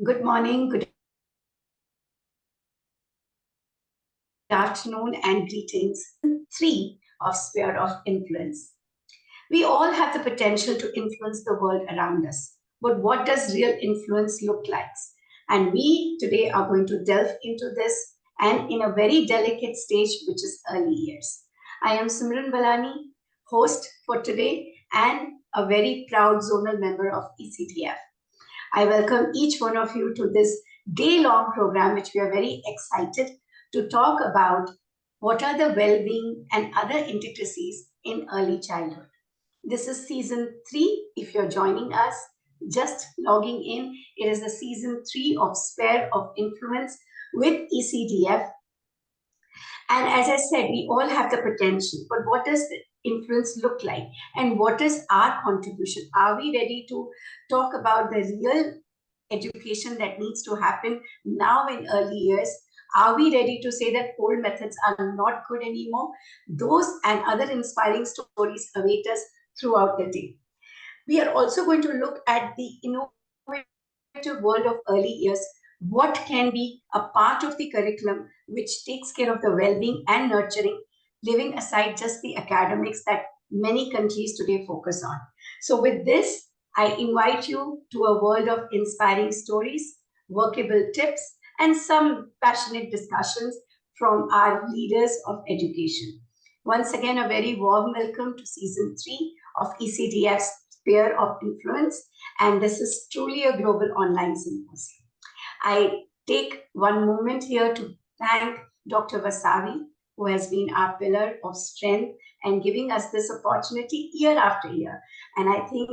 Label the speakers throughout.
Speaker 1: Good morning, good afternoon, and greetings. 3 of Sphere of Influence. We all have the potential to influence the world around us. But what does real influence look like? And we today are going to delve into this and in a very delicate stage, which is early years. I am Simran Balani, host for today and a very proud zonal member of ECDF. I welcome each one of you to this day-long program, which we are very excited to talk about what are the well-being and other intricacies in early childhood. This is season 3. If you're joining us, just logging in, it is the season 3 of Sphere of Influence with ECDF. And as I said, we all have the potential, but what does the influence look like? And what is our contribution? Are we ready to talk about the real education that needs to happen now in early years? Are we ready to say that old methods are not good anymore? Those and other inspiring stories await us throughout the day. We are also going to look at the innovative world of early years. What can be a part of the curriculum which takes care of the well-being and nurturing, leaving aside just the academics that many countries today focus on. So with this, I invite you to a world of inspiring stories, workable tips, and some passionate discussions from our leaders of education. Once again, a very warm welcome to season 3 of ECDF's Sphere of Influence, and this is truly a global online symposium. I take one moment here to thank Dr. Vasavi, who has been our pillar of strength and giving us this opportunity year after year. And I think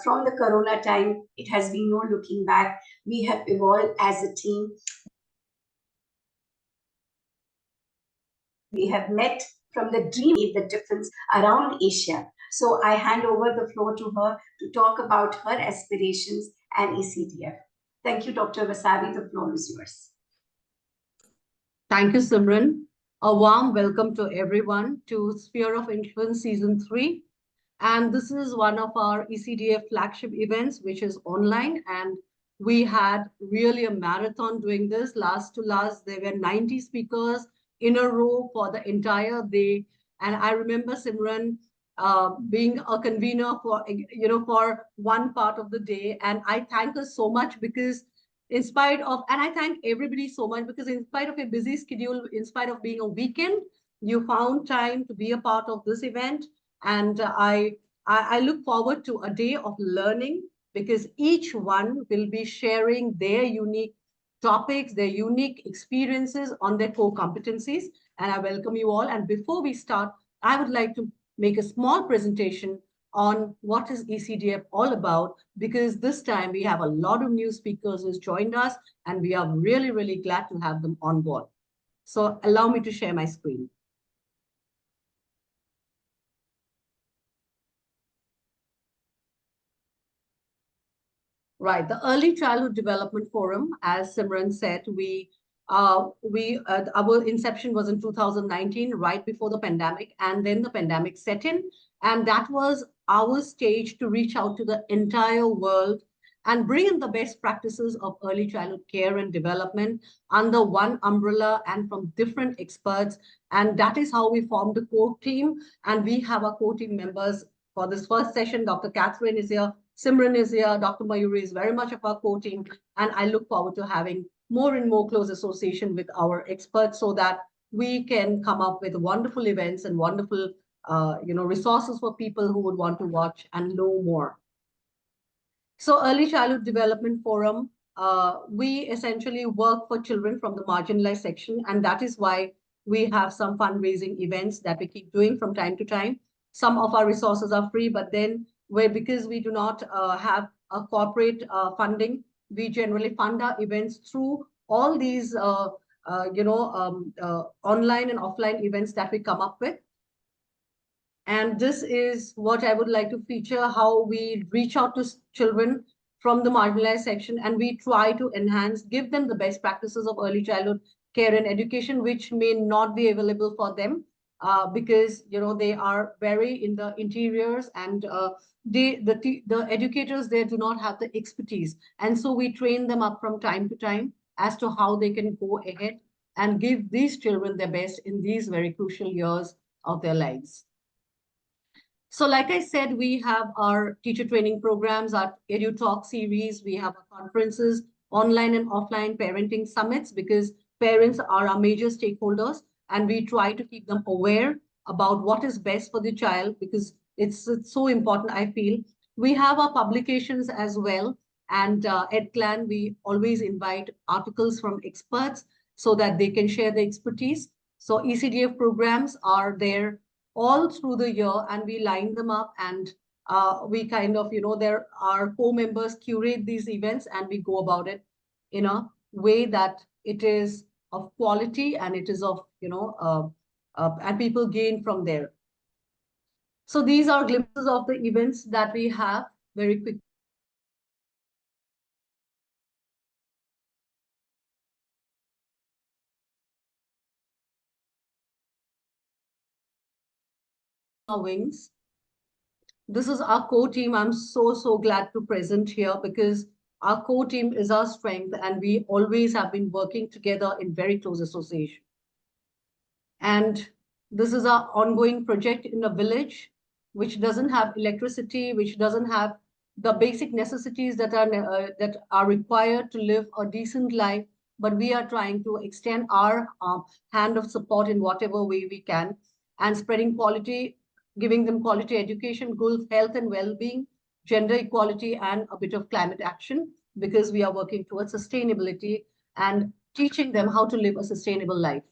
Speaker 1: from the Corona time, it has been no looking back. We have evolved as a team. We have met from the dream, made the difference around Asia. So I hand over the floor to her to talk about her aspirations and ECDF. Thank you, Dr. Vasavi. The floor is yours.
Speaker 2: Thank you, Simran. A warm welcome to everyone to Sphere of Influence Season 3. And this is one of our ECDF flagship events, which is online. And we had really a marathon doing this. Last to last, there were 90 speakers in a row for the entire day. And I remember Simran being a convener for one part of the day. And I thank her so much because and I thank everybody so much because in spite of a busy schedule, in spite of being a weekend, you found time to be a part of this event. And I look forward to a day of learning because each one will be sharing their unique topics, their unique experiences on their core competencies. And I welcome you all. And before we start, I would like to make a small presentation on what is ECDF all about, because this time we have a lot of new speakers who's joined us, and we are really, really glad to have them on board. So allow me to share my screen. Right, the Early Childhood Development Forum, as Simran said, our inception was in 2019, right before the pandemic, and then the pandemic set in, and that was our stage to reach out to the entire world and bring in the best practices of early childhood care and development under one umbrella and from different experts. And that is how we formed the core team. And we have our core team members for this first session. Dr. Catherine is here, Simran is here, Dr. Mayuri is very much of our core team. And I look forward to having more and more close association with our experts so that we can come up with wonderful events and wonderful resources for people who would want to watch and know more. So Early Childhood Development Forum, we essentially work for children from the marginalized section, and that is why we have some fundraising events that we keep doing from time to time. Some of our resources are free, but then because we do not have a corporate funding, we generally fund our events through all these online and offline events that we come up with. And this is what I would like to feature, how we reach out to children from the marginalized section, and we try to give them the best practices of early childhood care and education, which may not be available for them because they are very in the interiors, and the educators there do not have the expertise, and so we train them up from time to time as to how they can go ahead and give these children their best in these very crucial years of their lives. So like I said, we have our teacher training programs, our Edu Talk series, we have our conferences, online and offline parenting summits, because parents are our major stakeholders, and we try to keep them aware about what is best for the child, because it's so important, I feel. We have our publications as well, and EdClan, we always invite articles from experts so that they can share the expertise. So ECDF programs are there all through the year, and we line them up, and we kind of, there our co-members curate these events, and we go about it in a way that it is of quality, and it is of, and people gain from there. So these are glimpses of the events that we have very quickly. Our wings. This is our core team. I'm so glad to present here, because our core team is our strength, and we always have been working together in very close association. And this is our ongoing project in a village which doesn't have electricity, which doesn't have the basic necessities that are required to live a decent life. But we are trying to extend our hand of support in whatever way we can, and spreading quality, giving them quality education, good health and well-being, gender equality, and a bit of climate action, because we are working towards sustainability and teaching them how to live a sustainable life.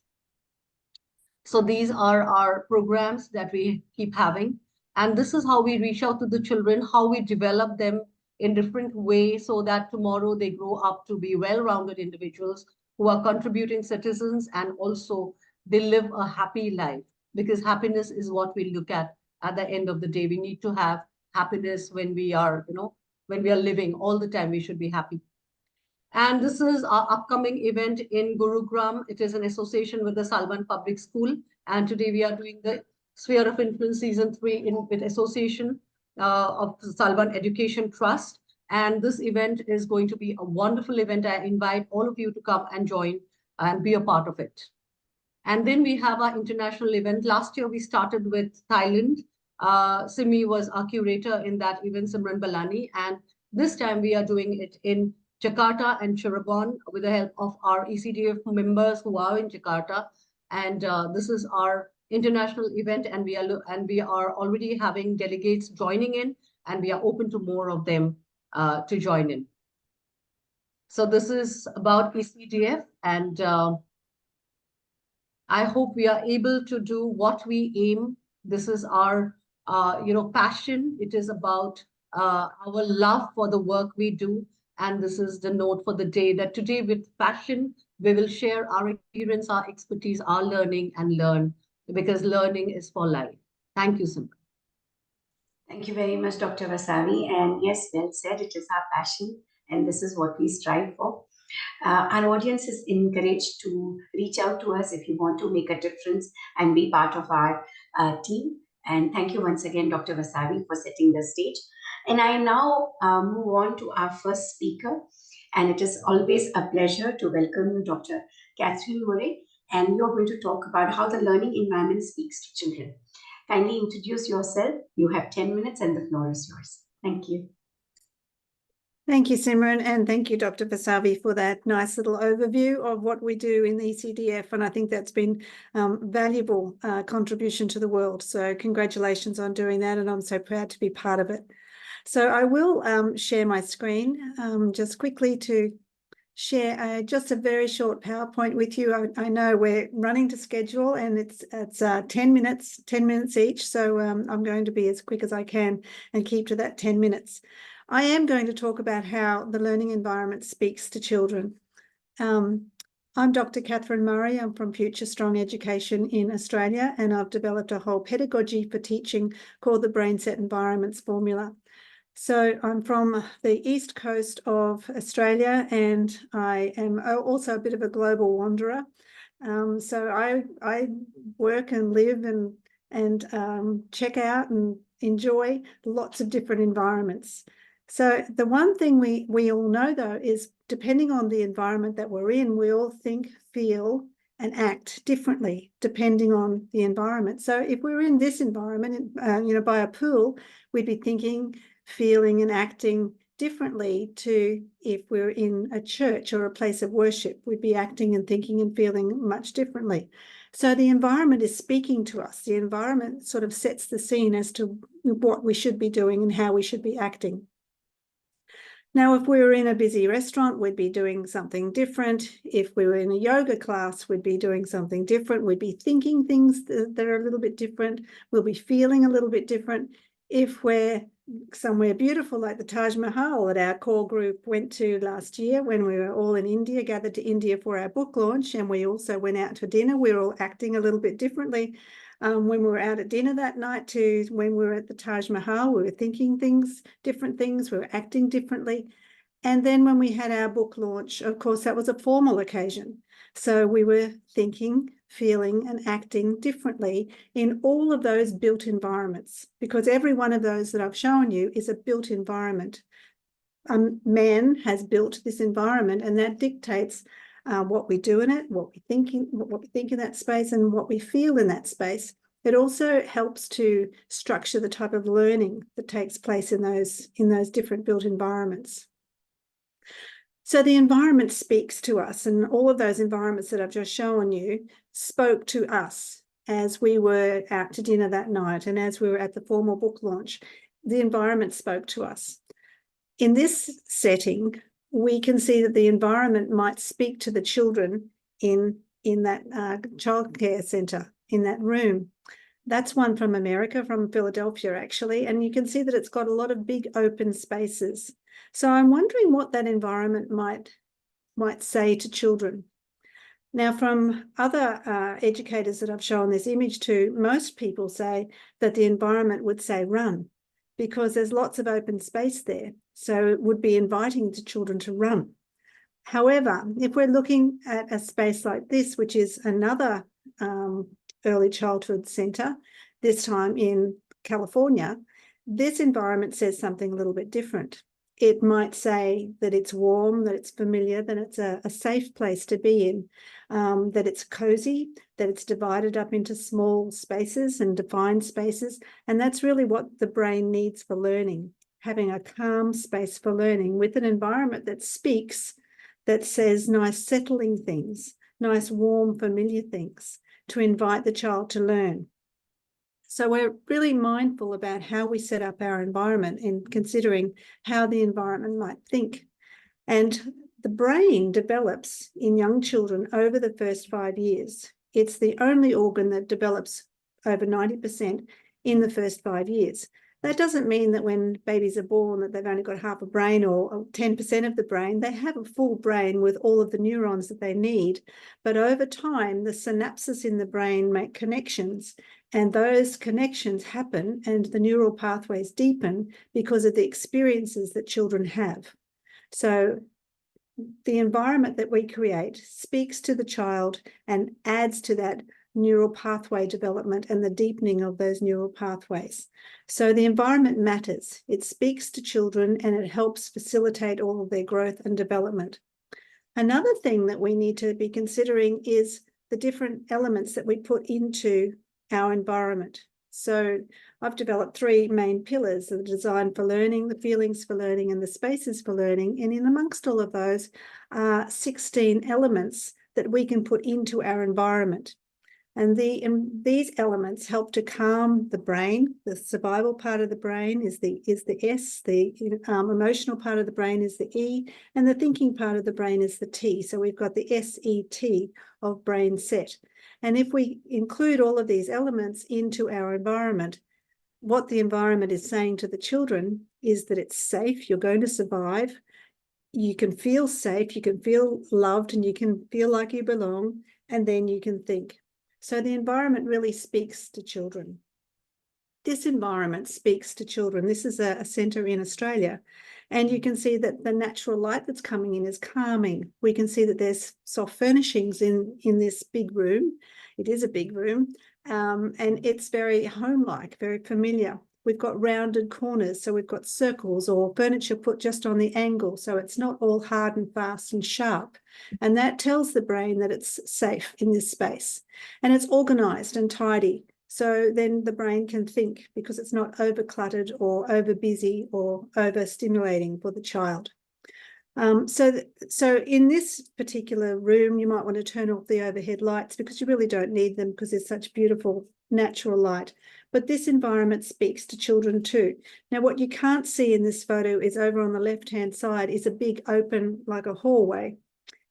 Speaker 2: So these are our programs that we keep having. And this is how we reach out to the children, how we develop them in different ways, so that tomorrow they grow up to be well-rounded individuals who are contributing citizens, and also they live a happy life, because happiness is what we look at the end of the day. We need to have happiness when we are, when we are living all the time, we should be happy. And this is our upcoming event in Gurugram. It is an association with the Salwan Public School. And today we are doing the Sphere of Influence Season 3 with association of the Salwan Education Trust. And this event is going to be a wonderful event. I invite all of you to come and join and be a part of it. And then we have our international event. Last year we started with Thailand. Simi was our curator in that event, Simran Balani. And this time we are doing it in Jakarta and Cirebon with the help of our ECDF members who are in Jakarta. And this is our international event, and we are already having delegates joining in, and we are open to more of them to join in. So this is about ECDF, and I hope we are able to do what we aim. This is our passion. It is about our love for the work we do. And this is the note for the day, that today with passion, we will share our experience, our expertise, our learning, and learn, because learning is for life. Thank you, Simran.
Speaker 1: Thank you very much, Dr. Vasavi. And yes, well said, it is our passion, and this is what we strive for. Our audience is encouraged to reach out to us if you want to make a difference and be part of our team. And thank you once again, Dr. Vasavi, for setting the stage. And I now move on to our first speaker. And it is always a pleasure to welcome you, Dr. Catherine Murray. And you're going to talk about how the learning environment speaks to children. Kindly introduce yourself. You have 10 minutes and the floor is yours. Thank you.
Speaker 3: Thank you, Simran, and thank you, Dr. Vasavi, for that nice little overview of what we do in the ECDF. And I think that's been valuable contribution to the world. So congratulations on doing that, and I'm so proud to be part of it. So I will share my screen just quickly to share just a very short PowerPoint with you. I know we're running to schedule, and it's 10 minutes each. So I'm going to be as quick as I can and keep to that 10 minutes. I am going to talk about how the learning environment speaks to children. I'm Dr. Catherine Murray. I'm from Future Strong Education in Australia, and I've developed a whole pedagogy for teaching called the Brain Set Environments Formula. So I'm from the east coast of Australia, and I am also a bit of a global wanderer. So I work and live and check out and enjoy lots of different environments. So the one thing we all know, though, is depending on the environment that we're in, we all think, feel, and act differently depending on the environment. So if we're in this environment, by a pool, we'd be thinking, feeling, and acting differently to if we're in a church or a place of worship. We'd be acting and thinking and feeling much differently. So the environment is speaking to us. The environment sort of sets the scene as to what we should be doing and how we should be acting. Now, if we were in a busy restaurant, we'd be doing something different. If we were in a yoga class, we'd be doing something different. We'd be thinking things that are a little bit different. We'll be feeling a little bit different. If we're somewhere beautiful like the Taj Mahal that our core group went to last year when we were all in India, gathered to India for our book launch, and we also went out to dinner, we were all acting a little bit differently. When we were out at dinner that night to when we were at the Taj Mahal, we were thinking different things, we were acting differently. And then when we had our book launch, of course, that was a formal occasion. So we were thinking, feeling, and acting differently in all of those built environments, because every one of those that I've shown you is a built environment. Man has built this environment, and that dictates what we do in it, what we think in that space, and what we feel in that space. It also helps to structure the type of learning that takes place in those different built environments. So the environment speaks to us, and all of those environments that I've just shown you spoke to us as we were out to dinner that night and as we were at the formal book launch. The environment spoke to us. In this setting, we can see that the environment might speak to the children in that childcare centre, in that room. That's one from America, from Philadelphia, actually, and you can see that it's got a lot of big open spaces. So I'm wondering what that environment might say to children. Now, from other educators that I've shown this image to, most people say that the environment would say run, because there's lots of open space there. So it would be inviting the children to run. However, if we're looking at a space like this, which is another early childhood centre, this time in California, this environment says something a little bit different. It might say that it's warm, that it's familiar, that it's a safe place to be in, that it's cozy, that it's divided up into small spaces and defined spaces. And that's really what the brain needs for learning, having a calm space for learning with an environment that speaks, that says nice settling things, nice warm familiar things to invite the child to learn. So we're really mindful about how we set up our environment and considering how the environment might think. And the brain develops in young children over the first 5 years. It's the only organ that develops over 90% in the first 5 years. That doesn't mean that when babies are born that they've only got half a brain or 10% of the brain. They have a full brain with all of the neurons that they need. But over time, the synapses in the brain make connections, and those connections happen and the neural pathways deepen because of the experiences that children have. So the environment that we create speaks to the child and adds to that neural pathway development and the deepening of those neural pathways. So the environment matters. It speaks to children and it helps facilitate all of their growth and development. Another thing that we need to be considering is the different elements that we put into our environment. So I've developed 3 main pillars: the design for learning, the feelings for learning, and the spaces for learning. And in amongst all of those are 16 elements that we can put into our environment. And these elements help to calm the brain. The survival part of the brain is the S, the emotional part of the brain is the E, and the thinking part of the brain is the T. So we've got the SET of brain set. And if we include all of these elements into our environment, what the environment is saying to the children is that it's safe, you're going to survive, you can feel safe, you can feel loved, and you can feel like you belong, and then you can think. So the environment really speaks to children. This environment speaks to children. This is a centre in Australia, And you can see that the natural light that's coming in is calming. We can see that there's soft furnishings in this big room. It is a big room, and it's very home-like, very familiar. We've got rounded corners, so we've got circles or furniture put just on the angle, so it's not all hard and fast and sharp. And that tells the brain that it's safe in this space. And it's organised and tidy. So then the brain can think because it's not over-cluttered or over-busy or over-stimulating for the child. So in this particular room, you might want to turn off the overhead lights because you really don't need them because there's such beautiful natural light. But this environment speaks to children too. Now, what you can't see in this photo is over on the left-hand side is a big open, like a hallway.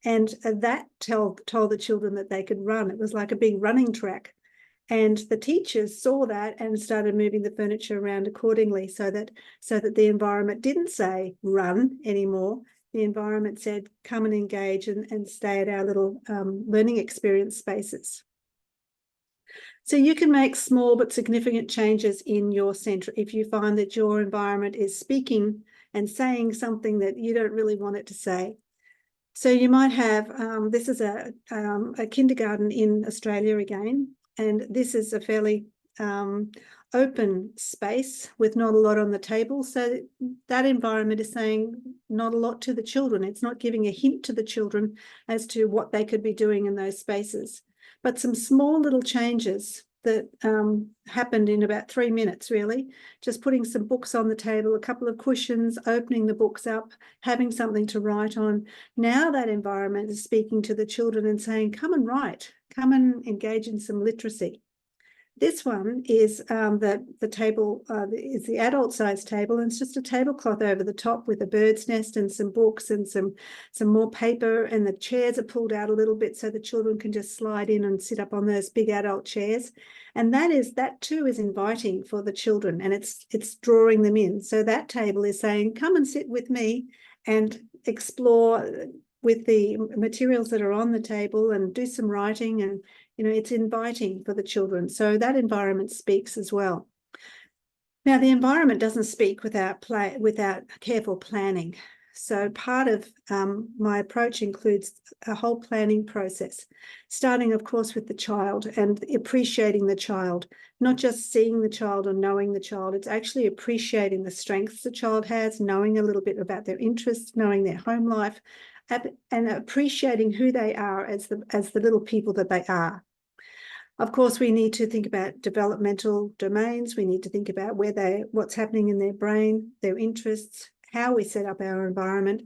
Speaker 3: And that told the children that they could run. It was like a big running track. And the teachers saw that and started moving the furniture around accordingly so that the environment didn't say run anymore. The environment said come and engage and stay at our little learning experience spaces. So you can make small but significant changes in your centre if you find that your environment is speaking and saying something that you don't really want it to say. So you might have, this is a kindergarten in Australia again, and this is a fairly open space with not a lot on the table. So that environment is saying not a lot to the children. It's not giving a hint to the children as to what they could be doing in those spaces. But some small little changes that happened in about 3 minutes, really. Just putting some books on the table, a couple of cushions, opening the books up, having something to write on. Now that environment is speaking to the children and saying, come and write, come and engage in some literacy. This one is the table, is the adult size table, and it's just a tablecloth over the top with a bird's nest and some books and some more paper, and the chairs are pulled out a little bit so the children can just slide in and sit up on those big adult chairs. And that too is inviting for the children, and it's drawing them in. So that table is saying, come and sit with me and explore with the materials that are on the table and do some writing, and it's inviting for the children. So that environment speaks as well. Now, the environment doesn't speak without careful planning. So part of my approach includes a whole planning process, starting, of course, with the child and appreciating the child, not just seeing the child or knowing the child. It's actually appreciating the strengths the child has, knowing a little bit about their interests, knowing their home life, and appreciating who they are as the little people that they are. Of course, we need to think about developmental domains. We need to think about what's happening in their brain, their interests, how we set up our environment,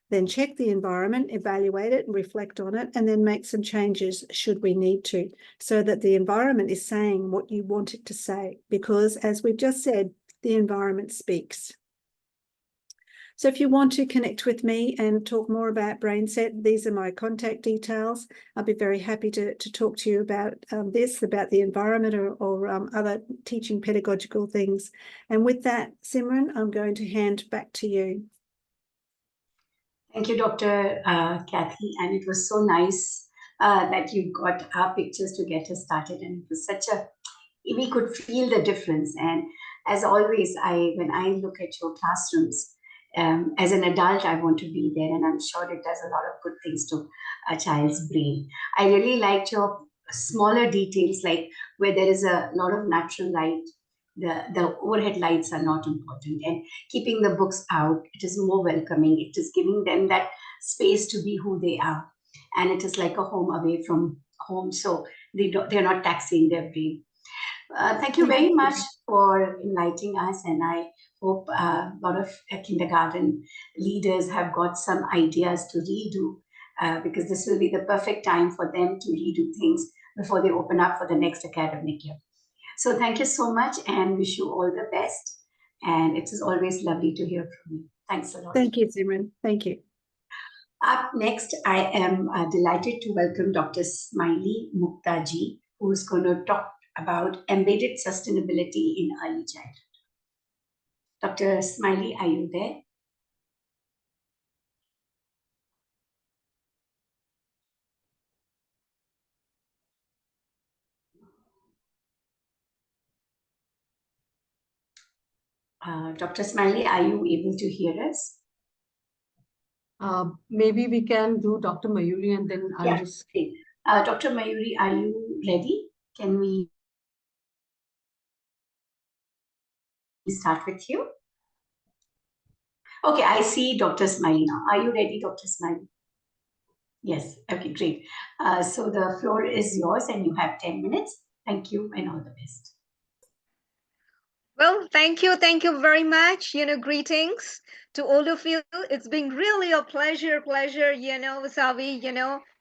Speaker 3: then check the environment, evaluate it and reflect on it, and then make some changes should we need to, so that the environment is saying what you want it to say, because as we've just said, the environment speaks. So if you want to connect with me and talk more about BrainSet, these are my contact details. I'll be very happy to talk to you about about the environment or other teaching pedagogical things. And with that, Simran, I'm going to hand back to you.
Speaker 1: Thank you, Dr. Kathy. And it was so nice that you got our pictures to get us started. And it was we could feel the difference. And as always, when I look at your classrooms, as an adult, I want to be there, and I'm sure it does a lot of good things to a child's brain. I really liked your smaller details, like where there is a lot of natural light. The overhead lights are not important, and keeping the books out, it is more welcoming. It is giving them that space to be who they are, and it is like a home away from home, so they're not taxing their brain. Thank you very much for enlightening us, and I hope a lot of kindergarten leaders have got some ideas to redo, because this will be the perfect time for them to redo things before they open up for the next academic year. So thank you so much, and wish you all the best. And it is always lovely to hear from you. Thanks a lot.
Speaker 3: Thank you, Simran. Thank you.
Speaker 1: Up next, I am delighted to welcome Dr. Smiley Muktaji, who's going to talk about embedded sustainability in early childhood. Dr. Smiley, are you there? Dr. Smiley, are you able to hear us?
Speaker 2: Maybe we can do Dr. Mayuri and then I'll just.
Speaker 1: Great. Dr. Mayuri, are you ready? Can we start with you? Okay, I see Dr. Smiley now. Are you ready, Dr. Smiley? Yes, okay, great. So the floor is yours and you have 10 minutes. Thank you and all the best.
Speaker 4: Well, thank you. Thank you very much. Greetings to all of you. It's been really a pleasure, Vasavi,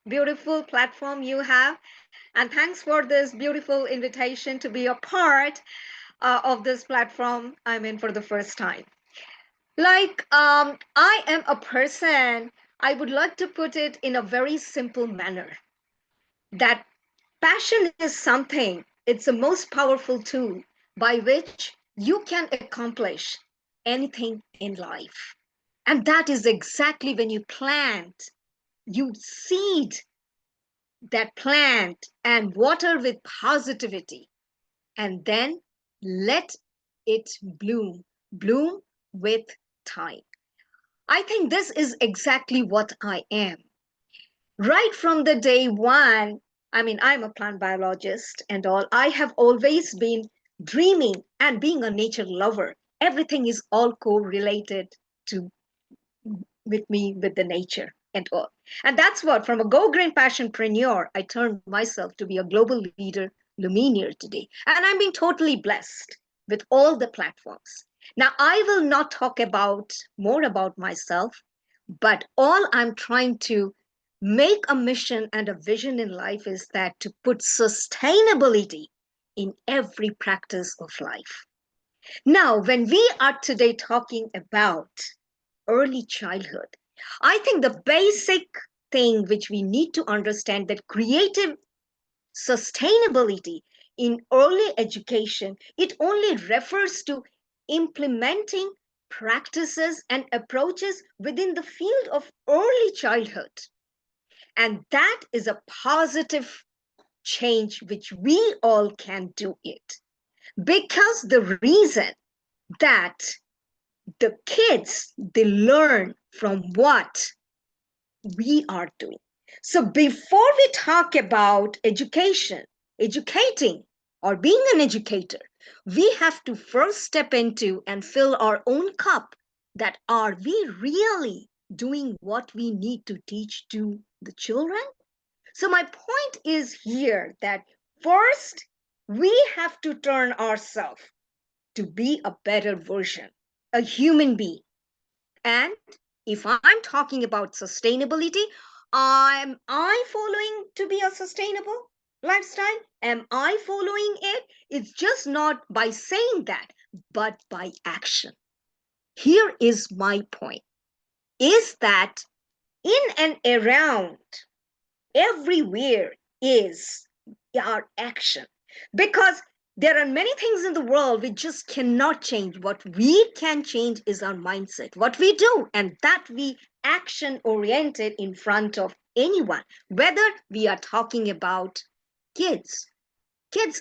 Speaker 4: beautiful platform you have. And thanks for this beautiful invitation to be a part of this platform. I'm in for the first time. I am a person, I would like to put it in a very simple manner that passion is something, it's the most powerful tool by which you can accomplish anything in life. And that is exactly when you plant, you seed that plant and water with positivity, and then let it bloom with time. I think this is exactly what I am. Right from the day one, I mean, I'm a plant biologist and all, I have always been dreaming and being a nature lover. Everything is all correlated to with me, with the nature and all. And that's what, from a Go Green passionpreneur, I turned myself to be a global leader, Lumineer today. And I'm being totally blessed with all the platforms. Now, I will not talk about more about myself, but all I'm trying to make a mission and a vision in life is that to put sustainability in every practice of life. Now, when we are today talking about early childhood, I think the basic thing which we need to understand that creative sustainability in early education, it only refers to implementing practices and approaches within the field of early childhood. And that is a positive change which we all can do it. Because the reason that the kids, they learn from what we are doing. So before we talk about education, educating, or being an educator, we have to first step into and fill our own cup that are we really doing what we need to teach to the children? So my point is here that first we have to turn ourselves to be a better version, a human being. And if I'm talking about sustainability, am I following to be a sustainable lifestyle? Am I following it? It's just not by saying that, but by action. Here is my point, is that in and around everywhere is our action. Because there are many things in the world we just cannot change. What we can change is our mindset, what we do, and that we action oriented in front of anyone, whether we are talking about kids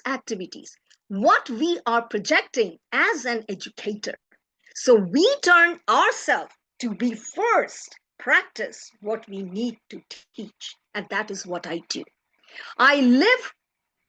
Speaker 4: activities, what we are projecting as an educator. So we turn ourselves to be first practice what we need to teach, and that is what I do. I live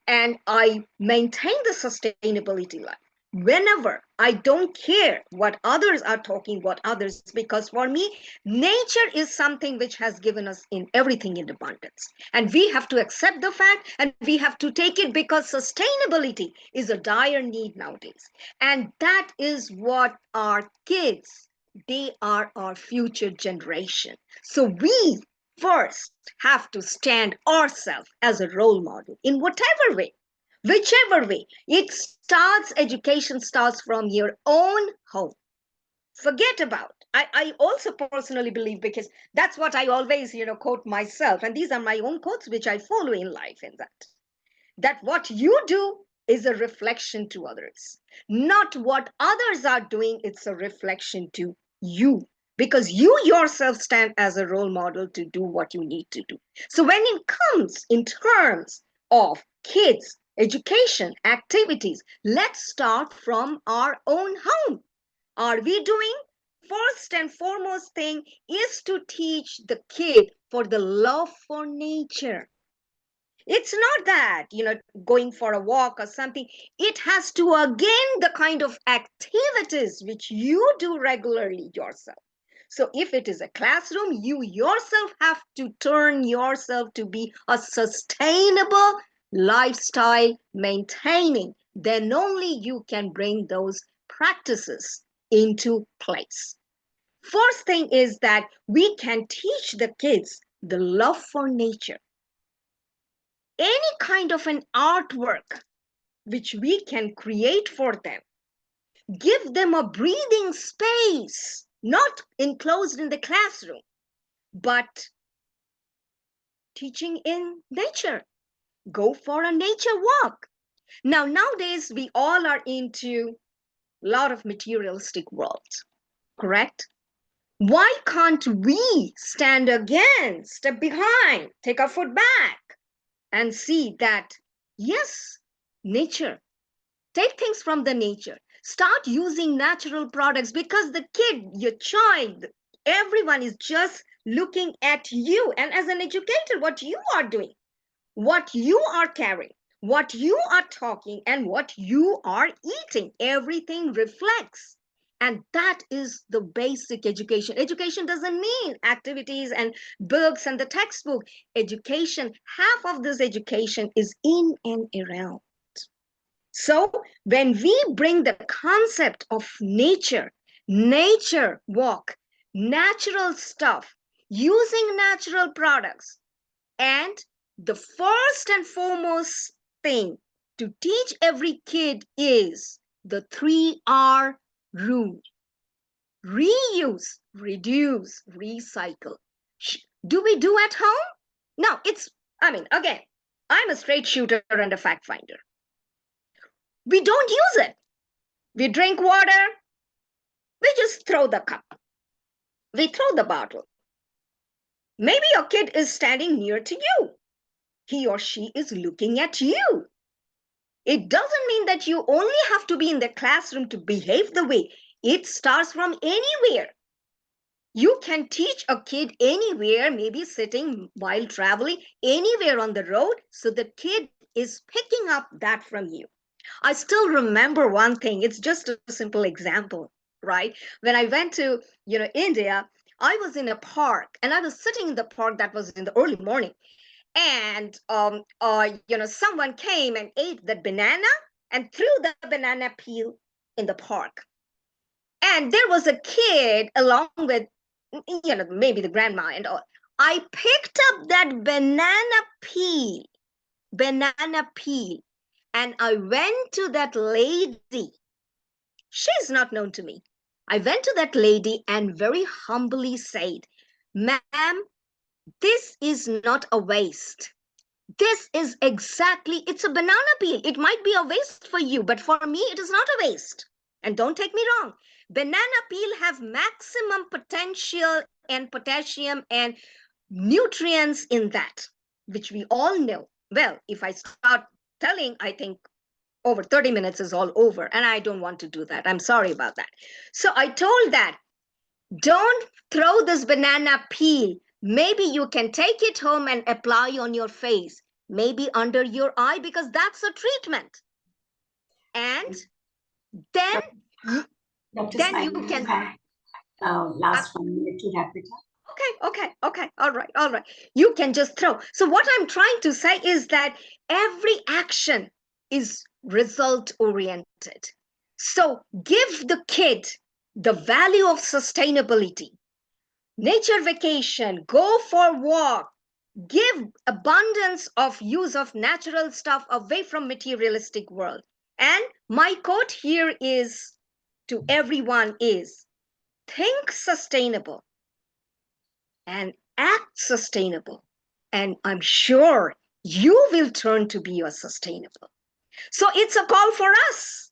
Speaker 4: and I maintain the sustainability life. Whenever I don't care what others are talking, what others, because for me, nature is something which has given us in everything in abundance. And we have to accept the fact and we have to take it because sustainability is a dire need nowadays. And that is what our kids, they are our future generation. So we first have to stand ourselves as a role model in whatever way, whichever way. It starts, education starts from your own home. Forget about, I also personally believe, because that's what I always quote myself, and these are my own quotes which I follow in life, in that what you do is a reflection to others, not what others are doing. It's a reflection to you, because you yourself stand as a role model to do what you need to do. So when it comes in terms of kids education activities, let's start from our own home. Are we doing first and foremost thing is to teach the kid for the love for nature. It's not that, going for a walk or something. It has to, again, the kind of activities which you do regularly yourself. So if it is a classroom, you yourself have to turn yourself to be a sustainable lifestyle maintaining. Then only you can bring those practices into place. First thing is that we can teach the kids the love for nature. Any kind of an artwork which we can create for them, give them a breathing space, not enclosed in the classroom, but teaching in nature. Go for a nature walk. Now, nowadays, we all are into a lot of materialistic worlds, correct? Why can't we stand again, step behind, take our foot back, and see that, yes, nature, take things from the nature, start using natural products, because the kid, your child, everyone is just looking at you. And as an educator, what you are doing, what you are carrying, what you are talking, and what you are eating, everything reflects. And that is the basic education. Education doesn't mean activities and books and the textbook. Education, half of this education is in and around. So when we bring the concept of nature, nature walk, natural stuff, using natural products, and the first and foremost thing to teach every kid is the 3R rule. Reuse, reduce, recycle. Do we do at home? No, again, I'm a straight shooter and a fact finder. We don't use it. We drink water, we just throw the cup. We throw the bottle. Maybe your kid is standing near to you. He or she is looking at you. It doesn't mean that you only have to be in the classroom to behave the way. It starts from anywhere. You can teach a kid anywhere, maybe sitting while traveling, anywhere on the road, so the kid is picking up that from you. I still remember one thing. It's just a simple example, right? When I went to, India, I was in a park and I was sitting in the park. That was in the early morning. And, someone came and ate the banana and threw the banana peel in the park. And there was a kid along with, maybe the grandma and all. I picked up that banana peel, and I went to that lady. She's not known to me. I went to that lady and very humbly said, "Ma'am, this is not a waste. This is exactly, it's a banana peel. It might be a waste for you, but for me, it is not a waste. And don't take me wrong. Banana peel have maximum potential and potassium and nutrients in that, which we all know. Well, if I start telling, I think over 30 minutes is all over, and I don't want to do that. I'm sorry about that. So I told that, don't throw this banana peel. Maybe you can take it home and apply on your face, maybe under your eye, because that's a treatment. And then,
Speaker 1: Dr.
Speaker 4: then you
Speaker 1: Simon,
Speaker 4: can.
Speaker 1: you have last 1 minute to wrap it up.
Speaker 4: Okay. All right. You can just throw. So what I'm trying to say is that every action is result oriented. So give the kid the value of sustainability. Nature vacation, go for walk, give abundance of use of natural stuff away from materialistic world. And my quote here is to everyone is, think sustainable and act sustainable. And I'm sure you will turn to be a sustainable. So it's a call for us.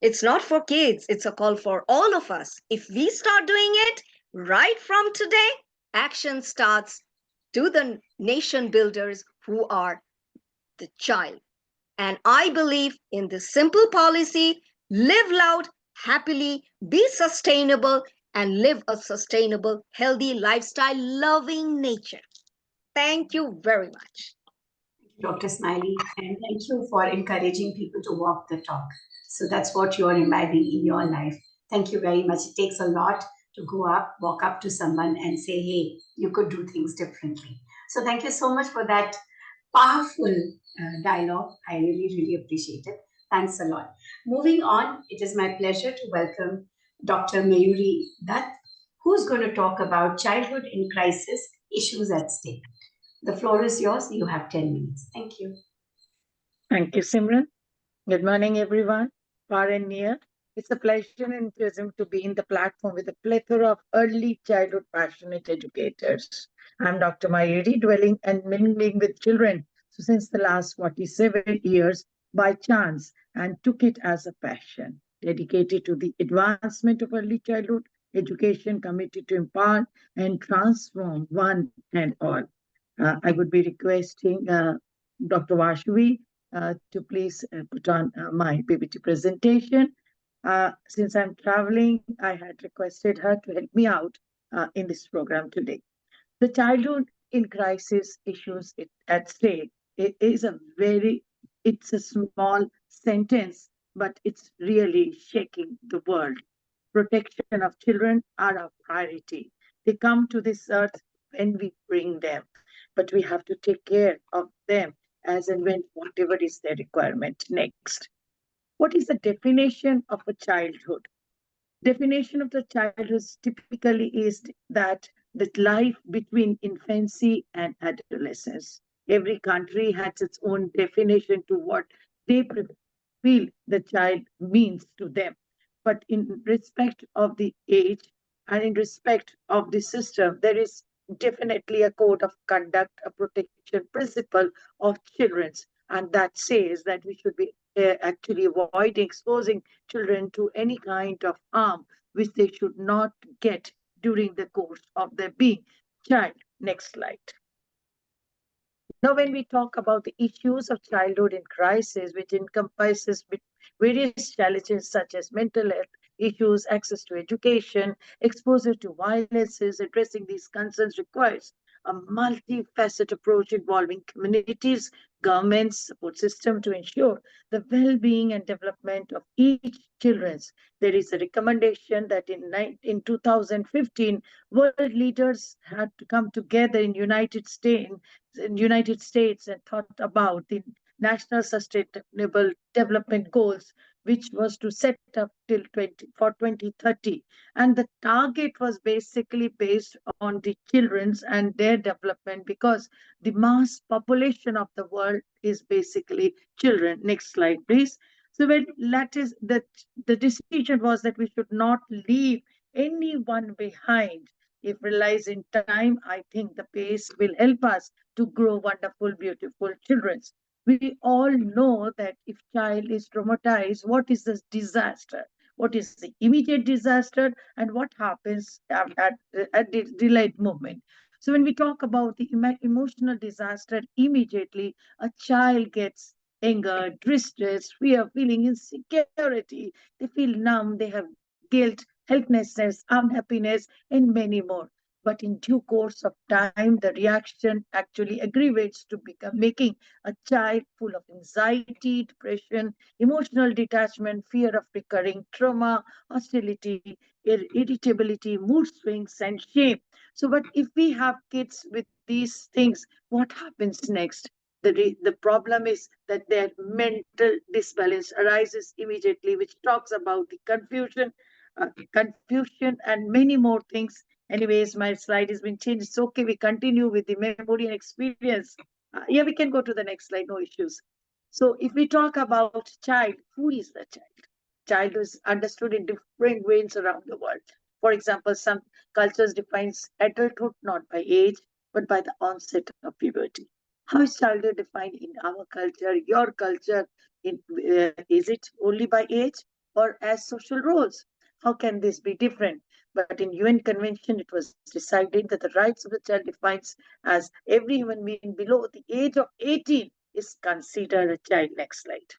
Speaker 4: It's not for kids. It's a call for all of us. If we start doing it right from today, action starts to the nation builders who are the child. And I believe in this simple policy: live loud, happily, be sustainable, and live a sustainable, healthy lifestyle loving nature. Thank you very much.
Speaker 1: Dr. Smiley, and thank you for encouraging people to walk the talk. So that's what you're imbibing in your life. Thank you very much. It takes a lot to go up, walk up to someone and say, hey, you could do things differently. So thank you so much for that powerful dialogue. I really, really appreciate it. Thanks a lot. Moving on, it is my pleasure to welcome Dr. Mayuri Dutt, who's going to talk about childhood in crisis, issues at stake. The floor is yours. You have 10 minutes. Thank you.
Speaker 5: Thank you, Simran. Good morning, everyone, far and near. It's a pleasure and enthusiasm to be in the platform with a plethora of early childhood passionate educators. I'm Dr. Mayuri, dwelling and mingling with children since the last 47 years by chance and took it as a passion, dedicated to the advancement of early childhood education, committed to empower and transform one and all. I would be requesting Dr. Vashvi to please put on my PPT presentation. Since I'm traveling, I had requested her to help me out in this program today. The childhood in crisis issues at stake. It's a small sentence, but it's really shaking the world. Protection of children are our priority. They come to this earth when we bring them, but we have to take care of them as and when whatever is their requirement next. What is the definition of a childhood? Definition of the childhood typically is that the life between infancy and adolescence. Every country has its own definition to what they feel the child means to them. But in respect of the age and in respect of the system, there is definitely a code of conduct, a protection principle of children's, and that says that we should be actually avoiding exposing children to any kind of harm which they should not get during the course of their being child. Next slide. Now, when we talk about the issues of childhood in crisis, which encompasses various challenges such as mental health issues, access to education, exposure to violences, addressing these concerns requires a multifaceted approach involving communities, governments, support system to ensure the well-being and development of each children's. There is a recommendation that in 2015, world leaders had to come together in United States and thought about the National Sustainable Development Goals, which was to set up till 2030. And the target was basically based on the children's and their development because the mass population of the world is basically children. Next slide, please. So when that is the decision was that we should not leave anyone behind. If realized in time, I think the pace will help us to grow wonderful, beautiful children. We all know that if child is traumatized, what is this disaster? What is the immediate disaster and what happens at the delayed moment? So when we talk about the emotional disaster, immediately a child gets anger, distress, fear, feeling insecurity. They feel numb, they have guilt, helplessness, unhappiness, and many more. But in due course of time, the reaction actually aggravates to become making a child full of anxiety, depression, emotional detachment, fear of recurring trauma, hostility, irritability, mood swings, and shame. So, but if we have kids with these things, what happens next? The problem is that their mental disbalance arises immediately, which talks about the confusion and many more things. Anyways, my slide has been changed. It's okay. We continue with the memory and experience. Yeah, we can go to the next slide. No issues. So if we talk about child, who is the child? Child is understood in different ways around the world. For example, some cultures defines adulthood not by age, but by the onset of puberty. How is childhood defined in our culture, your culture? Is it only by age or as social roles? How can this be different? But in UN Convention, it was decided that the rights of the child defines as every human being below the age of 18 is considered a child. Next slide.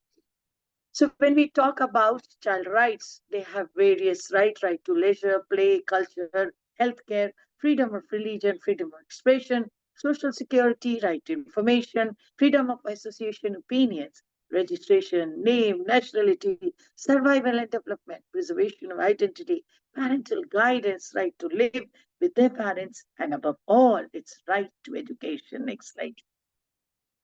Speaker 5: So when we talk about child rights, they have various rights: right to leisure, play, culture, healthcare, freedom of religion, freedom of expression, social security, right to information, freedom of association, opinions, registration, name, nationality, survival and development, preservation of identity, parental guidance, right to live with their parents, and above all, its right to education. Next slide.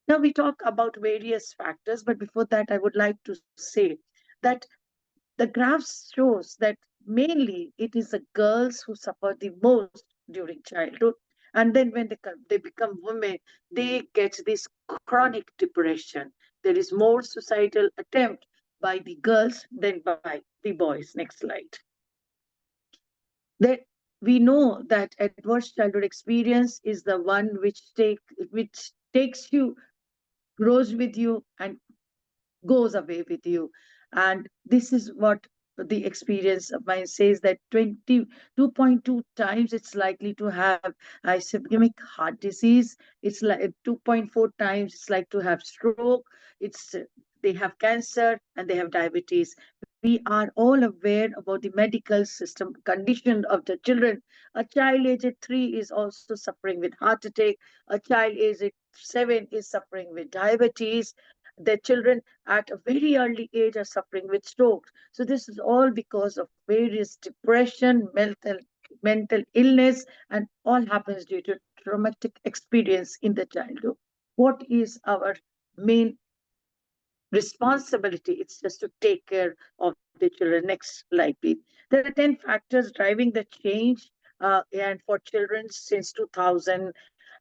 Speaker 5: Now we talk about various factors, but before that, I would like to say that the graphs shows that mainly it is the girls who suffer the most during childhood, and then when they become women, they get this chronic depression. There is more suicidal attempt by the girls than by the boys. Next slide. That we know that adverse childhood experience is the one which takes you, grows with you, and goes away with you. And this is what the experience of mine says, that 22.2 times it's likely to have ischemic heart disease. It's like 2.4 times it's like to have stroke. It's they have cancer and they have diabetes. We are all aware about the medical system condition of the children. A child aged 3 is also suffering with heart attack. A child aged 7 is suffering with diabetes. The children at a very early age are suffering with strokes. So this is all because of various depression, mental illness, and all happens due to traumatic experience in the childhood. What is our main responsibility? It's just to take care of the children. Next slide, please. There are 10 factors driving the change and for children since 2000.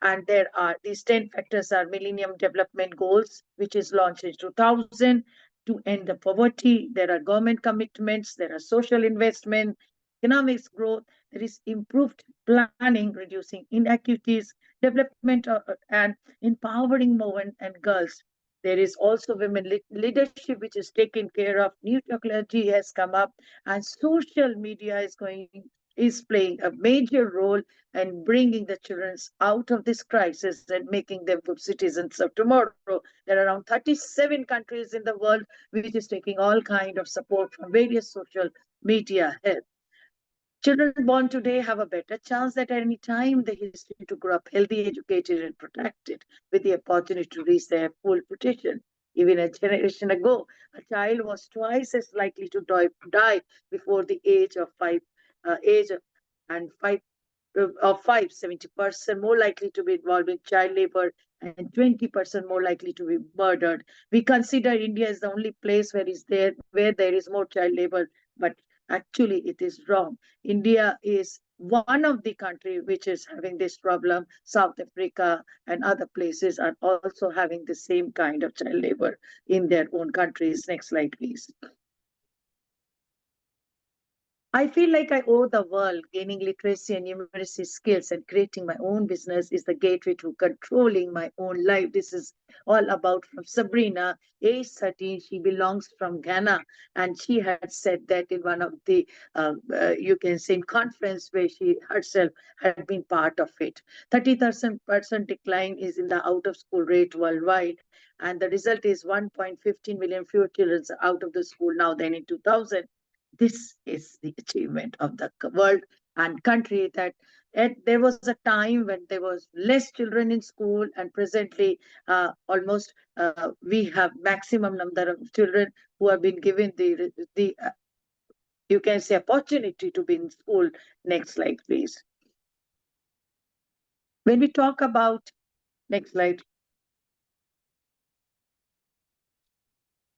Speaker 5: And there are these 10 factors are Millennium Development Goals, which is launched in 2000 to end the poverty. There are government commitments, there are social investment, economics growth, there is improved planning, reducing inequities, development and empowering women and girls. There is also women leadership, which is taken care of. New technology has come up, and social media is playing a major role in bringing the children out of this crisis and making them citizens of tomorrow. There are around 37 countries in the world which is taking all kind of support from various social media help. Children born today have a better chance at any time in the history to grow up healthy, educated, and protected with the opportunity to reach their full potential. Even a generation ago, a child was twice as likely to die before the age of five, of 70% more likely to be involved in child labor and 20% more likely to be murdered. We consider India as the only place where there is more child labor, but actually it is wrong. India is one of the country which is having this problem. South Africa and other places are also having the same kind of child labor in their own countries. Next slide, please. I feel like I owe the world. Gaining literacy and numeracy skills and creating my own business is the gateway to controlling my own life. This is all about from Sabrina, age 13. She belongs from Ghana, and she had said that in one of the, you can say, in conference where she herself had been part of it. 30% decline is in the out of school rate worldwide, and the result is 1.15 million fewer children out of the school now than in 2000. This is the achievement of the world and country, that there was a time when there was less children in school, and presently almost we have maximum number of children who have been given the you can say opportunity to be in school. Next slide, please. When we talk about, next slide,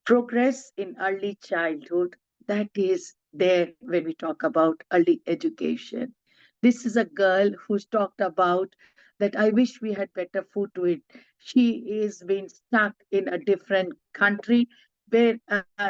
Speaker 5: progress in early childhood, that is there when we talk about early education. This is a girl who's talked about that I wish we had better food to eat. She is being stuck in a different country where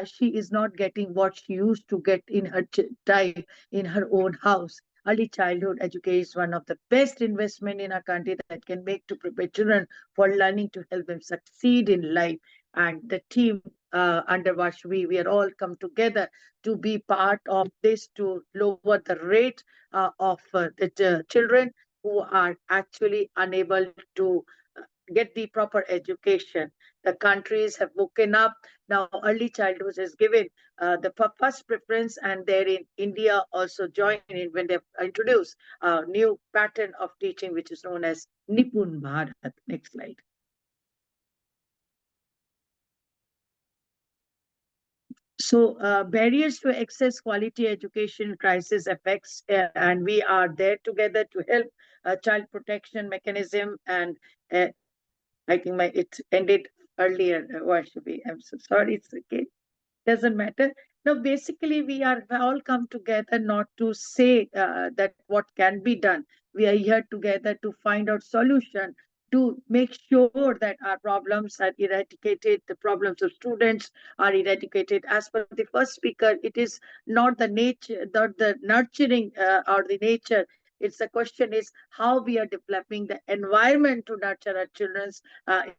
Speaker 5: she is not getting what she used to get in her time in her own house. Early childhood education is one of the best investment in our country that can make to prepare children for learning to help them succeed in life. And the team under Vashvi, we are all come together to be part of this to lower the rate of the children who are actually unable to get the proper education. The countries have woken up. Now early childhood is given the first preference, and therein India also joined in when they introduced a new pattern of teaching, which is known as Nipun Bharat. Next slide. So barriers to access quality education crisis affects, and we are there together to help child protection mechanism. And I think it ended earlier. Why should we? I'm so sorry. It's okay. Doesn't matter. Now, basically, we are all come together not to say that what can be done. We are here together to find out solution, to make sure that our problems are eradicated, the problems of students are eradicated. As per the first speaker, it is not the nature, not the nurturing or the nature. It's the question is how we are developing the environment to nurture our children's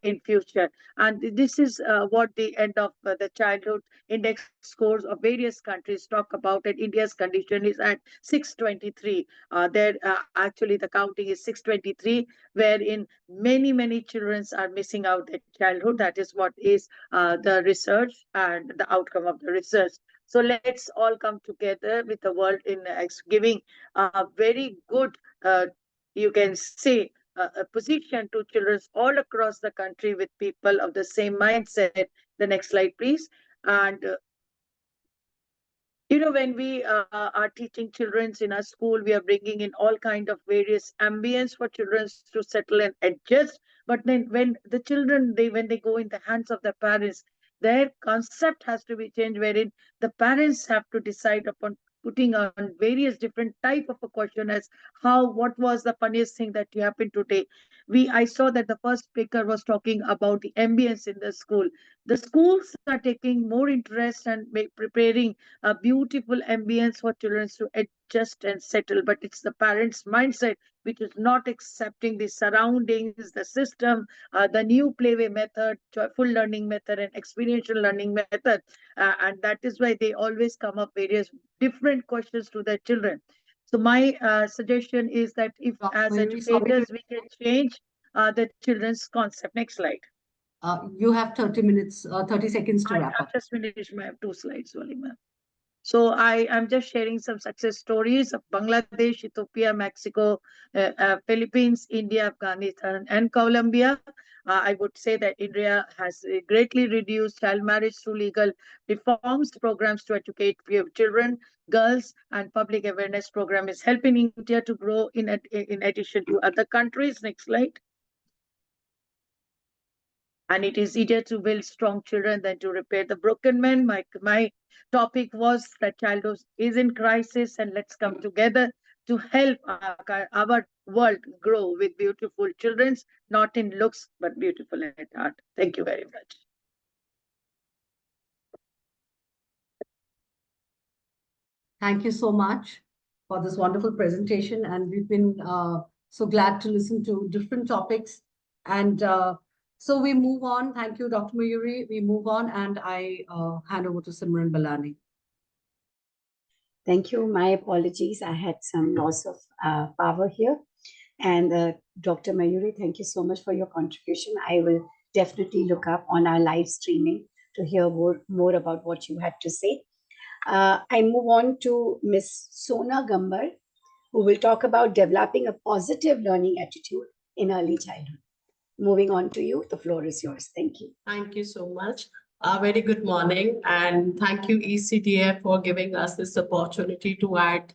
Speaker 5: in future. And this is what the end of the childhood index scores of various countries talk about it. India's condition is at 623. There actually the counting is 623, wherein many children are missing out their childhood. That is what is the research and the outcome of the research. So let's all come together with the world in giving a very good, you can say, a position to children all across the country with people of the same mindset. The next slide, please. And when we are teaching children in our school, we are bringing in all kind of various ambience for children to settle and adjust. But then when the children, when they go in the hands of their parents, their concept has to be changed, wherein the parents have to decide upon putting on various different type of a question as what was the funniest thing that happened today. I saw that the first speaker was talking about the ambience in the school. The schools are taking more interest and preparing a beautiful ambience for children to adjust and settle, but it's the parents' mindset which is not accepting the surroundings, the system, the new playway method, full learning method, and experiential learning method. And that is why they always come up various different questions to their children. So my suggestion is that if as educators we can change the children's concept. Next slide.
Speaker 2: You have 30 minutes, 30 seconds to wrap up.
Speaker 5: I've just finished my 2 slides only, ma'am. So I am just sharing some success stories of Bangladesh, Ethiopia, Mexico, Philippines, India, Afghanistan, and Colombia. I would say that India has greatly reduced child marriage through legal reforms, programs to educate children, girls, and public awareness program is helping India to grow in addition to other countries. Next slide. And it is easier to build strong children than to repair the broken men. My topic was that childhood is in crisis, and let's come together to help our world grow with beautiful children, not in looks, but beautiful at heart. Thank you very much.
Speaker 2: Thank you so much for this wonderful presentation. And we've been so glad to listen to different topics. And so we move on. Thank you, Dr. Mayuri. We move on, and I hand over to Simran Balani.
Speaker 1: Thank you. My apologies. I had some loss of power here. And Dr. Mayuri, thank you so much for your contribution. I will definitely look up on our live streaming to hear more about what you had to say. I move on to Ms. Sona Gambar, who will talk about developing a positive learning attitude in early childhood. Moving on to you, the floor is yours. Thank you.
Speaker 6: Thank you so much. Very good morning, and thank you ECDF for giving us this opportunity to add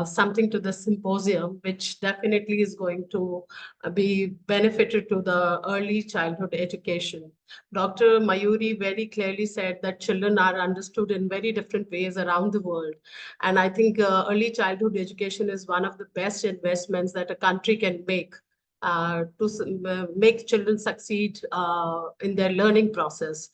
Speaker 6: something to the symposium, which definitely is going to be benefited to the early childhood education. Dr. Mayuri very clearly said that children are understood in very different ways around the world. And I think early childhood education is one of the best investments that a country can make to make children succeed in their learning process.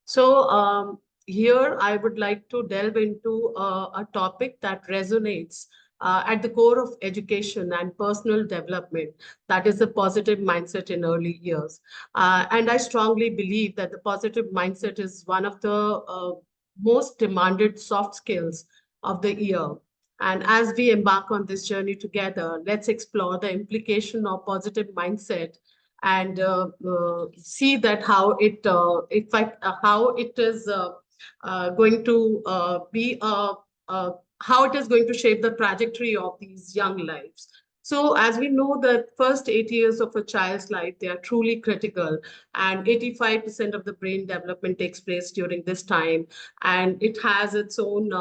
Speaker 6: So here I would like to delve into a topic that resonates at the core of education and personal development, that is the positive mindset in early years. And I strongly believe that the positive mindset is one of the most demanded soft skills of the year. And as we embark on this journey together, let's explore the implication of positive mindset and see that how it how it is going to be how it is going to shape the trajectory of these young lives. So as we know, the first 8 years of a child's life, they are truly critical, and 85% of the brain development takes place during this time, and it has its own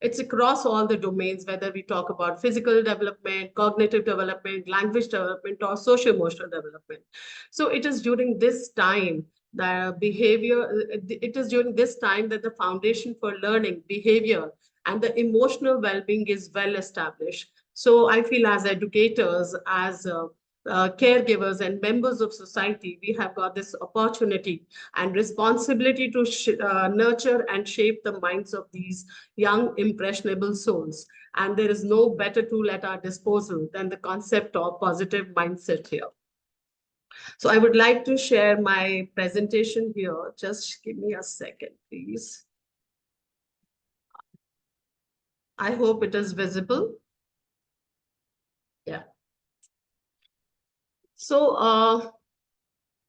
Speaker 6: it's across all the domains, whether we talk about physical development, cognitive development, language development, or socio-emotional development. So it is during this time the behavior, it is during this time that the foundation for learning, behavior, and the emotional well-being is well established. So I feel as educators, as caregivers and members of society, we have got this opportunity and responsibility to nurture and shape the minds of these young, impressionable souls. And there is no better tool at our disposal than the concept of positive mindset here. So I would like to share my presentation here. Just give me a second, please. I hope it is visible. Yeah. So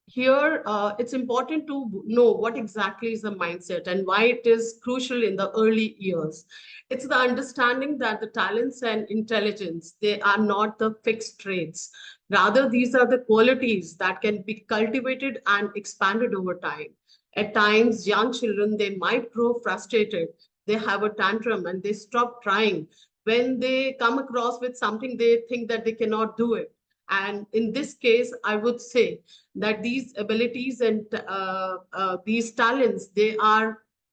Speaker 6: here, it's important to know what exactly is the mindset and why it is crucial in the early years. It's the understanding that the talents and intelligence, they are not the fixed traits. Rather, these are the qualities that can be cultivated and expanded over time. At times, young children, they might grow frustrated. They have a tantrum and they stop trying. When they come across with something, they think that they cannot do it. And in this case, I would say that these abilities and these talents, they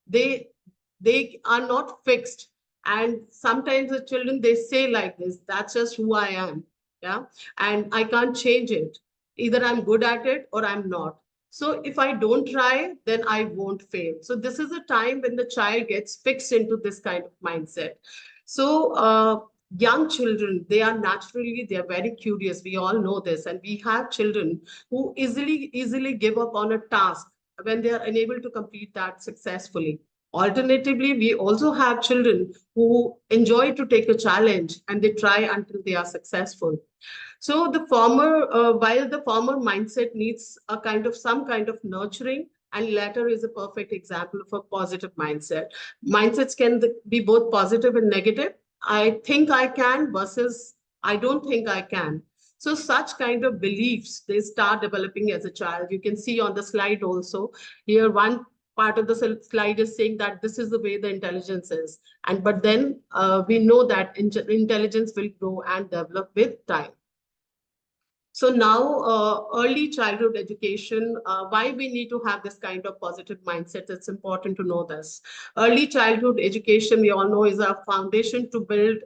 Speaker 6: they are not fixed. And sometimes the children, they say like this, that's just who I am. Yeah. And I can't change it. Either I'm good at it or I'm not. So if I don't try, then I won't fail. So this is a time when the child gets fixed into this kind of mindset. So young children, they are very curious. We all know this. And we have children who easily give up on a task when they are unable to complete that successfully. Alternatively, we also have children who enjoy to take a challenge and they try until they are successful. So the former, while the former mindset needs a kind of some kind of nurturing, and latter is a perfect example of a positive mindset. Mindsets can be both positive and negative. I think I can versus I don't think I can. So such kind of beliefs, they start developing as a child. You can see on the slide also, here one part of the slide is saying that this is the way the intelligence is. And but then we know that intelligence will grow and develop with time. So now, early childhood education, why we need to have this kind of positive mindset, it's important to know this. Early childhood education, we all know, is a foundation to build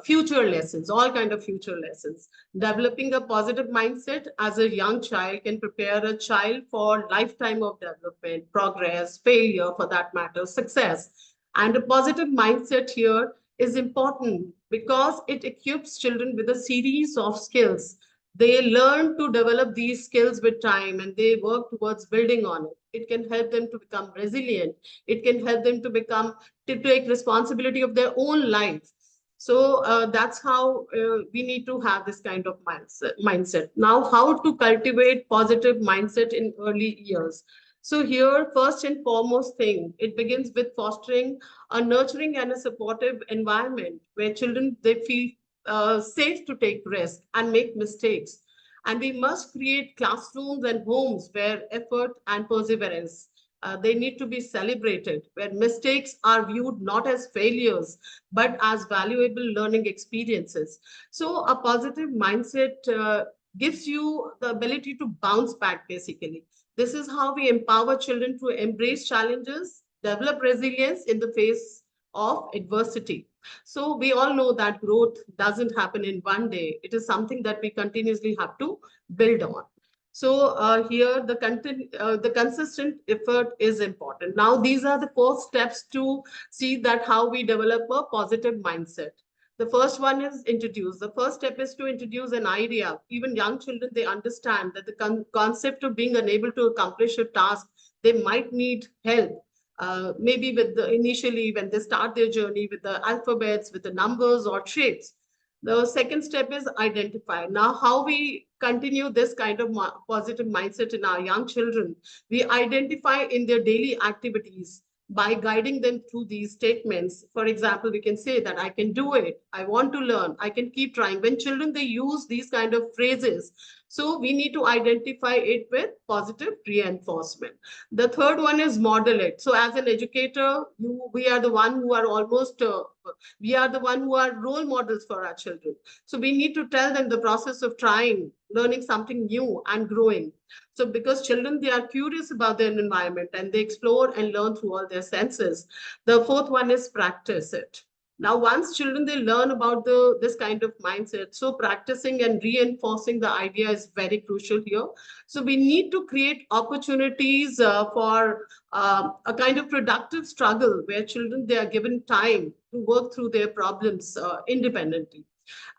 Speaker 6: future lessons, all kind of future lessons. Developing a positive mindset as a young child can prepare a child for lifetime of development, progress, failure for that matter, success. And a positive mindset here is important because it equips children with a series of skills. They learn to develop these skills with time and they work towards building on it. It can help them to become resilient. It can help them to take responsibility of their own life. So that's how we need to have this kind of mindset. Now, how to cultivate positive mindset in early years? So here, first and foremost thing, it begins with fostering a nurturing and a supportive environment where children, they feel safe to take risks and make mistakes. And we must create classrooms and homes where effort and perseverance, they need to be celebrated, where mistakes are viewed not as failures, but as valuable learning experiences. So a positive mindset gives you the ability to bounce back, basically. This is how we empower children to embrace challenges, develop resilience in the face of adversity. So we all know that growth doesn't happen in one day. It is something that we continuously have to build on. So here the consistent effort is important. Now, these are the 4 steps to see that how we develop a positive mindset. The first one is introduce. The first step is to introduce an idea. Even young children, they understand that the concept of being unable to accomplish a task, they might need help. Maybe with initially when they start their journey with the alphabets, with the numbers or shapes. The second step is identify. Now, how we continue this kind of positive mindset in our young children, we identify in their daily activities by guiding them through these statements. For example, we can say that I can do it, I want to learn, I can keep trying. When children, they use these kind of phrases, so we need to identify it with positive reinforcement. The third one is model it. So as an educator, we are the one who are we are the one who are role models for our children. So we need to tell them the process of trying, learning something new and growing. So because children, they are curious about their environment and they explore and learn through all their senses. The fourth one is practice it. Now, once children, they learn about this kind of mindset, so practicing and reinforcing the idea is very crucial here. So we need to create opportunities for a kind of productive struggle where children, they are given time to work through their problems independently.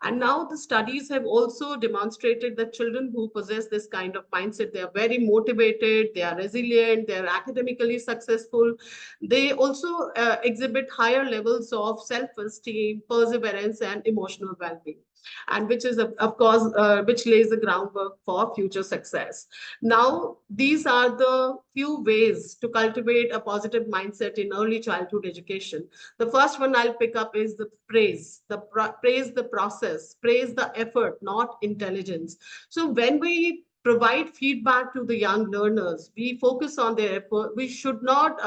Speaker 6: And now the studies have also demonstrated that children who possess this kind of mindset, they are very motivated, they are resilient, they are academically successful. They also exhibit higher levels of self-esteem, perseverance, and emotional well-being. And which is, of course, which lays the groundwork for future success. Now, these are the few ways to cultivate a positive mindset in early childhood education. The first one I'll pick up is the praise. Praise the process, praise the effort, not intelligence. So when we provide feedback to the young learners, we focus on their effort. We should not,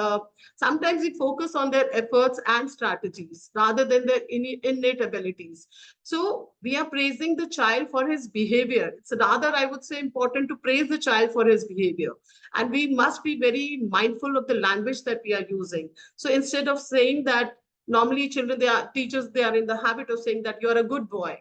Speaker 6: sometimes we focus on their efforts and strategies rather than their innate abilities. So we are praising the child for his behavior. It's rather, I would say, important to praise the child for his behavior. And we must be very mindful of the language that we are using. So instead of saying that, normally children, teachers, they are in the habit of saying that you're a good boy.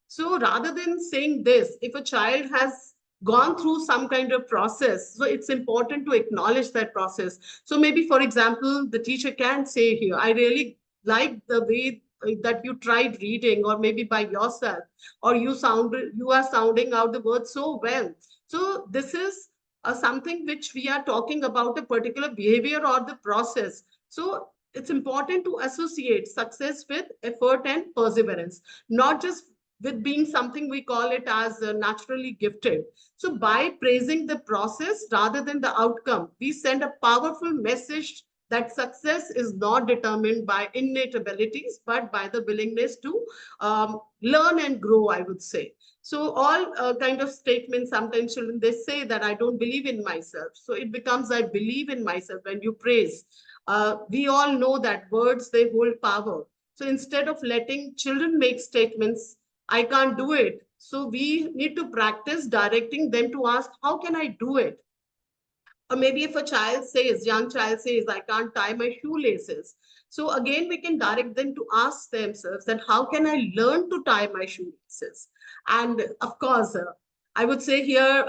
Speaker 6: So rather than saying this, if a child has gone through some kind of process, so it's important to acknowledge that process. So maybe, for example, the teacher can say here, I really like the way that you tried reading, or maybe by yourself, or you are sounding out the words so well. So this is something which we are talking about, a particular behavior or the process. So it's important to associate success with effort and perseverance, not just with being something we call it as naturally gifted. So by praising the process rather than the outcome, we send a powerful message that success is not determined by innate abilities, but by the willingness to learn and grow, I would say. So all kind of statements, sometimes children, they say that I don't believe in myself. So it becomes I believe in myself when you praise. We all know that words, they hold power. So instead of letting children make statements, I can't do it. So we need to practice directing them to ask, how can I do it? Or maybe if a young child says, I can't tie my shoelaces. So again, we can direct them to ask themselves that how can I learn to tie my shoelaces? And of course, I would say here,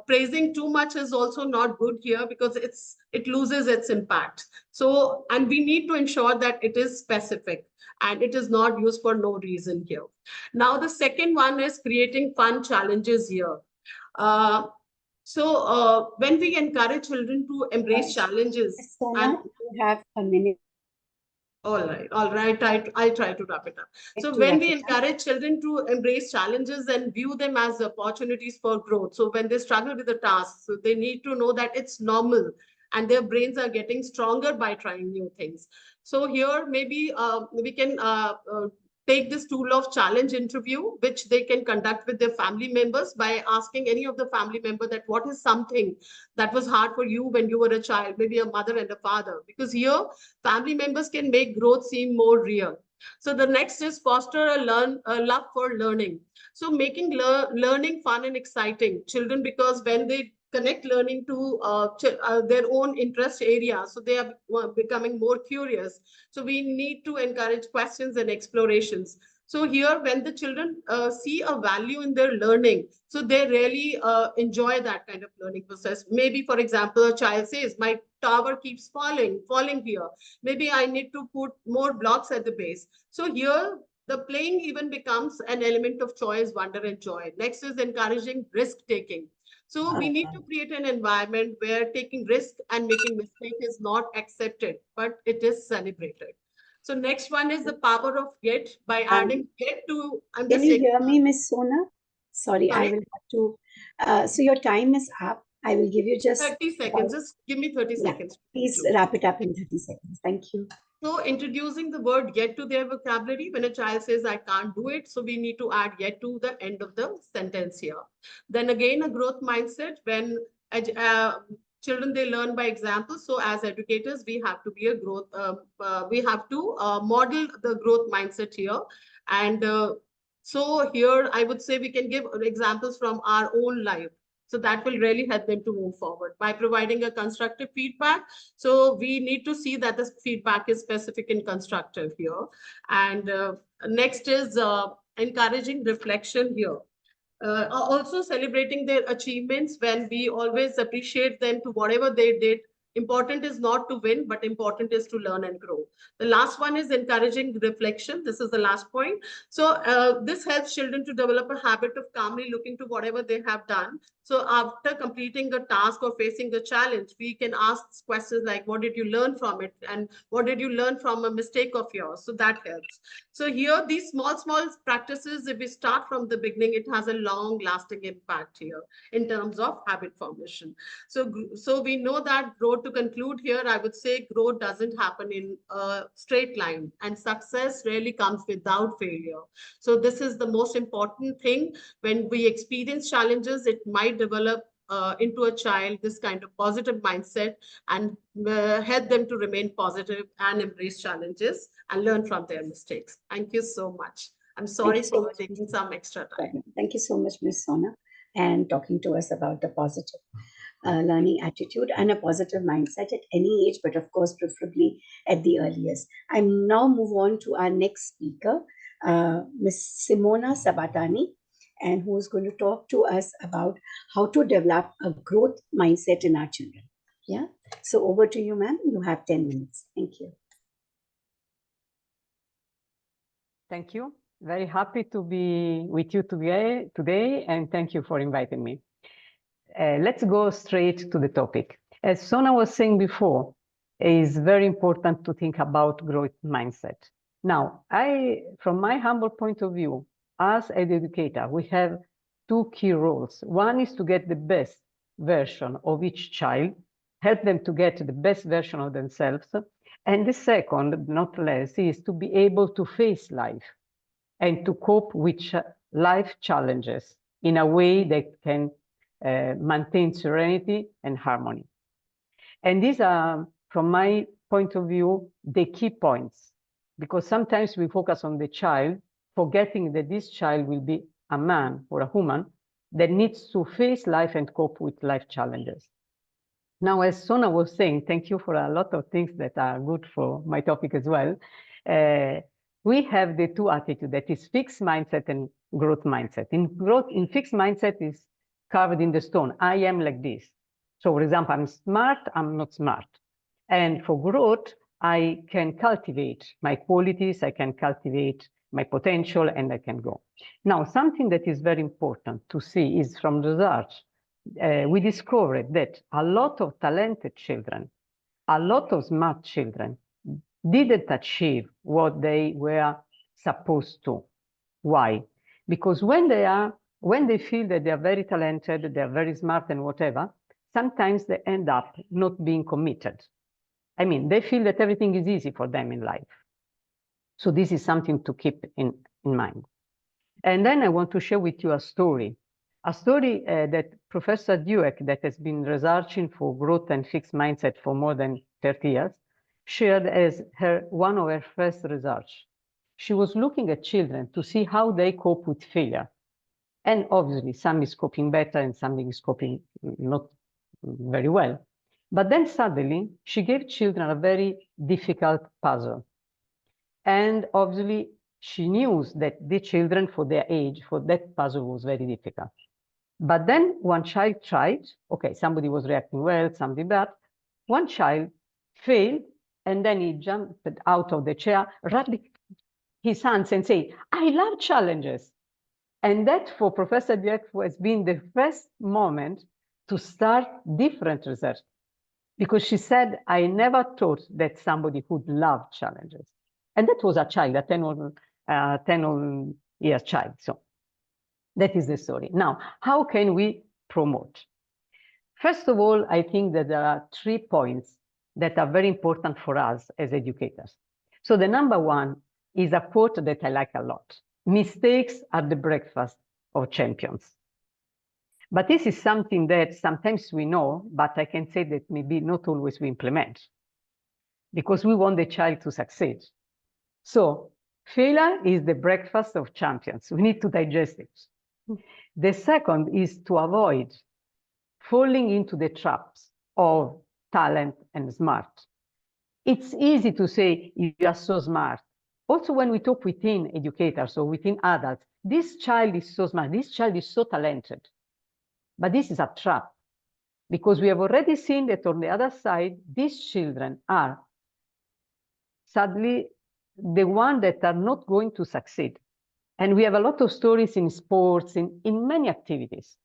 Speaker 6: praising too much is also not good here because it loses its impact. So, and we need to ensure that it is specific and it is not used for no reason here. Now, the second one is creating fun challenges here. Uh, when we encourage children to embrace challenges, and
Speaker 1: You have a minute.
Speaker 6: all right, I'll try to wrap it up. So when we encourage children to embrace challenges and view them as opportunities for growth, so when they struggle with the task, so they need to know that it's normal and their brains are getting stronger by trying new things. So here maybe we can take this tool of challenge interview, which they can conduct with their family members by asking any of the family member that what is something that was hard for you when you were a child, maybe a mother and a father, because here family members can make growth seem more real. So the next is foster a love for learning. So making learning fun and exciting. Children, because when they connect learning to their own interest area, so they are becoming more curious. So we need to encourage questions and explorations. So here, when the children see a value in their learning, so they really enjoy that kind of learning process. Maybe, for example, a child says, my tower keeps falling here. Maybe I need to put more blocks at the base. So here, the playing even becomes an element of choice, wonder, and joy. Next is encouraging risk taking. So we need to create an environment where taking risk and making mistake is not accepted, but it is celebrated. So next one is the power of yet by adding yet to. I'm
Speaker 1: Can
Speaker 6: just
Speaker 1: you
Speaker 6: taking.
Speaker 1: hear me, Miss Sona? Sorry, I
Speaker 6: Sorry?
Speaker 1: will have to. So your time is up. I will give you just
Speaker 6: 30
Speaker 1: about,
Speaker 6: seconds. Just give me 30
Speaker 1: yeah,
Speaker 6: seconds. to
Speaker 1: please
Speaker 6: conclude.
Speaker 1: wrap it up in 30 seconds. Thank you.
Speaker 6: So introducing the word yet to their vocabulary, when a child says, I can't do it, so we need to add yet to the end of the sentence here. Then again, a growth mindset, when children, they learn by example. So as educators, we have to be a growth, we have to model the growth mindset here. And so here, I would say we can give examples from our own life. So that will really help them to move forward by providing a constructive feedback. So we need to see that the feedback is specific and constructive here. And next is encouraging reflection here. Also celebrating their achievements when we always appreciate them to whatever they did. Important is not to win, but important is to learn and grow. The last one is encouraging reflection. This is the last point. So this helps children to develop a habit of calmly looking to whatever they have done. So after completing a task or facing a challenge, we can ask questions like, what did you learn from it? And what did you learn from a mistake of yours? So that helps. So here, these small practices, if we start from the beginning, it has a long lasting impact here in terms of habit formation. So we know that growth, to conclude here, I would say growth doesn't happen in a straight line, and success really comes without failure. So this is the most important thing. When we experience challenges, it might develop into a child this kind of positive mindset and help them to remain positive and embrace challenges and learn from their mistakes. Thank you so much. I'm sorry
Speaker 1: so
Speaker 6: for
Speaker 1: much.
Speaker 6: taking some extra time.
Speaker 1: Thank you so much, Ms. Sona, and talking to us about the positive learning attitude and a positive mindset at any age, but of course, preferably at the earliest. I now move on to our next speaker, Ms. Simona Sabatani, and who is going to talk to us about how to develop a growth mindset in our children. Yeah. So over to you, ma'am. You have 10 minutes. Thank you.
Speaker 7: Thank you. Very happy to be with you today, and thank you for inviting me. Let's go straight to the topic. As Sona was saying before, it is very important to think about growth mindset. Now, from my humble point of view, as an educator, we have two key roles. One is to get the best version of each child, help them to get the best version of themselves. And the second, not less, is to be able to face life and to cope with life challenges in a way that can maintain serenity and harmony. And these are, from my point of view, the key points, because sometimes we focus on the child, forgetting that this child will be a man or a woman that needs to face life and cope with life challenges. Now, as Sona was saying, thank you for a lot of things that are good for my topic as well. We have the two attitudes, that is fixed mindset and growth mindset. In fixed mindset is carved in the stone. I am like this. So for example, I'm smart, I'm not smart. And for growth, I can cultivate my qualities, I can cultivate my potential, and I can go. Now, something that is very important to see is from research, we discovered that a lot of talented children, a lot of smart children didn't achieve what they were supposed to. Why? Because when they feel that they are very talented, they are very smart and whatever, sometimes they end up not being committed. I mean, they feel that everything is easy for them in life. So this is something to keep in mind. And then I want to share with you a story that Professor Dweck, that has been researching for growth and fixed mindset for more than 30 years, shared as one of her first research. She was looking at children to see how they cope with failure. And obviously, some is coping better and some is coping not very well. But then suddenly, she gave children a very difficult puzzle. And obviously, she knew that the children, for their age, for that puzzle was very difficult. But then one child tried, okay, somebody was reacting well, somebody bad. One child failed, and then he jumped out of the chair, rubbed his hands and said, I love challenges. And that for Professor Dweck has been the first moment to start different research. Because she said, I never thought that somebody would love challenges. And that was a child, a 10 years child. So that is the story. Now, how can we promote? First of all, I think that there are 3 points that are very important for us as educators. So the number one is a quote that I like a lot. Mistakes are the breakfast of champions. But this is something that sometimes we know, but I can say that maybe not always we implement, because we want the child to succeed. So failure is the breakfast of champions. We need to digest it. The second is to avoid falling into the traps of talent and smart. It's easy to say you are so smart. Also, when we talk within educators or within adults, this child is so smart, this child is so talented. But this is a trap, because we have already seen that on the other side, these children are sadly the ones that are not going to succeed. And we have a lot of stories in sports, in many activities.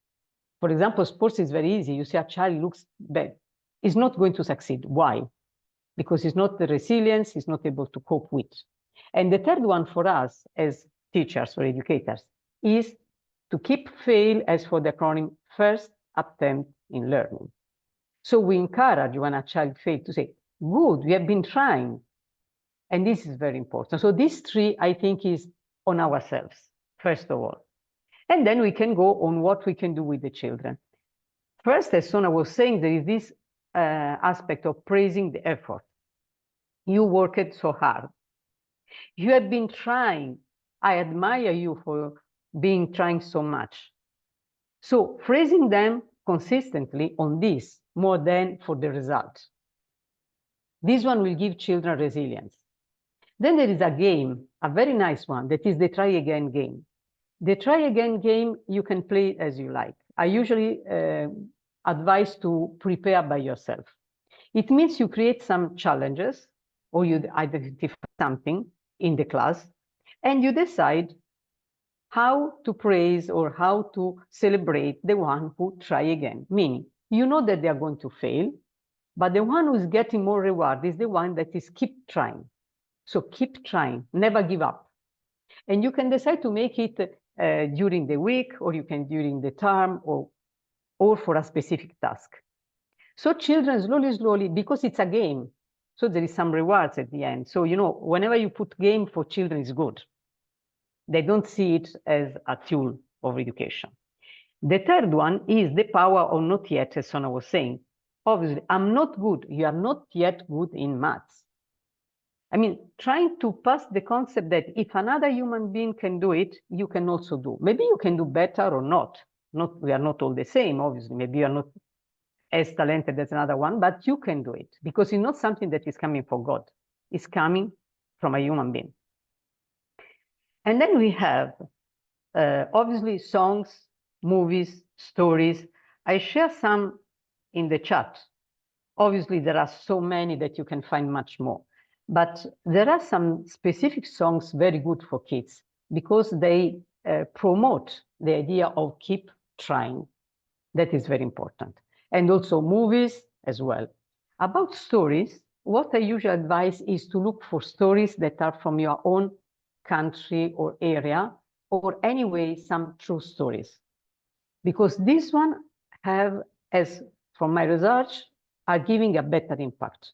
Speaker 7: For example, sports is very easy. You see a child looks bad. He's not going to succeed. Why? Because he's not the resilience, he's not able to cope with. And the third one for us as teachers or educators is to keep fail as for the acronym first attempt in learning. So we encourage when a child fails to say, good, we have been trying. And this is very important. So these 3, I think, is on ourselves, first of all. And then we can go on what we can do with the children. First, as Sona was saying, there is this aspect of praising the effort. You worked so hard. You have been trying. I admire you for trying so much. So praising them consistently on this more than for the result. This one will give children resilience. Then there is a game, a very nice one, that is the try again game. The try again game, you can play as you like. I usually advise to prepare by yourself. It means you create some challenges, or you identify something in the class, and you decide how to praise or how to celebrate the one who try again. Meaning, you know that they are going to fail, but the one who is getting more reward is the one that is keep trying. So keep trying, never give up. And you can decide to make it during the week, or you can during the term, or for a specific task. So children slowly, because it's a game, so there is some rewards at the end. So, you know, whenever you put game for children is good. They don't see it as a tool of education. The third one is the power of not yet, as Sona was saying. Obviously, I'm not good. You are not yet good in maths. I mean, trying to pass the concept that if another human being can do it, you can also do. Maybe you can do better or not. We are not all the same, obviously. Maybe you are not as talented as another one, but you can do it, because it's not something that is coming from God. It's coming from a human being. And then we have, obviously, songs, movies, stories. I share some in the chat. Obviously, there are so many that you can find much more. But there are some specific songs very good for kids, because they promote the idea of keep trying. That is very important. And also movies as well. About stories, what I usually advise is to look for stories that are from your own country or area, or anyway, some true stories. Because this one have, as from my research, are giving a better impact.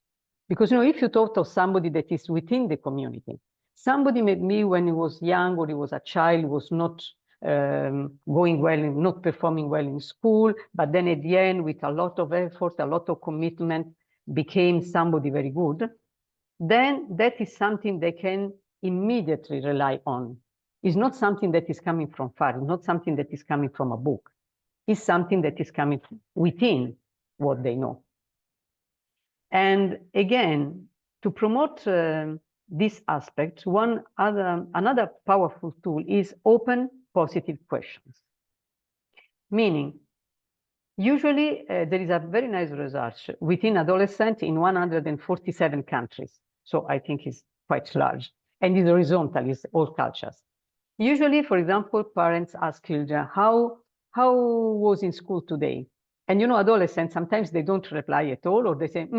Speaker 7: Because, you know, if you talk to somebody that is within the community, somebody maybe when he was young or he was a child, was not going well, not performing well in school, but then at the end, with a lot of effort, a lot of commitment, became somebody very good, then that is something they can immediately rely on. It's not something that is coming from far, it's not something that is coming from a book. It's something that is coming within what they know. And again, to promote this aspect, another powerful tool is open positive questions. Meaning, usually there is a very nice research within adolescents in 147 countries. So I think it's quite large, and it's horizontal, it's all cultures. Usually, for example, parents ask children, how was in school today? And you know, adolescents, sometimes they don't reply at all, or they say,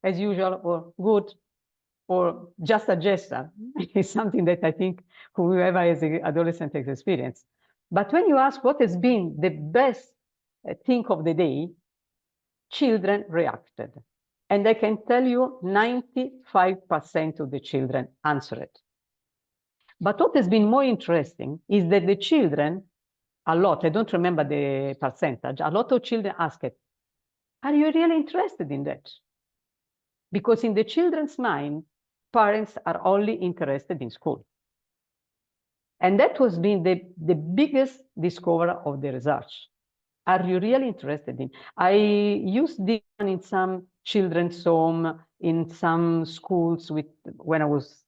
Speaker 7: as usual, or good, or just a gesture is something that I think whoever as an adolescent has experienced. But when you ask what has been the best thing of the day, children reacted. And I can tell you 95% of the children answered. But what has been more interesting is that the children, a lot, I don't remember the percentage, a lot of children asked, are you really interested in that? Because in the children's mind, parents are only interested in school. And that was been the biggest discovery of the research. Are you really interested in? I used this one in some children's home, in some schools when I was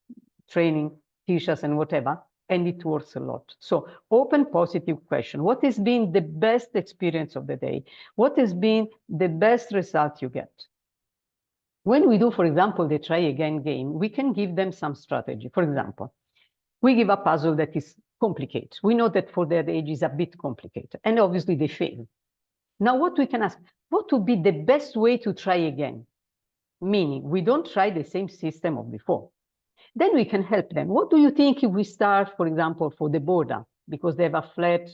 Speaker 7: training teachers and whatever, and it works a lot. So open, positive question. What has been the best experience of the day? What has been the best result you get? When we do, for example, the try again game, we can give them some strategy. For example, we give a puzzle that is complicated. We know that for their age is a bit complicated, and obviously they fail. Now, what we can ask, what would be the best way to try again? Meaning, we don't try the same system of before. Then we can help them. What do you think if we start, for example, for the border, because they have a flat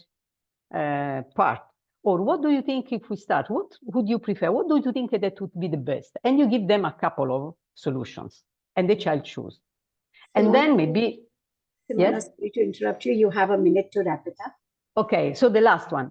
Speaker 7: part? Or what do you think if we start? What would you prefer? What do you think that would be the best? And you give them a couple of solutions, and the child choose. And then maybe,
Speaker 1: Simona, sorry to interrupt you. You have a minute to wrap it up.
Speaker 7: Okay, so the last one.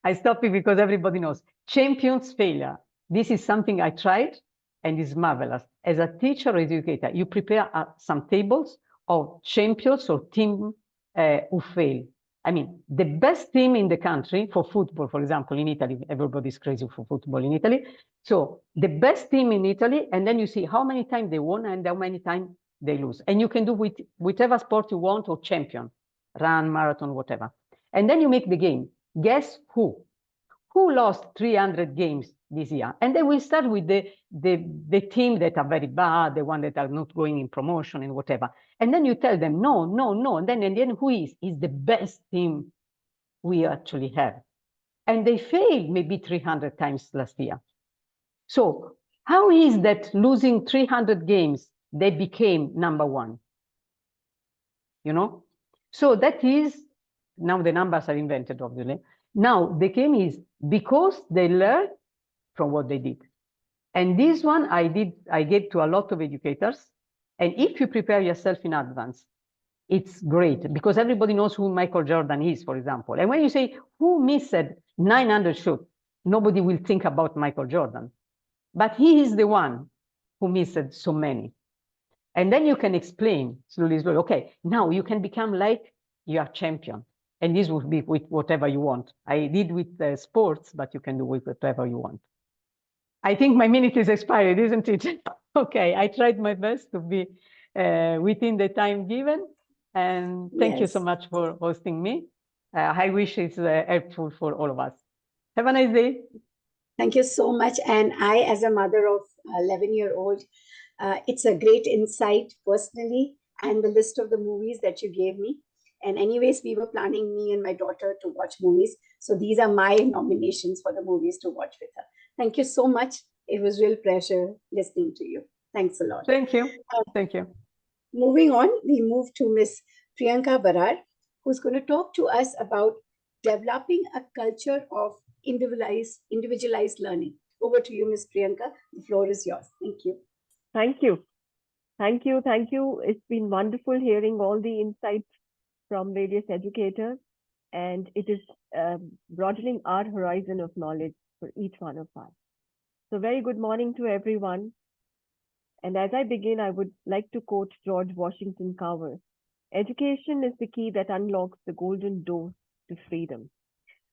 Speaker 7: I stop it because everybody knows. Champions failure. This is something I tried and is marvelous. As a teacher or educator, you prepare some tables of champions or team who fail. I mean, the best team in the country for football, for example, in Italy, everybody's crazy for football in Italy. So the best team in Italy, and then you see how many times they won and how many times they lose. And you can do with whichever sport you want or champion, run, marathon, whatever. And then you make the game. Guess who? Who lost 300 games this year? And then we start with the team that are very bad, the one that are not going in promotion and whatever. And then you tell them, no, no, no. And then in the end, who is the best team we actually have? And they failed maybe 300 times last year. So how is that losing 300 games, they became number one? You know? So that is, now the numbers are invented, obviously. Now the game is because they learn from what they did. And this one I gave to a lot of educators. And if you prepare yourself in advance, it's great because everybody knows who Michael Jordan is, for example. And when you say who missed 900 shots, nobody will think about Michael Jordan. But he is the one who missed so many. And then you can explain slowly, slowly, okay, now you can become like your champion. And this would be with whatever you want. I did with sports, but you can do with whatever you want. I think my minute is expired, isn't it? Okay, I tried my best to be within the time given. And thank you so much for hosting me. I wish it's helpful for all of us. Have a nice day.
Speaker 1: Thank you so much. And I, as a mother of 11-year-old, it's a great insight personally, and the list of the movies that you gave me. And anyways, we were planning, me and my daughter, to watch movies. So these are my nominations for the movies to watch with her. Thank you so much. It was real pleasure listening to you. Thanks a lot.
Speaker 7: Thank you. Thank you.
Speaker 1: Moving on, we move to Miss Priyanka Barar, who's going to talk to us about developing a culture of individualized learning. Over to you, Miss Priyanka. The floor is yours. Thank you.
Speaker 8: Thank you. Thank you. Thank you. It's been wonderful hearing all the insights from various educators, and it is broadening our horizon of knowledge for each one of us. So very good morning to everyone. And as I begin, I would like to quote George Washington Carver. Education is the key that unlocks the golden door to freedom.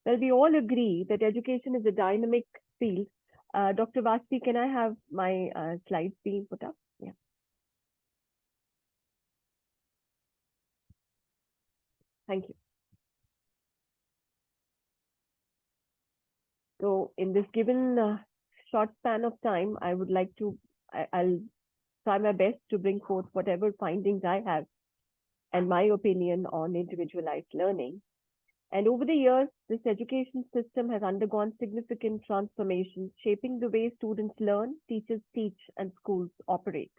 Speaker 8: Well, we all agree that education is a dynamic field. Dr. Vasti, can I have my slides being put up? Yeah. Thank you. So in this given short span of time, I would like to, I'll try my best to bring forth whatever findings I have and my opinion on individualized learning. And over the years, this education system has undergone significant transformations, shaping the way students learn, teachers teach, and schools operate.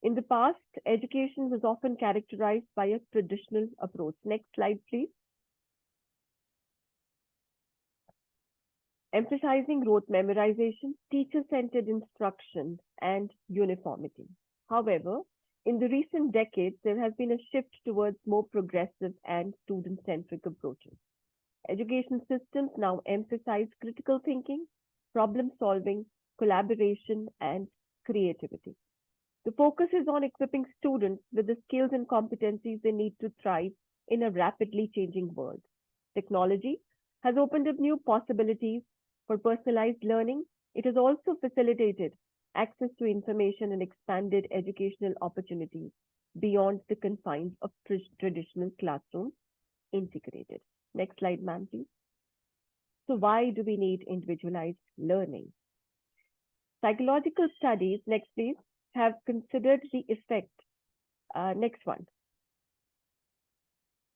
Speaker 8: In the past, education was often characterized by a traditional approach. Next slide, please. Emphasizing rote memorization, teacher-centered instruction, and uniformity. However, in the recent decades, there has been a shift towards more progressive and student-centric approaches. Education systems now emphasize critical thinking, problem solving, collaboration, and creativity. The focus is on equipping students with the skills and competencies they need to thrive in a rapidly changing world. Technology has opened up new possibilities for personalized learning. It has also facilitated access to information and expanded educational opportunities beyond the confines of traditional classrooms integrated. Next slide, ma'am, please. So why do we need individualized learning? Psychological studies, next please, have considered the effect. Next one.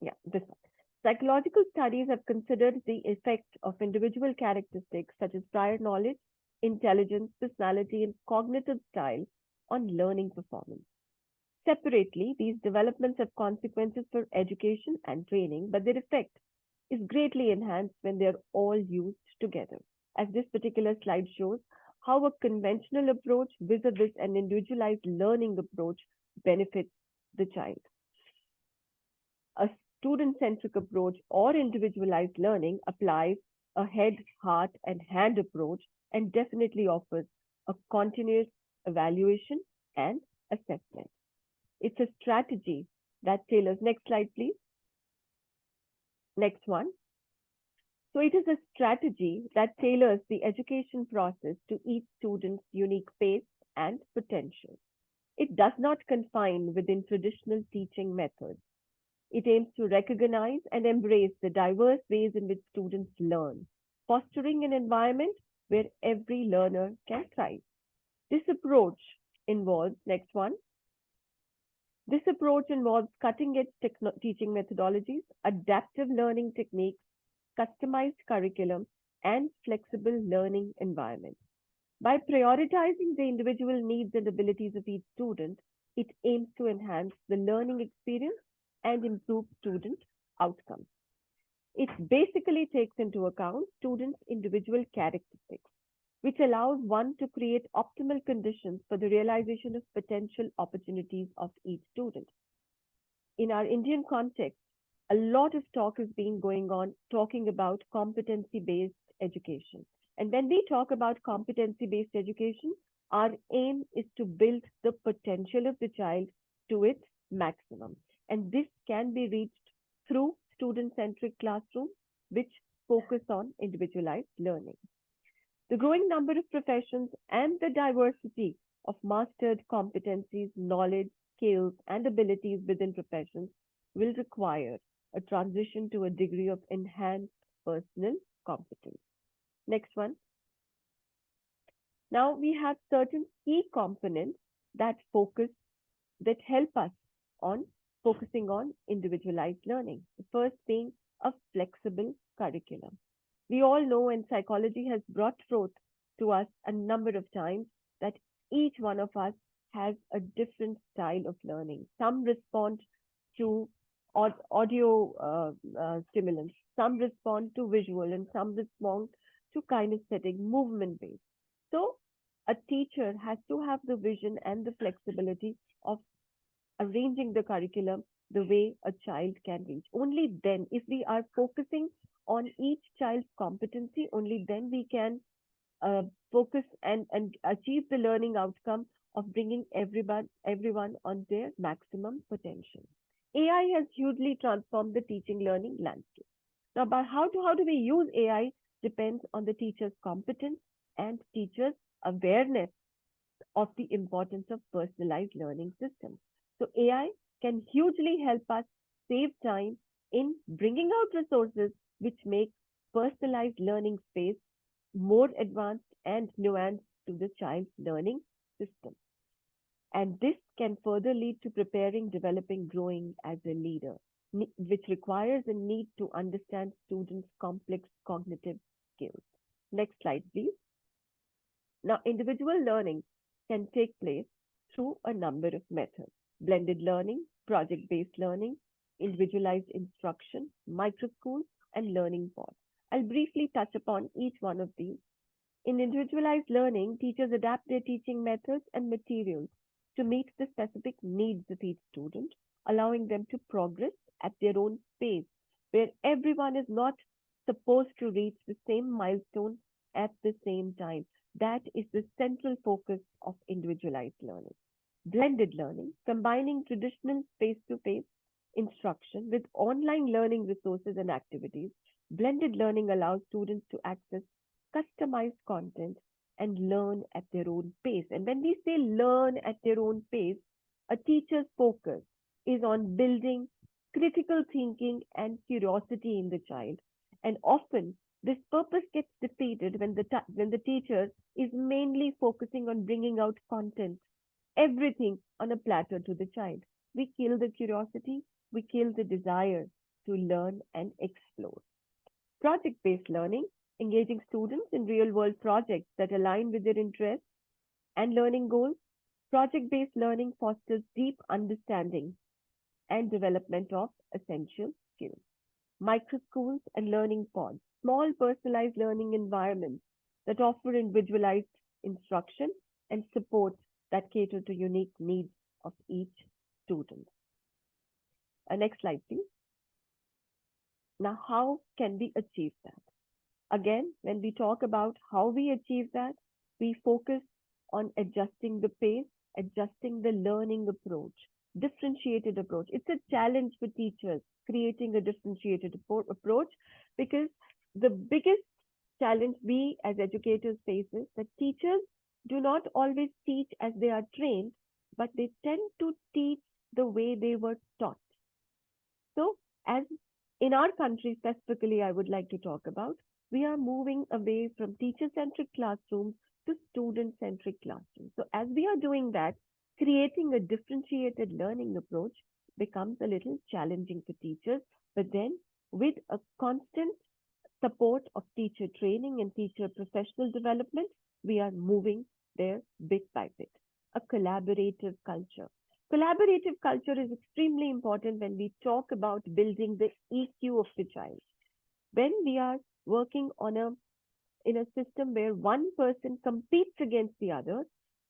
Speaker 8: Yeah, this one. Psychological studies have considered the effect of individual characteristics such as prior knowledge, intelligence, personality, and cognitive style on learning performance. Separately, these developments have consequences for education and training, but their effect is greatly enhanced when they are all used together. As this particular slide shows, how a conventional approach vis-a-vis an individualized learning approach benefits the child. A student-centric approach or individualized learning applies a head, heart, and hand approach and definitely offers a continuous evaluation and assessment. It's a strategy that tailors. Next slide, please. Next one. So it is a strategy that tailors the education process to each student's unique pace and potential. It does not confine within traditional teaching methods. It aims to recognize and embrace the diverse ways in which students learn, fostering an environment where every learner can thrive. This approach involves, next one, this approach involves cutting-edge teaching methodologies, adaptive learning techniques, customized curriculum, and flexible learning environments. By prioritizing the individual needs and abilities of each student, it aims to enhance the learning experience and improve student outcomes. It basically takes into account students' individual characteristics, which allows one to create optimal conditions for the realization of potential opportunities of each student. In our Indian context, a lot of talk has been going on talking about competency-based education. And when we talk about competency-based education, our aim is to build the potential of the child to its maximum. And this can be reached through student-centric classrooms, which focus on individualized learning. The growing number of professions and the diversity of mastered competencies, knowledge, skills, and abilities within professions will require a transition to a degree of enhanced personal competence. Next one. Now we have certain key components that help us on focusing on individualized learning. The first being a flexible curriculum. We all know, and psychology has brought forth to us a number of times, that each one of us has a different style of learning. Some respond to audio stimulants, some respond to visual, and some respond to kinesthetic, movement-based. So a teacher has to have the vision and the flexibility of arranging the curriculum the way a child can reach. Only then, if we are focusing on each child's competency, only then we can focus and achieve the learning outcome of bringing everyone on their maximum potential. AI has hugely transformed the teaching learning landscape. Now, about how do we use AI depends on the teacher's competence and teacher's awareness of the importance of personalized learning systems. So AI can hugely help us save time in bringing out resources which make personalized learning space more advanced and nuanced to the child's learning system. And this can further lead to preparing, developing, growing as a leader, which requires a need to understand students' complex cognitive skills. Next slide, please. Now, individual learning can take place through a number of methods: blended learning, project-based learning, individualized instruction, microschools, and learning pods. I'll briefly touch upon each one of these. In individualized learning, teachers adapt their teaching methods and materials to meet the specific needs of each student, allowing them to progress at their own pace, where everyone is not supposed to reach the same milestone at the same time. That is the central focus of individualized learning. Blended learning, combining traditional face-to-face instruction with online learning resources and activities. Blended learning allows students to access customized content and learn at their own pace. And when we say learn at their own pace, a teacher's focus is on building critical thinking and curiosity in the child. And often this purpose gets defeated when the teacher is mainly focusing on bringing out content, everything on a platter to the child. We kill the curiosity, we kill the desire to learn and explore. Project-based learning, engaging students in real-world projects that align with their interests and learning goals. Project-based learning fosters deep understanding and development of essential skills. Microschools and learning pods, small personalized learning environments that offer individualized instruction and support that cater to unique needs of each student. Next slide, please. Now, how can we achieve that? Again, when we talk about how we achieve that, we focus on adjusting the pace, adjusting the learning approach, differentiated approach. It's a challenge for teachers creating a differentiated approach, because the biggest challenge we as educators face is that teachers do not always teach as they are trained, but they tend to teach the way they were taught. So, as in our country specifically, I would like to talk about, we are moving away from teacher-centric classrooms to student-centric classrooms. So as we are doing that, creating a differentiated learning approach becomes a little challenging for teachers. But then with a constant support of teacher training and teacher professional development, we are moving there bit by bit. A collaborative culture. Collaborative culture is extremely important when we talk about building the EQ of the child. When we are working in a system where one person competes against the other,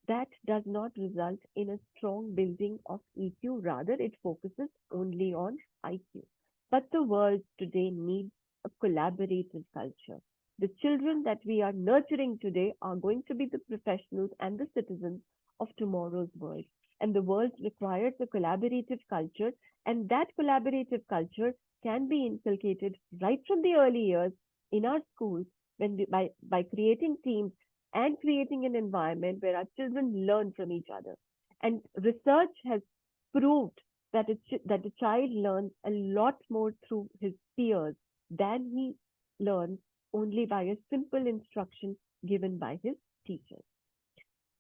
Speaker 8: that does not result in a strong building of EQ. Rather, it focuses only on IQ. But the world today needs a collaborative culture. The children that we are nurturing today are going to be the professionals and the citizens of tomorrow's world. And the world requires a collaborative culture, and that collaborative culture can be inculcated right from the early years in our schools by creating teams and creating an environment where our children learn from each other. And research has proved that a child learns a lot more through his peers than he learns only by a simple instruction given by his teachers.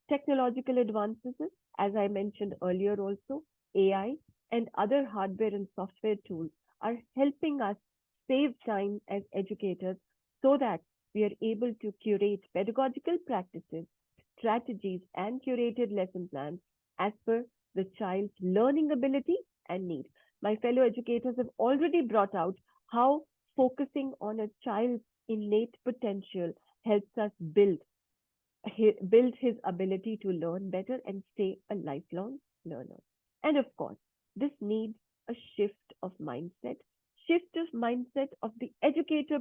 Speaker 8: Technological advances, as I mentioned earlier also, AI and other hardware and software tools are helping us save time as educators so that we are able to curate pedagogical practices, strategies, and curated lesson plans as per the child's learning ability and need. My fellow educators have already brought out how focusing on a child's innate potential helps us build his ability to learn better and stay a lifelong learner. And of course, this needs a shift of mindset of the educator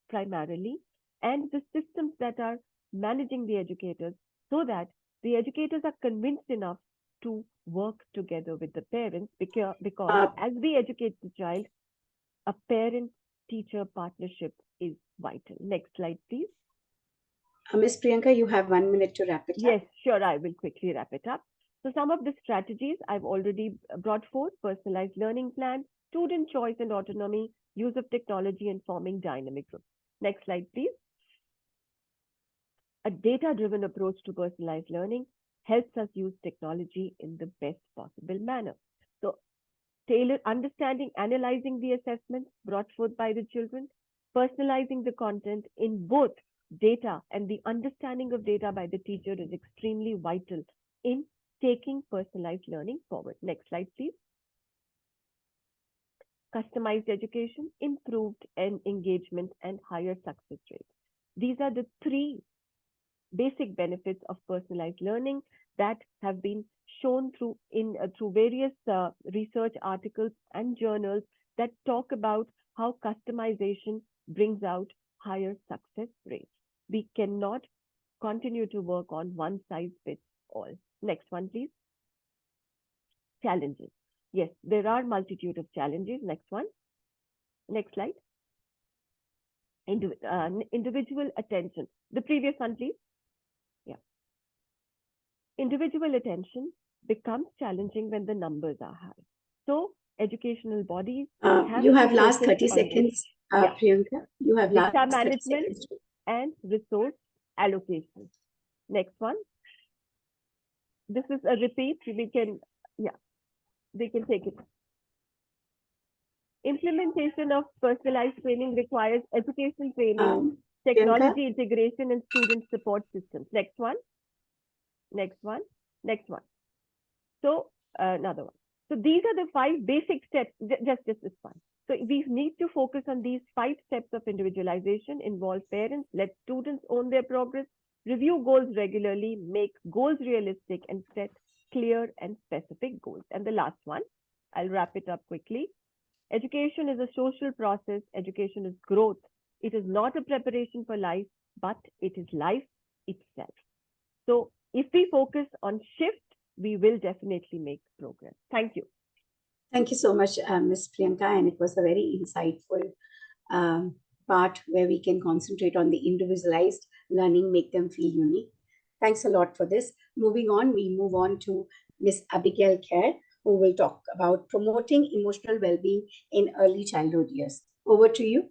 Speaker 8: primarily, and the systems that are managing the educators, so that the educators are convinced enough to work together with the parents, because as we educate the child, a parent-teacher partnership is vital. Next slide, please.
Speaker 1: Ms. Priyanka, you have 1 minute to wrap it up.
Speaker 8: Yes, sure. I will quickly wrap it up. So some of the strategies I've already brought forth: personalized learning plan, student choice and autonomy, use of technology, and forming dynamic groups. Next slide, please. A data-driven approach to personalized learning helps us use technology in the best possible manner. So understanding, analyzing the assessments brought forth by the children, personalizing the content in both data and the understanding of data by the teacher is extremely vital in taking personalized learning forward. Next slide, please. Customized education, improved engagement, and higher success rates. These are the three basic benefits of personalized learning that have been shown through various research articles and journals that talk about how customization brings out higher success rates. We cannot continue to work on one size fits all. Next one, please. Challenges. Yes, there are multitude of challenges. Next one. Next slide. Individual attention. The previous one, please. Yeah. Individual attention becomes challenging when the numbers are high. So educational bodies
Speaker 1: you have last 30 seconds, Priyanka. You have last
Speaker 8: data
Speaker 1: 30
Speaker 8: management
Speaker 1: seconds.
Speaker 8: and resource allocation. Next one. This is a repeat. We can take it. Implementation of personalized training requires education training, technology integration, and student support systems. Next one. Next one. Next one. So another one. So these are the 5 basic steps. Just this one. So we need to focus on these 5 steps of individualization, involve parents, let students own their progress, review goals regularly, make goals realistic, and set clear and specific goals. And the last one, I'll wrap it up quickly. Education is a social process. Education is growth. It is not a preparation for life, but it is life itself. So if we focus on shift, we will definitely make progress. Thank you.
Speaker 1: Thank you so much, Ms. Priyanka. And it was a very insightful part where we can concentrate on the individualized learning, make them feel unique. Thanks a lot for this. Moving on, we move on to Ms. Abigail Kerr, who will talk about promoting emotional well-being in early childhood years. Over to you.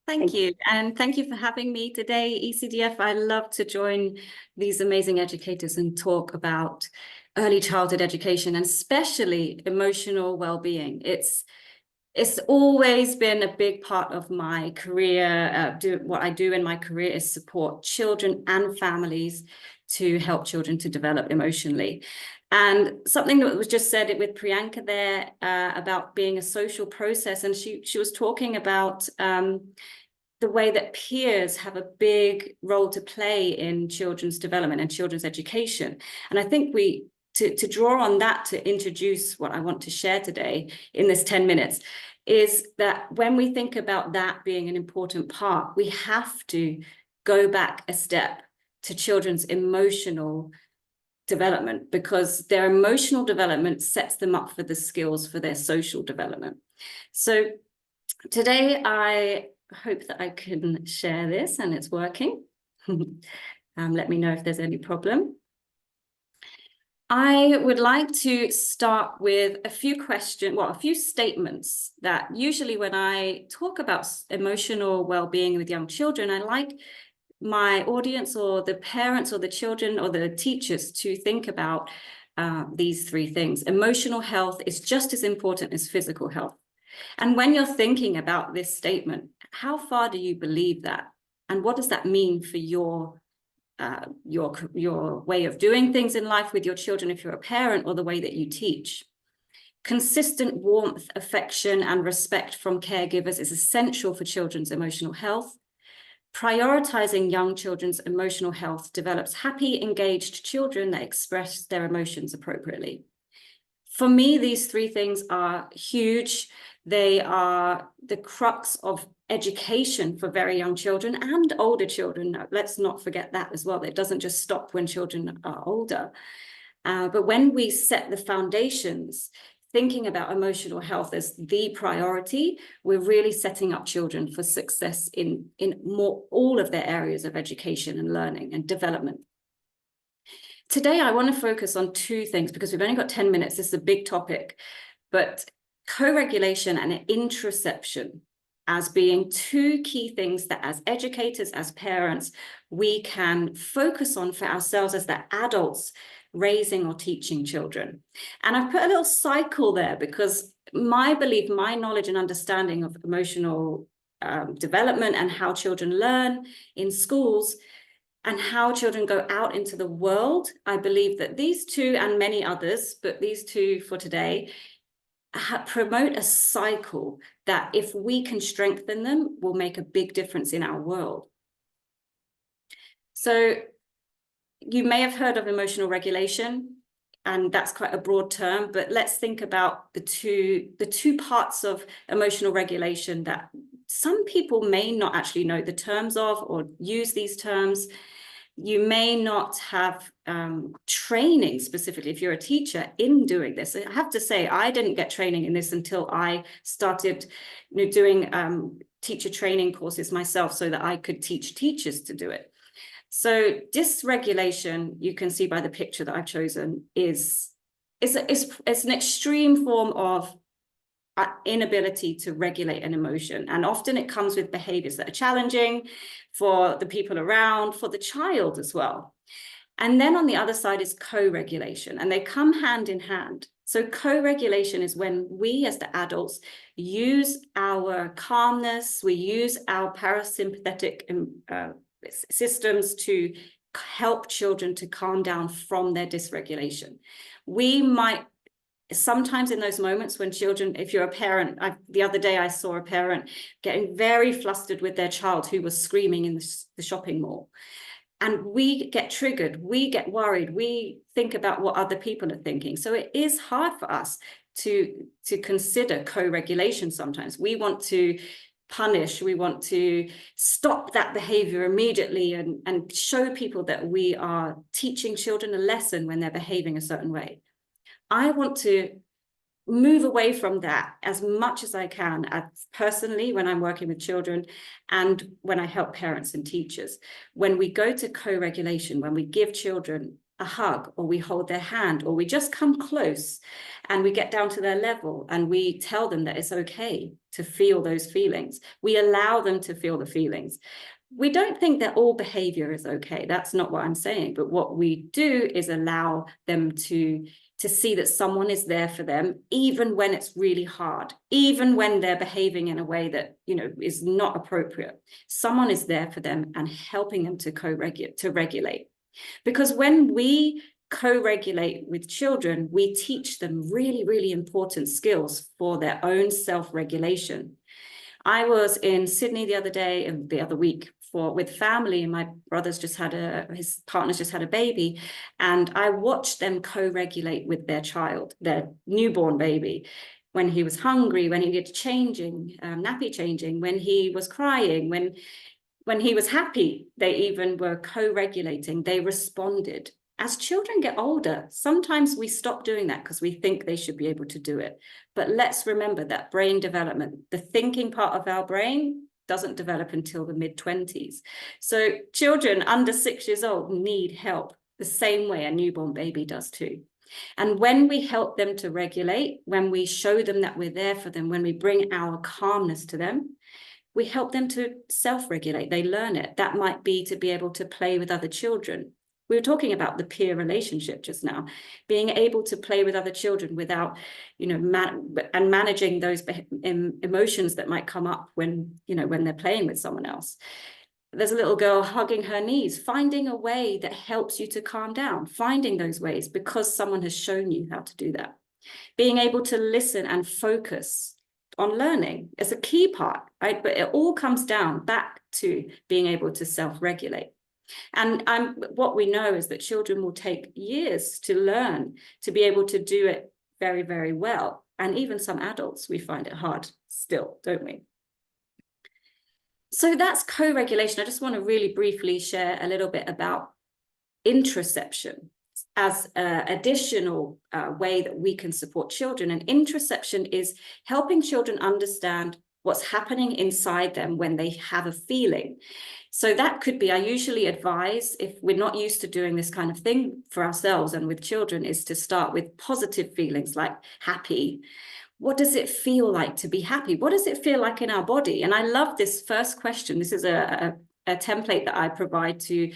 Speaker 9: Thank you. And thank you for having me today, ECDF. I love to join these amazing educators and talk about early childhood education, and especially emotional well-being. It's always been a big part of my career. What I do in my career is support children and families to help children to develop emotionally. And something that was just said with Priyanka there about being a social process, and she was talking about the way that peers have a big role to play in children's development and children's education. And I think to draw on that to introduce what I want to share today in this 10 minutes is that when we think about that being an important part, we have to go back a step to children's emotional development, because their emotional development sets them up for the skills for their social development. So today I hope that I can share this and it's working. Let me know if there's any problem. I would like to start with a few statements that usually when I talk about emotional well-being with young children, I like my audience or the parents or the children or the teachers to think about these 3 things. Emotional health is just as important as physical health. And when you're thinking about this statement, how far do you believe that? And what does that mean for your way of doing things in life with your children if you're a parent, or the way that you teach? Consistent warmth, affection, and respect from caregivers is essential for children's emotional health. Prioritizing young children's emotional health develops happy, engaged children that express their emotions appropriately. For me, these 3 things are huge. They are the crux of education for very young children and older children. Let's not forget that as well. It doesn't just stop when children are older. But when we set the foundations, thinking about emotional health as the priority, we're really setting up children for success in all of their areas of education and learning and development. Today, I want to focus on 2 things because we've only got 10 minutes. This is a big topic, but co-regulation and interoception as being 2 key things that as educators, as parents, we can focus on for ourselves as the adults raising or teaching children. And I've put a little cycle there because my belief, my knowledge and understanding of emotional development and how children learn in schools and how children go out into the world, I believe that these two and many others, but these two for today, promote a cycle that if we can strengthen them, will make a big difference in our world. So you may have heard of emotional regulation, and that's quite a broad term, but let's think about the two parts of emotional regulation that some people may not actually know the terms of or use these terms. You may not have training specifically if you're a teacher in doing this. I have to say, I didn't get training in this until I started doing teacher training courses myself so that I could teach teachers to do it. So dysregulation, you can see by the picture that I've chosen, is an extreme form of inability to regulate an emotion. And often it comes with behaviors that are challenging for the people around, for the child as well. And then on the other side is co-regulation, and they come hand in hand. So co-regulation is when we as the adults use our calmness, we use our parasympathetic systems to help children to calm down from their dysregulation. We might sometimes in those moments when children, if you're a parent, the other day I saw a parent getting very flustered with their child who was screaming in the shopping mall. And we get triggered, we get worried, we think about what other people are thinking. So it is hard for us to consider co-regulation sometimes. We want to punish, we want to stop that behavior immediately and show people that we are teaching children a lesson when they're behaving a certain way. I want to move away from that as much as I can, personally, when I'm working with children and when I help parents and teachers. When we go to co-regulation, when we give children a hug, or we hold their hand, or we just come close and we get down to their level and we tell them that it's okay to feel those feelings. We allow them to feel the feelings. We don't think that all behavior is okay. That's not what I'm saying. But what we do is allow them to see that someone is there for them, even when it's really hard, even when they're behaving in a way that, is not appropriate. Someone is there for them and helping them to regulate. Because when we co-regulate with children, we teach them really, really important skills for their own self-regulation. I was in Sydney the other week with family, and my brother's his partner's just had a baby, and I watched them co-regulate with their child, their newborn baby, when he was hungry, when he needed changing, nappy changing, when he was crying, when he was happy. They even were co-regulating, they responded. As children get older, sometimes we stop doing that because we think they should be able to do it. But let's remember that brain development, the thinking part of our brain, doesn't develop until the mid-20s. So children under 6 years old need help the same way a newborn baby does too. And when we help them to regulate, when we show them that we're there for them, when we bring our calmness to them, we help them to self-regulate. They learn it. That might be to be able to play with other children. We were talking about the peer relationship just now, being able to play with other children without, and managing those emotions that might come up when they're playing with someone else. There's a little girl hugging her knees, finding a way that helps you to calm down, finding those ways because someone has shown you how to do that. Being able to listen and focus on learning is a key part, right? But it all comes down back to being able to self-regulate. And what we know is that children will take years to learn to be able to do it very, very well. And even some adults, we find it hard still, don't we? So that's co-regulation. I just want to really briefly share a little bit about interoception as an additional way that we can support children. And interoception is helping children understand what's happening inside them when they have a feeling. So that could be, I usually advise, if we're not used to doing this kind of thing for ourselves and with children, is to start with positive feelings like happy. What does it feel like to be happy? What does it feel like in our body? And I love this first question. This is a template that I provide to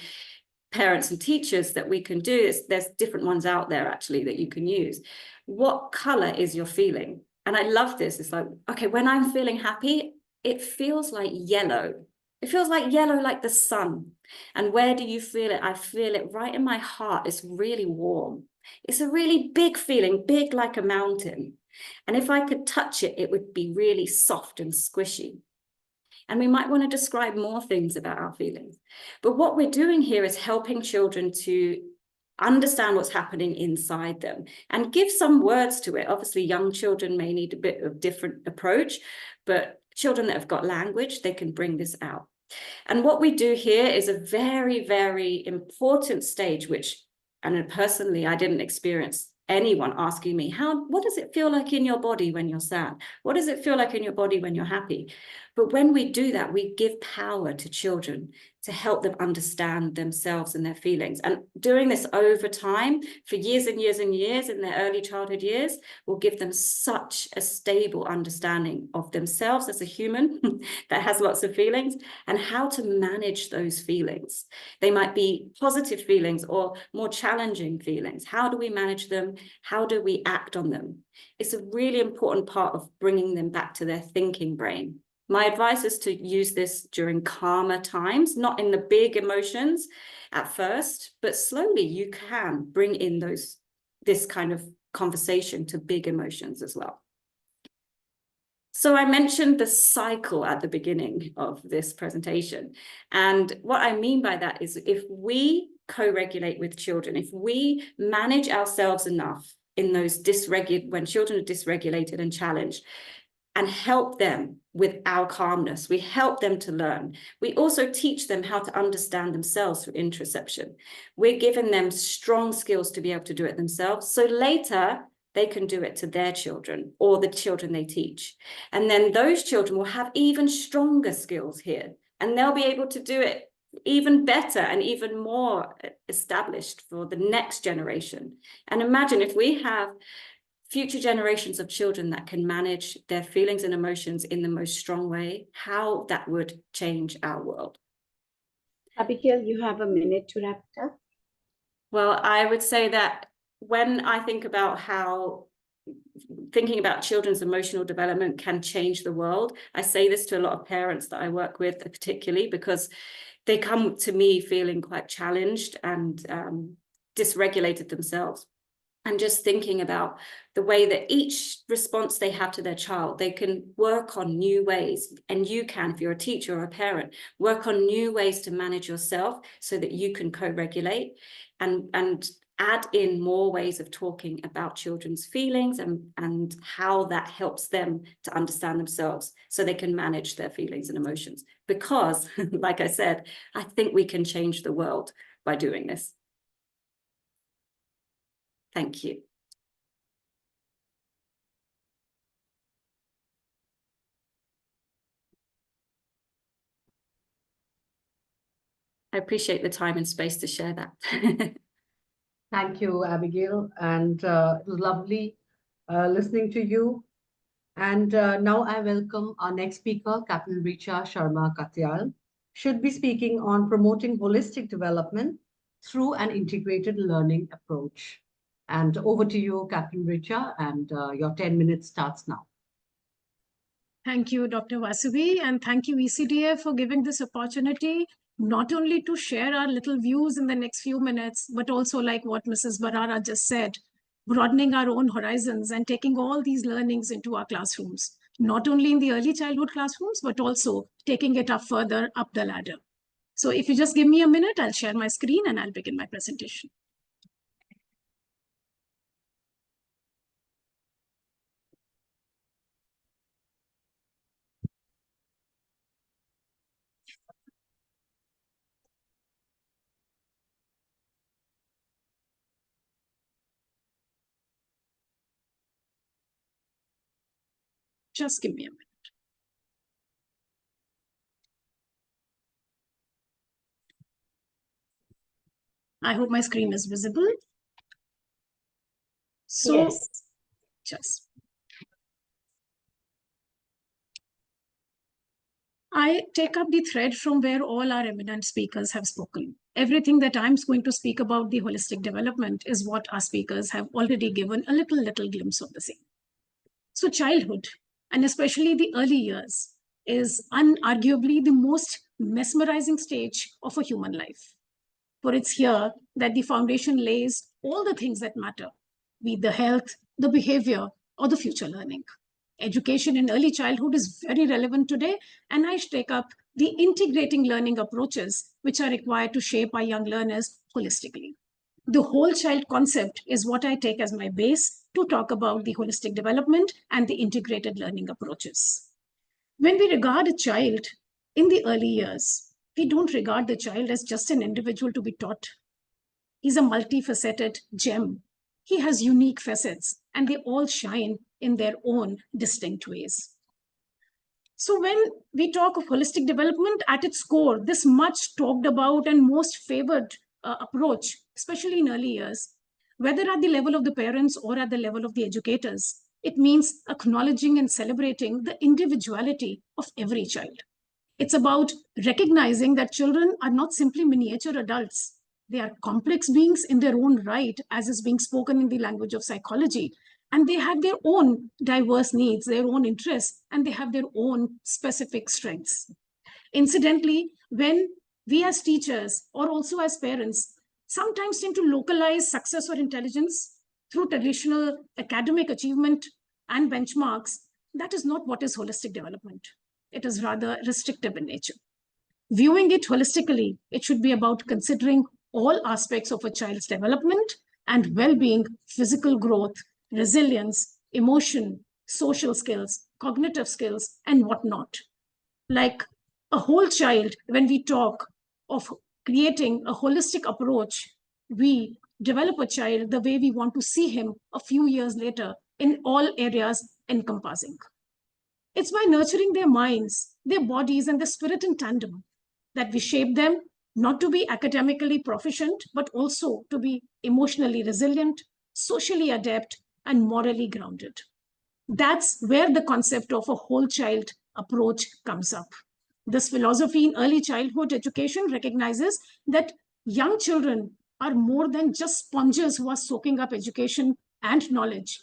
Speaker 9: parents and teachers that we can do. There's different ones out there actually that you can use. What color is your feeling? And I love this. It's like, okay, when I'm feeling happy, it feels like yellow. It feels like yellow, like the sun. And where do you feel it? I feel it right in my heart. It's really warm. It's a really big feeling, big like a mountain. And if I could touch it, it would be really soft and squishy. And we might want to describe more things about our feelings. But what we're doing here is helping children to understand what's happening inside them and give some words to it. Obviously, young children may need a bit of different approach, but children that have got language, they can bring this out. And what we do here is a very, very important stage, which, and personally, I didn't experience anyone asking me, what does it feel like in your body when you're sad? What does it feel like in your body when you're happy? But when we do that, we give power to children to help them understand themselves and their feelings. And doing this over time for years and years and years in their early childhood years will give them such a stable understanding of themselves as a human that has lots of feelings and how to manage those feelings. They might be positive feelings or more challenging feelings. How do we manage them? How do we act on them? It's a really important part of bringing them back to their thinking brain. My advice is to use this during calmer times, not in the big emotions at first, but slowly you can bring in this kind of conversation to big emotions as well. So I mentioned the cycle at the beginning of this presentation. And what I mean by that is if we co-regulate with children, if we manage ourselves enough in those when children are dysregulated and challenged, and help them with our calmness. We help them to learn. We also teach them how to understand themselves through interoception. We're giving them strong skills to be able to do it themselves. So later, they can do it to their children or the children they teach. And then those children will have even stronger skills here. And they'll be able to do it even better and even more established for the next generation. And imagine if we have future generations of children that can manage their feelings and emotions in the most strong way, how that would change our world.
Speaker 1: Abigail, you have a minute to wrap it up.
Speaker 9: Well, I would say that when I think about how thinking about children's emotional development can change the world, I say this to a lot of parents that I work with, particularly because they come to me feeling quite challenged and dysregulated themselves. And just thinking about the way that each response they have to their child, they can work on new ways. And you can, if you're a teacher or a parent, work on new ways to manage yourself so that you can co-regulate and add in more ways of talking about children's feelings and how that helps them to understand themselves so they can manage their feelings and emotions. Because, like I said, I think we can change the world by doing this. Thank you. I appreciate the time and space to share that.
Speaker 2: Thank you, Abigail. And it was lovely listening to you. And now I welcome our next speaker, Captain Richa Sharma Katyal. Should be speaking on promoting holistic development through an integrated learning approach. And over to you, Captain Richa, and your 10 minutes starts now.
Speaker 10: Thank you, Dr. Vasuvi, and thank you, ECDF, for giving this opportunity, not only to share our little views in the next few minutes, but also like what Mrs. Barara just said, broadening our own horizons and taking all these learnings into our classrooms, not only in the early childhood classrooms, but also taking it up further up the ladder. So if you just give me a minute, I'll share my screen and I'll begin my presentation. Just give me a minute. I hope my screen is visible. So,
Speaker 1: Yes.
Speaker 10: just. I take up the thread from where all our eminent speakers have spoken. Everything that I'm going to speak about the holistic development is what our speakers have already given a little glimpse of the same. So childhood, and especially the early years, is unarguably the most mesmerizing stage of a human life. For it's here that the foundation lays all the things that matter, be it the health, the behavior, or the future learning. Education in early childhood is very relevant today, and I take up the integrating learning approaches which are required to shape our young learners holistically. The whole child concept is what I take as my base to talk about the holistic development and the integrated learning approaches. When we regard a child in the early years, we don't regard the child as just an individual to be taught. He's a multifaceted gem. He has unique facets, and they all shine in their own distinct ways. So when we talk of holistic development, at its core, this much talked about and most favored approach, especially in early years, whether at the level of the parents or at the level of the educators, it means acknowledging and celebrating the individuality of every child. It's about recognizing that children are not simply miniature adults. They are complex beings in their own right, as is being spoken in the language of psychology. And they have their own diverse needs, their own interests, and they have their own specific strengths. Incidentally, when we as teachers or also as parents sometimes tend to localize success or intelligence through traditional academic achievement and benchmarks, that is not what is holistic development. It is rather restrictive in nature. Viewing it holistically, it should be about considering all aspects of a child's development and well-being, physical growth, resilience, emotion, social skills, cognitive skills, and whatnot. Like a whole child, when we talk of creating a holistic approach, we develop a child the way we want to see him a few years later in all areas encompassing. It's by nurturing their minds, their bodies, and their spirit in tandem that we shape them not to be academically proficient, but also to be emotionally resilient, socially adept, and morally grounded. That's where the concept of a whole child approach comes up. This philosophy in early childhood education recognizes that young children are more than just sponges who are soaking up education and knowledge.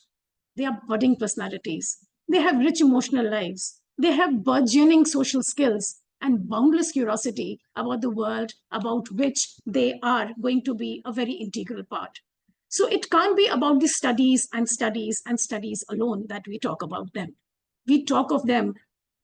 Speaker 10: They are budding personalities. They have rich emotional lives. They have burgeoning social skills and boundless curiosity about the world about which they are going to be a very integral part. So it can't be about the studies and studies and studies alone that we talk about them. We talk of them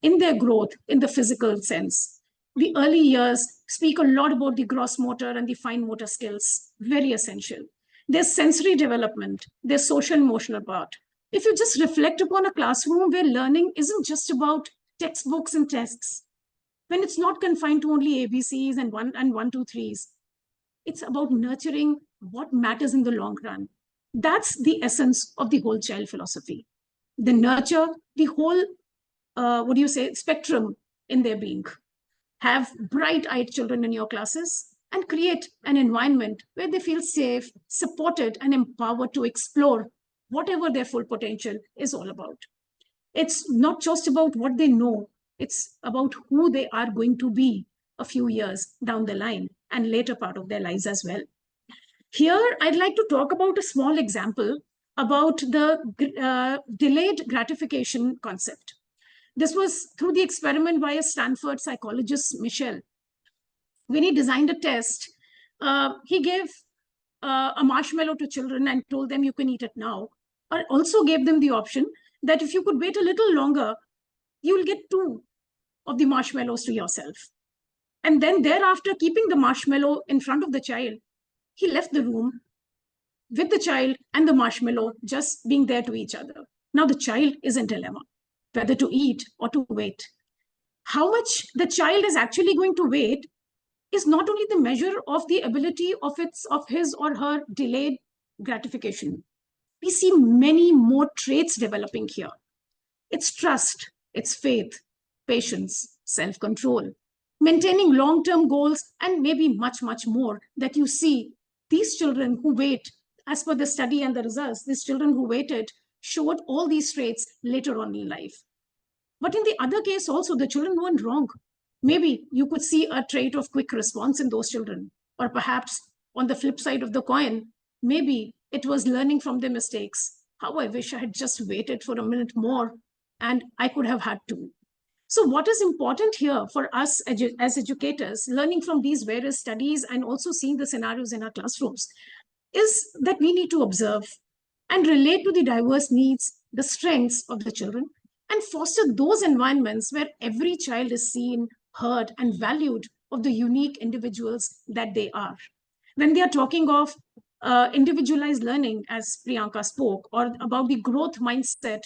Speaker 10: in their growth in the physical sense. The early years speak a lot about the gross motor and the fine motor skills, very essential. There's sensory development, there's social emotional part. If you just reflect upon a classroom where learning isn't just about textbooks and tests, when it's not confined to only ABCs and 1, 2, 3s, it's about nurturing what matters in the long run. That's the essence of the whole child philosophy. They nurture the whole, spectrum in their being. Have bright-eyed children in your classes and create an environment where they feel safe, supported, and empowered to explore whatever their full potential is all about. It's not just about what they know, it's about who they are going to be a few years down the line and later part of their lives as well. Here, I'd like to talk about a small example about the delayed gratification concept. This was through the experiment by a Stanford psychologist, Michel. When he designed a test, he gave a marshmallow to children and told them you can eat it now. But also gave them the option that if you could wait a little longer, you will get 2 of the marshmallows to yourself. And then thereafter, keeping the marshmallow in front of the child, he left the room with the child and the marshmallow just being there to each other. Now the child is in dilemma, whether to eat or to wait. How much the child is actually going to wait is not only the measure of the ability of his or her delayed gratification. We see many more traits developing here. It's trust, it's faith, patience, self-control, maintaining long-term goals, and maybe much, much more that you see. These children who wait, as per the study and the results, these children who waited showed all these traits later on in life. But in the other case also, the children weren't wrong. Maybe you could see a trait of quick response in those children. Or perhaps on the flip side of the coin, maybe it was learning from their mistakes. How I wish I had just waited for a minute more and I could have had to. So what is important here for us as educators, learning from these various studies and also seeing the scenarios in our classrooms, is that we need to observe and relate to the diverse needs, the strengths of the children, and foster those environments where every child is seen, heard, and valued of the unique individuals that they are. When they are talking of individualized learning, as Priyanka spoke, or about the growth mindset,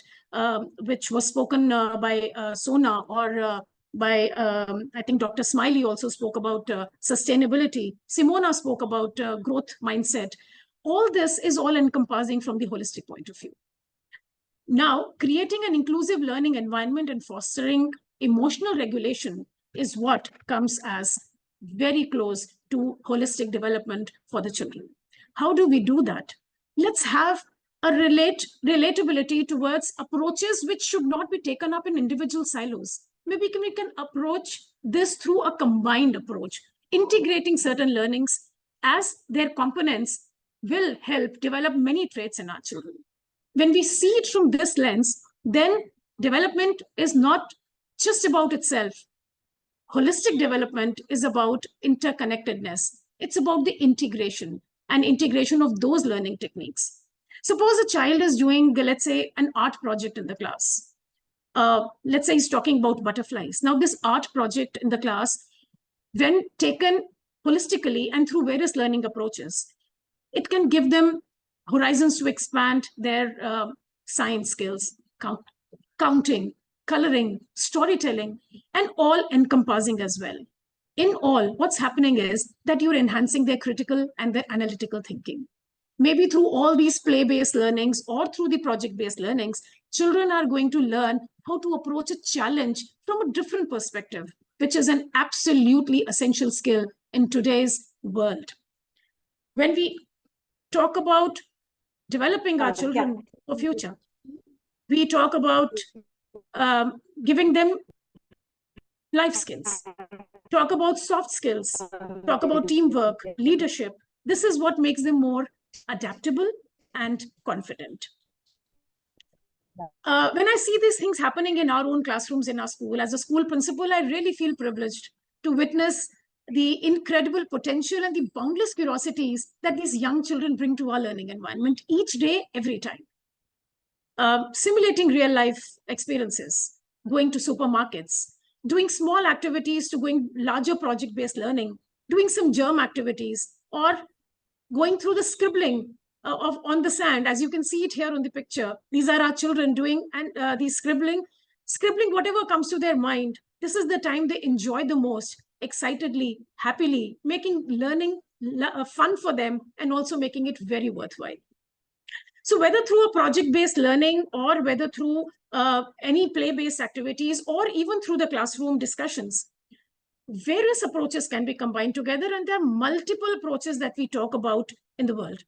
Speaker 10: which was spoken by Sona, or by, I think Dr. Smiley also spoke about sustainability. Simona spoke about growth mindset. All this is all encompassing from the holistic point of view. Now, creating an inclusive learning environment and fostering emotional regulation is what comes as very close to holistic development for the children. How do we do that? Let's have a relatability towards approaches which should not be taken up in individual silos. Maybe we can approach this through a combined approach, integrating certain learnings as their components will help develop many traits in our children. When we see it from this lens, then development is not just about itself. Holistic development is about interconnectedness. It's about the integration and integration of those learning techniques. Suppose a child is doing, let's say, an art project in the class. Let's say he's talking about butterflies. Now, this art project in the class, when taken holistically and through various learning approaches, it can give them horizons to expand their science skills, counting, coloring, storytelling, and all encompassing as well. In all, what's happening is that you're enhancing their critical and their analytical thinking. Maybe through all these play-based learnings or through the project-based learnings, children are going to learn how to approach a challenge from a different perspective, which is an absolutely essential skill in today's world. When we talk about developing our children for future, we talk about giving them life skills, talk about soft skills, talk about teamwork, leadership. This is what makes them more adaptable and confident. When I see these things happening in our own classrooms in our school, as a school principal, I really feel privileged to witness the incredible potential and the boundless curiosities that these young children bring to our learning environment each day, every time. Simulating real life experiences, going to supermarkets, doing small activities to going larger project-based learning, doing some germ activities, or going through the scribbling on the sand. As you can see it here on the picture, these are our children doing and these scribbling whatever comes to their mind. This is the time they enjoy the most, excitedly, happily, making learning fun for them and also making it very worthwhile. So whether through a project-based learning or whether through any play-based activities or even through the classroom discussions, various approaches can be combined together, and there are multiple approaches that we talk about in the world.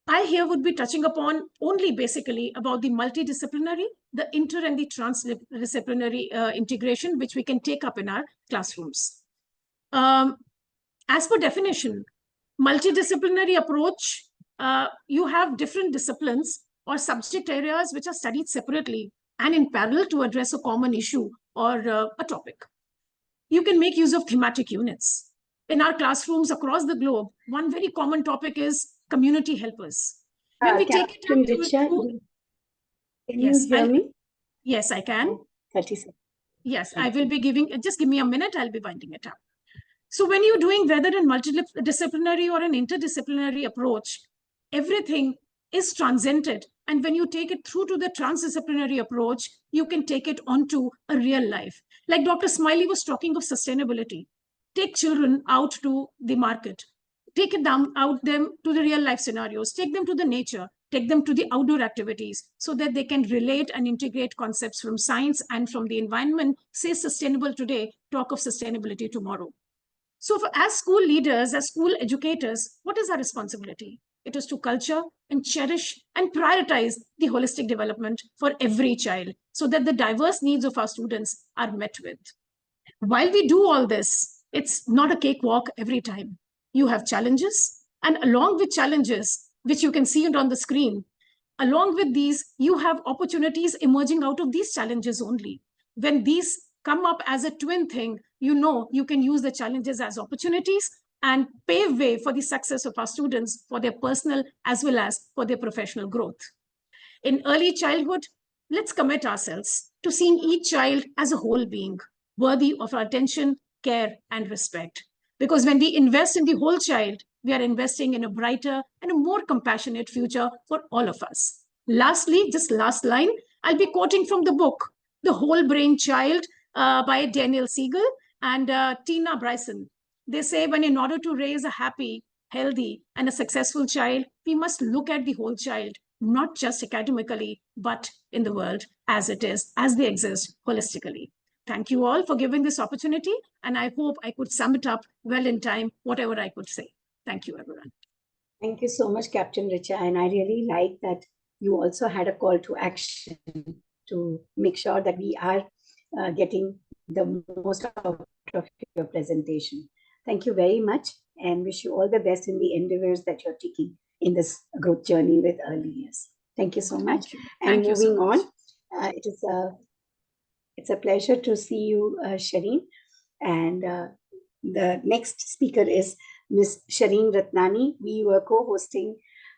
Speaker 10: I here would be touching upon only basically about the multidisciplinary, the inter and the transdisciplinary integration, which we can take up in our classrooms. As per definition, multidisciplinary approach, you have different disciplines or subject areas which are studied separately and in parallel to address a common issue or a topic. You can make use of thematic units. In our classrooms across the globe, one very common topic is community helpers. When we take it up to,
Speaker 1: can you hear me?
Speaker 10: Yes, I can.
Speaker 1: 30 seconds.
Speaker 10: Yes, I will be giving, just give me a minute, I'll be winding it up. So when you're doing whether a multidisciplinary or an interdisciplinary approach, everything is transcended. And when you take it through to the transdisciplinary approach, you can take it onto a real life. Like Dr. Smiley was talking of sustainability. Take children out to the market. Take it down out them to the real life scenarios. Take them to the nature. Take them to the outdoor activities so that they can relate and integrate concepts from science and from the environment. Say sustainable today, talk of sustainability tomorrow. So as school leaders, as school educators, what is our responsibility? It is to culture and cherish and prioritize the holistic development for every child so that the diverse needs of our students are met with. While we do all this, it's not a cakewalk every time. You have challenges, and along with challenges, which you can see it on the screen, along with these, you have opportunities emerging out of these challenges only. When these come up as a twin thing, you know you can use the challenges as opportunities and pave way for the success of our students for their personal as well as for their professional growth. In early childhood, let's commit ourselves to seeing each child as a whole being, worthy of our attention, care, and respect. Because when we invest in the whole child, we are investing in a brighter and a more compassionate future for all of us. Lastly, just last line, I'll be quoting from the book, The Whole Brain Child by Daniel Siegel and Tina Bryson. They say when in order to raise a happy, healthy, and a successful child, we must look at the whole child, not just academically, but in the world as it is, as they exist holistically. Thank you all for giving this opportunity, and I hope I could sum it up well in time, whatever I could say. Thank you, everyone.
Speaker 1: Thank you so much, Captain Richa. And I really like that you also had a call to action to make sure that we are getting the most out of your presentation. Thank you very much and wish you all the best in the endeavors that you're taking in this growth journey with early years. Thank you so much. And moving on, it's a pleasure to see you, Shireen. And the next speaker is Ms. Shireen Ratnani. We were co-hosting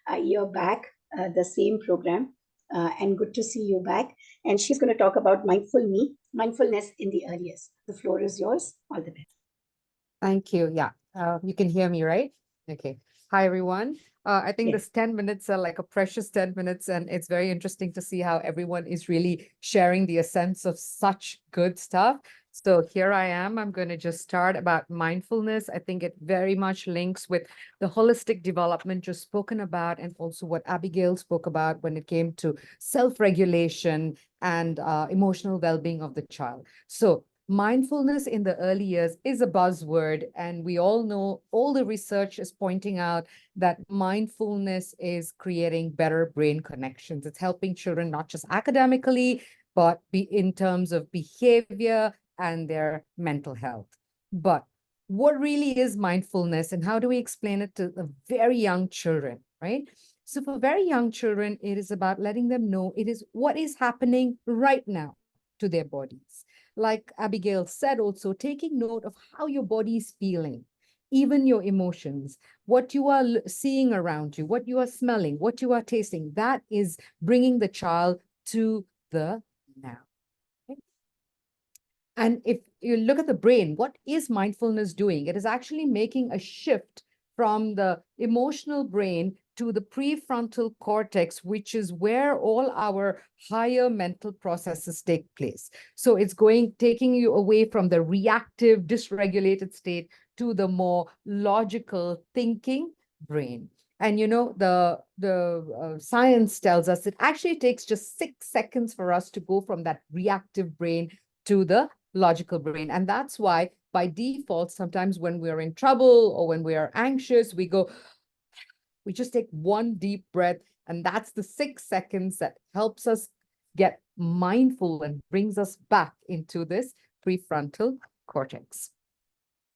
Speaker 1: a year back the same program, and good to see you back. And she's going to talk about mindfulness in the early years. The floor is yours. All the best.
Speaker 11: Thank you. Yeah, you can hear me, right? Okay. Hi, everyone. I think
Speaker 1: Yes.
Speaker 11: this 10 minutes are like a precious 10 minutes, and it's very interesting to see how everyone is really sharing the essence of such good stuff. So here I am. I'm going to just start about mindfulness. I think it very much links with the holistic development just spoken about, and also what Abigail spoke about when it came to self-regulation and emotional well-being of the child. So mindfulness in the early years is a buzzword, and we all know all the research is pointing out that mindfulness is creating better brain connections. It's helping children not just academically, but in terms of behavior and their mental health. But what really is mindfulness, and how do we explain it to the very young children, right? So for very young children, it is about letting them know it is what is happening right now to their bodies. Like Abigail said, also taking note of how your body is feeling, even your emotions, what you are seeing around you, what you are smelling, what you are tasting, that is bringing the child to the now. Okay? And if you look at the brain, what is mindfulness doing? It is actually making a shift from the emotional brain to the prefrontal cortex, which is where all our higher mental processes take place. So it's taking you away from the reactive, dysregulated state to the more logical thinking brain. And you know, the science tells us it actually takes just 6 seconds for us to go from that reactive brain to the logical brain. And that's why by default, sometimes when we're in trouble or when we are anxious, we just take one deep breath, and that's the 6 seconds that helps us get mindful and brings us back into this prefrontal cortex.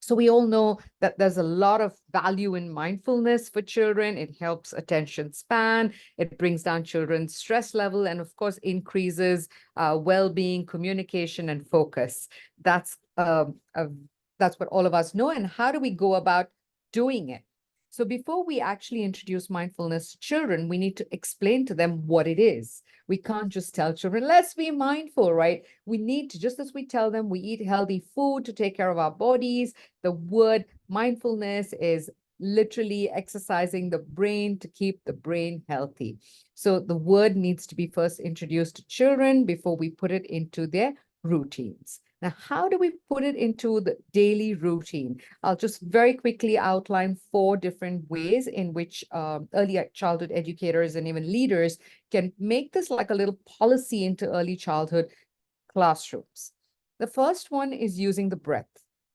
Speaker 11: So we all know that there's a lot of value in mindfulness for children. It helps attention span, it brings down children's stress level, and of course, increases well-being, communication, and focus. That's what all of us know. And how do we go about doing it? So before we actually introduce mindfulness to children, we need to explain to them what it is. We can't just tell children, let's be mindful, right? We need to, just as we tell them we eat healthy food to take care of our bodies, the word mindfulness is literally exercising the brain to keep the brain healthy. So the word needs to be first introduced to children before we put it into their routines. Now, how do we put it into the daily routine? I'll just very quickly outline 4 different ways in which early childhood educators and even leaders can make this like a little policy into early childhood classrooms. The first one is using the breath,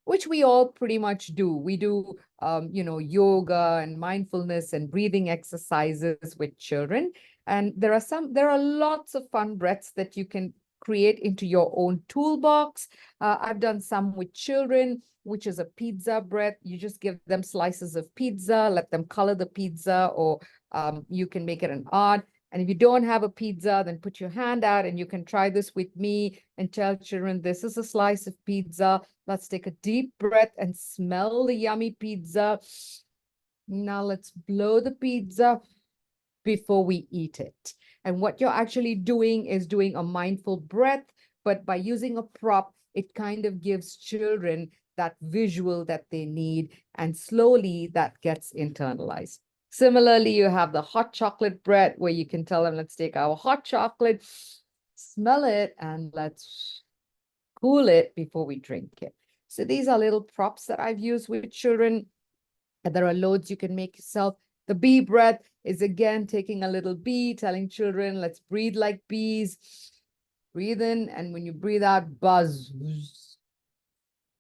Speaker 11: which we all pretty much do. We do, yoga and mindfulness and breathing exercises with children. And there are lots of fun breaths that you can create into your own toolbox. I've done some with children, which is a pizza breath. You just give them slices of pizza, let them color the pizza, or you can make it an art. And if you don't have a pizza, then put your hand out and you can try this with me and tell children, this is a slice of pizza. Let's take a deep breath and smell the yummy pizza. Now let's blow the pizza before we eat it. And what you're actually doing is doing a mindful breath, but by using a prop, it kind of gives children that visual that they need, and slowly that gets internalized. Similarly, you have the hot chocolate bread where you can tell them, let's take our hot chocolate, smell it, and let's cool it before we drink it. So these are little props that I've used with children. And there are loads you can make yourself. The bee breath is again taking a little bee, telling children, let's breathe like bees. Breathe in, and when you breathe out, buzz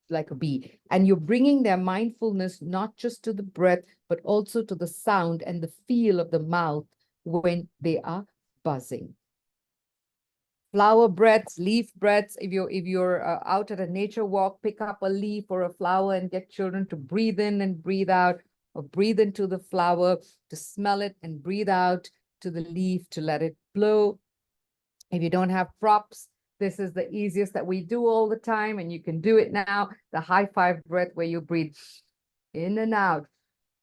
Speaker 11: like a bee. And you're bringing their mindfulness not just to the breath, but also to the sound and the feel of the mouth when they are buzzing. Flower breaths, leaf breaths. If you're out at a nature walk, pick up a leaf or a flower and get children to breathe in and breathe out, or breathe into the flower, to smell it, and breathe out to the leaf to let it blow. If you don't have props, this is the easiest that we do all the time, and you can do it now. The high five breath, where you breathe in and out,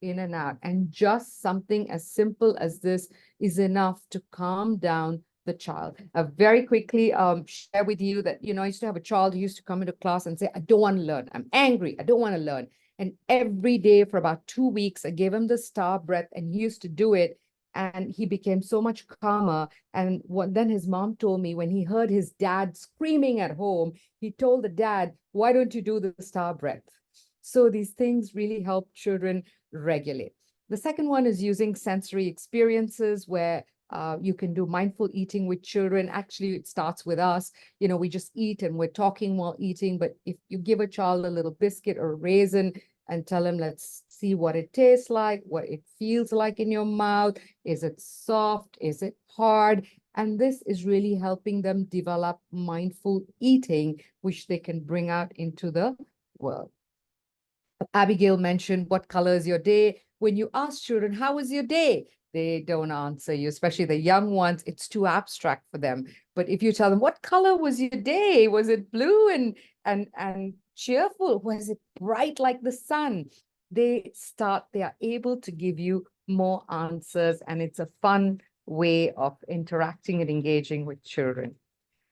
Speaker 11: in and out. And just something as simple as this is enough to calm down the child. Very quickly share with you that, I used to have a child who used to come into class and say, I don't want to learn. I'm angry. I don't want to learn. And every day for about 2 weeks, I gave him the star breath, and he used to do it. And he became so much calmer. And then his mom told me, when he heard his dad screaming at home, he told the dad, why don't you do the star breath? So these things really help children regulate. The second one is using sensory experiences, where you can do mindful eating with children. Actually, it starts with us. We just eat and we're talking while eating. But if you give a child a little biscuit or a raisin and tell him, let's see what it tastes like, what it feels like in your mouth. Is it soft? Is it hard? And this is really helping them develop mindful eating, which they can bring out into the world. Abigail mentioned, what color is your day? When you ask children, how was your day? They don't answer you, especially the young ones. It's too abstract for them. But if you tell them, what color was your day? Was it blue and cheerful? Was it bright like the sun? They are able to give you more answers, and it's a fun way of interacting and engaging with children.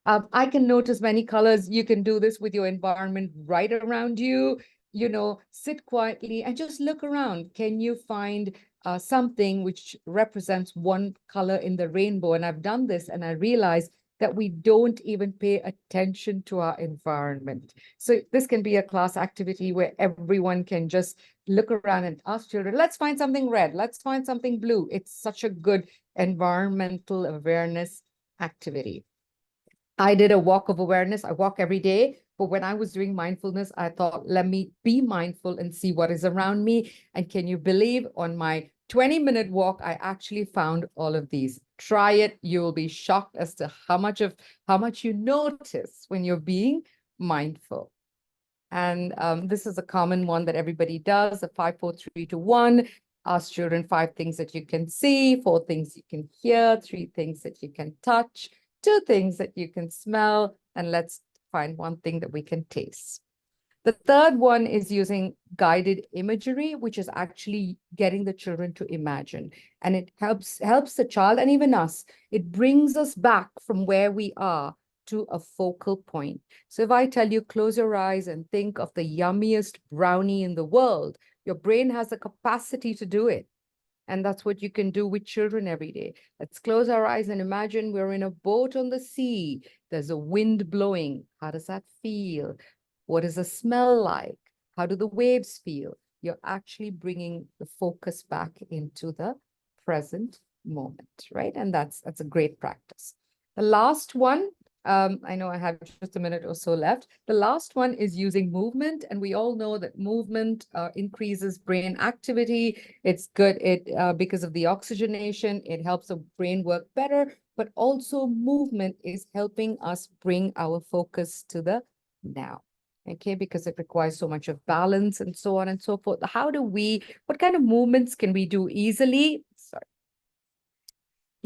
Speaker 11: I can notice many colors. You can do this with your environment right around you. Sit quietly and just look around. Can you find something which represents one color in the rainbow? And I've done this, and I realized that we don't even pay attention to our environment. So this can be a class activity where everyone can just look around and ask children, let's find something red, let's find something blue. It's such a good environmental awareness activity. I did a walk of awareness. I walk every day. But when I was doing mindfulness, I thought, let me be mindful and see what is around me. And can you believe, on my 20-minute walk, I actually found all of these. Try it. You will be shocked as to how much you notice when you're being mindful. And this is a common one that everybody does, a 5, 4, 3, 2, 1. Ask children 5 things that you can see, 4 things you can hear, 3 things that you can touch, 2 things that you can smell, and let's find 1 thing that we can taste. The third one is using guided imagery, which is actually getting the children to imagine. And it helps the child and even us. It brings us back from where we are to a focal point. So if I tell you, close your eyes and think of the yummiest brownie in the world, your brain has the capacity to do it. And that's what you can do with children every day. Let's close our eyes and imagine we're in a boat on the sea. There's a wind blowing. How does that feel? What does the smell like? How do the waves feel? You're actually bringing the focus back into the present moment, right? And that's a great practice. The last one, I know I have just a minute or so left. The last one is using movement. And we all know that movement increases brain activity. It's good because of the oxygenation. It helps the brain work better, but also movement is helping us bring our focus to the now. Okay, because it requires so much of balance and so on and so forth. What kind of movements can we do easily? Sorry.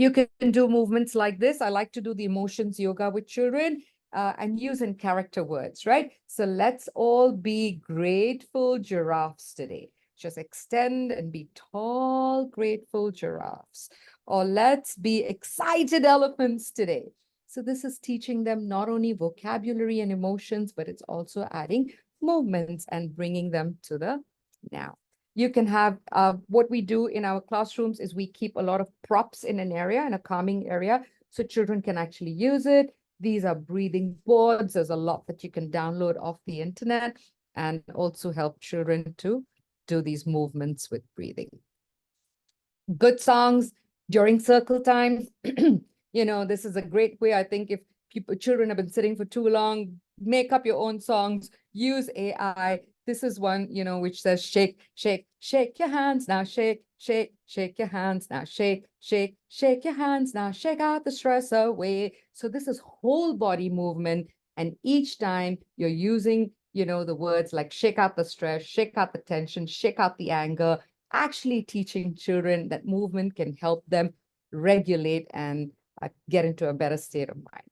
Speaker 11: You can do movements like this. I like to do the emotions yoga with children and using character words, right? So let's all be grateful giraffes today. Just extend and be tall, grateful giraffes. Or let's be excited elephants today. So this is teaching them not only vocabulary and emotions, but it's also adding movements and bringing them to the now. You can have, what we do in our classrooms is we keep a lot of props in an area, in a calming area, so children can actually use it. These are breathing boards. There's a lot that you can download off the internet and also help children to do these movements with breathing. Good songs during circle time. You know, this is a great way. I think if children have been sitting for too long, make up your own songs, use AI. This is one, you know, which says shake, shake, shake your hands now, shake, shake, shake your hands now, shake, shake, shake your hands now, shake out the stress away. So this is whole body movement. And each time you're using, you know, the words like shake out the stress, shake out the tension, shake out the anger, actually teaching children that movement can help them regulate and get into a better state of mind.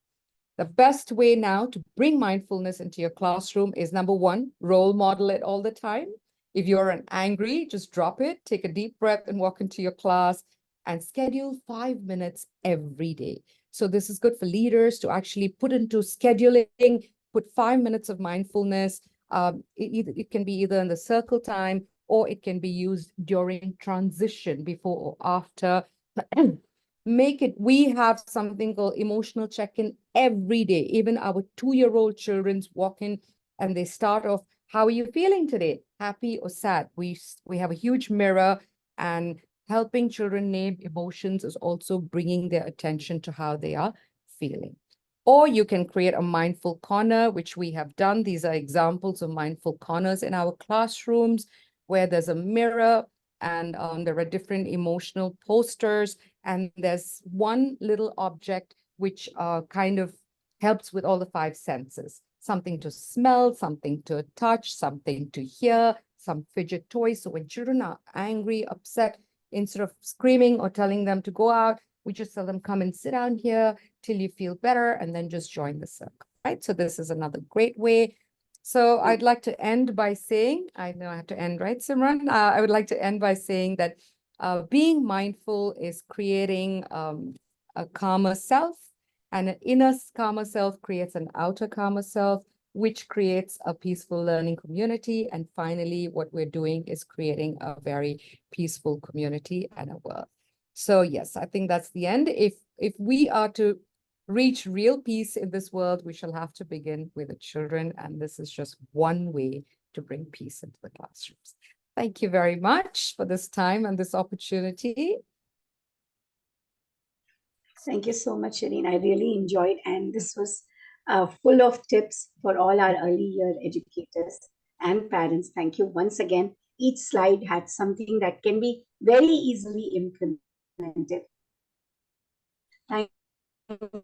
Speaker 11: The best way now to bring mindfulness into your classroom is, number one, role model it all the time. If you're angry, just drop it, take a deep breath and walk into your class and schedule 5 minutes every day. So this is good for leaders to actually put into scheduling, put 5 minutes of mindfulness. It can be either in the circle time or it can be used during transition, before or after. Make it, we have something called emotional check-in every day. Even our 2-year-old children's walk in and they start off, how are you feeling today? Happy or sad? We have a huge mirror, and helping children name emotions is also bringing their attention to how they are feeling. Or you can create a mindful corner, which we have done. These are examples of mindful corners in our classrooms where there's a mirror and there are different emotional posters. And there's one little object which kind of helps with all the 5 senses. Something to smell, something to touch, something to hear, some fidget toys. So when children are angry, upset, instead of screaming or telling them to go out, we just tell them, come and sit down here till you feel better, and then just join the circle, right? So this is another great way. So I'd like to end by saying, I know I have to end, right, Simran? I would like to end by saying that being mindful is creating a calmer self, and an inner calmer self creates an outer calmer self, which creates a peaceful learning community. And finally, what we're doing is creating a very peaceful community and a world. So yes, I think that's the end. If we are to reach real peace in this world, we shall have to begin with the children. And this is just one way to bring peace into the classrooms. Thank you very much for this time and this opportunity.
Speaker 1: Thank you so much, Shireen. I really enjoyed, and this was full of tips for all our early year educators and parents. Thank you once again. Each slide had something that can be very easily implemented. Thank you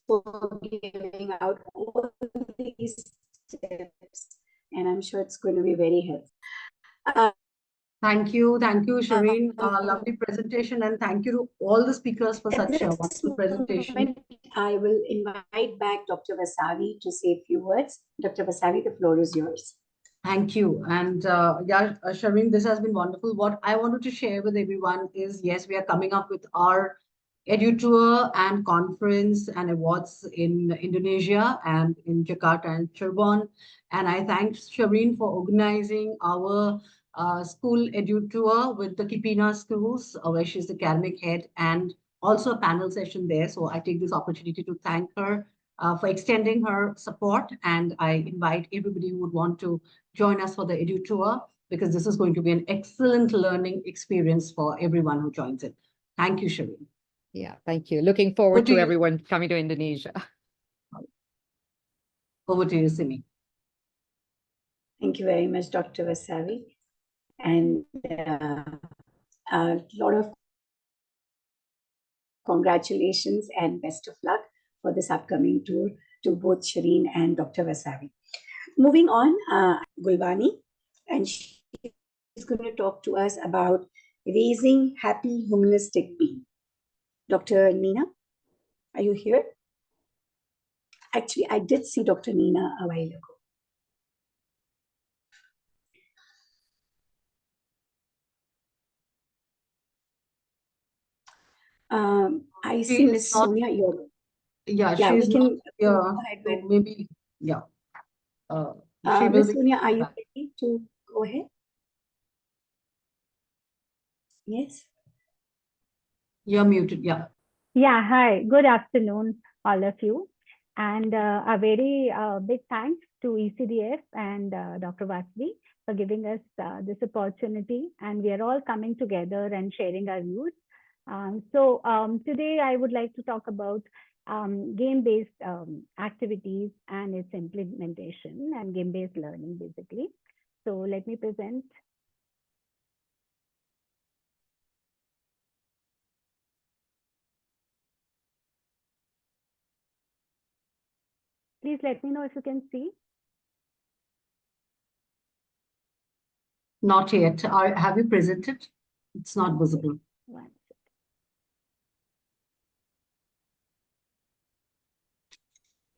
Speaker 1: for giving out all these tips, and I'm sure it's going to be very helpful.
Speaker 2: Thank you, Shireen. Lovely presentation, and thank you to all the speakers for such a wonderful presentation.
Speaker 1: I will invite back Dr. Vasavi to say a few words. Dr. Vasavi, the floor is yours.
Speaker 2: Thank you. And Shireen, this has been wonderful. What I wanted to share with everyone is, yes, we are coming up with our Edu Tour and conference and awards in Indonesia and in Jakarta and Cirebon. And I thank Shireen for organizing our school Edu Tour with the Kipina schools, where she's the academic head, and also a panel session there. So I take this opportunity to thank her for extending her support. And I invite everybody who would want to join us for the Edu Tour, because this is going to be an excellent learning experience for everyone who joins it. Thank you, Shireen.
Speaker 11: Yeah, thank you. Looking forward to everyone coming to Indonesia.
Speaker 2: Over to you, Simi.
Speaker 1: Thank you very much, Dr. Vasavi. And a lot of congratulations and best of luck for this upcoming tour to both Shireen and Dr. Vasavi. Moving on, Gulbani, and she's going to talk to us about raising happy humanistic being. Dr. Nina, are you here? Actually, I did see Dr. Nina a while ago. I see
Speaker 2: She's
Speaker 1: Miss
Speaker 2: not-
Speaker 1: Sonia. You're
Speaker 2: Yeah,
Speaker 1: yeah. We
Speaker 2: she's
Speaker 1: can
Speaker 2: not here,
Speaker 1: go ahead
Speaker 2: so
Speaker 1: with
Speaker 2: maybe, yeah. She will
Speaker 1: Miss
Speaker 2: be
Speaker 1: Sonia. Are you
Speaker 2: back.
Speaker 1: ready to go ahead? Yes.
Speaker 2: You're muted, yeah.
Speaker 12: Yeah, hi. Good afternoon, all of you. And a very big thanks to ECDF and Dr. Vasvi for giving us this opportunity. And we are all coming together and sharing our views. Today I would like to talk about game-based activities and its implementation and game-based learning, basically. So let me present. Please let me know if you can see.
Speaker 2: Not yet. Have you presented? It's not visible.
Speaker 12: One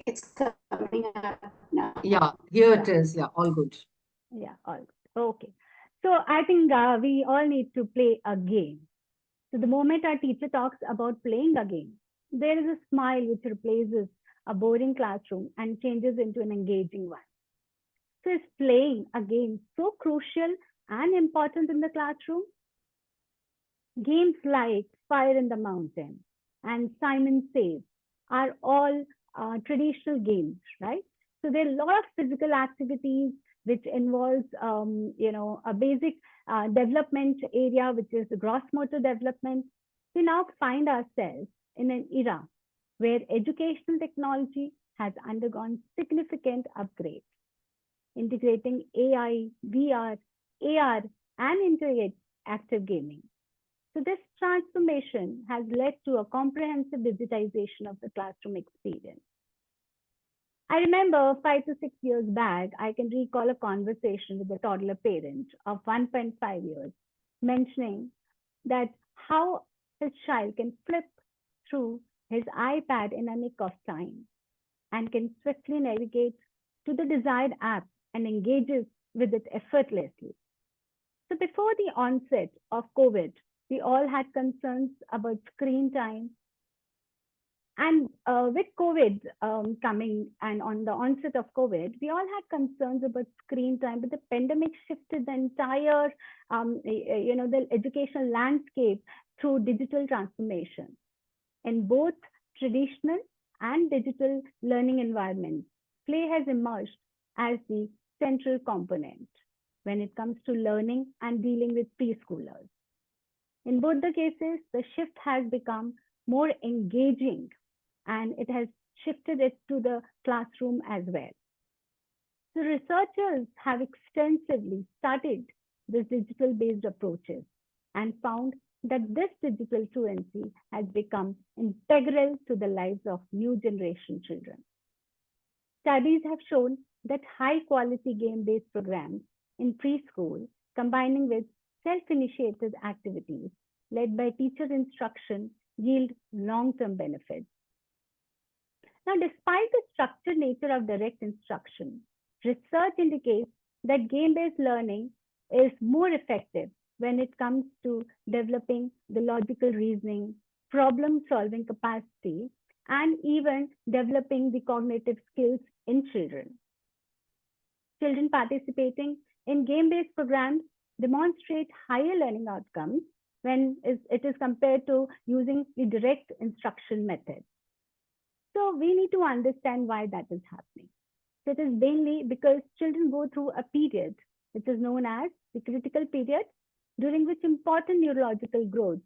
Speaker 1: It's coming up now.
Speaker 2: Yeah, here it is. Yeah, all good.
Speaker 12: Yeah, all good. Okay. So I think we all need to play a game. So the moment our teacher talks about playing a game, there is a smile which replaces a boring classroom and changes into an engaging one. So is playing a game so crucial and important in the classroom? Games like Fire in the Mountain and Simon Says are all traditional games, right? So there are a lot of physical activities which involves, a basic development area, which is gross motor development. We now find ourselves in an era where educational technology has undergone significant upgrades, integrating AI, VR, AR, and interactive gaming. So this transformation has led to a comprehensive digitization of the classroom experience. I remember 5 to 6 years back, I can recall a conversation with a toddler parent of 1.5 years, mentioning that how his child can flip through his iPad in a nick of time and can swiftly navigate to the desired app and engages with it effortlessly. So before the onset of COVID, we all had concerns about screen time. And with COVID coming and on the onset of COVID, we all had concerns about screen time, but the pandemic shifted the entire, the educational landscape through digital transformation. In both traditional and digital learning environments, play has emerged as the central component when it comes to learning and dealing with preschoolers. In both the cases, the shift has become more engaging and it has shifted it to the classroom as well. So researchers have extensively studied these digital-based approaches and found that this digital fluency has become integral to the lives of new generation children. Studies have shown that high-quality game-based programs in preschool, combining with self-initiated activities led by teacher instruction, yield long-term benefits. Now, despite the structured nature of direct instruction, research indicates that game-based learning is more effective when it comes to developing the logical reasoning, problem-solving capacity, and even developing the cognitive skills in children. Children participating in game-based programs demonstrate higher learning outcomes when it is compared to using the direct instruction method. So we need to understand why that is happening. So it is mainly because children go through a period which is known as the critical period, during which important neurological growth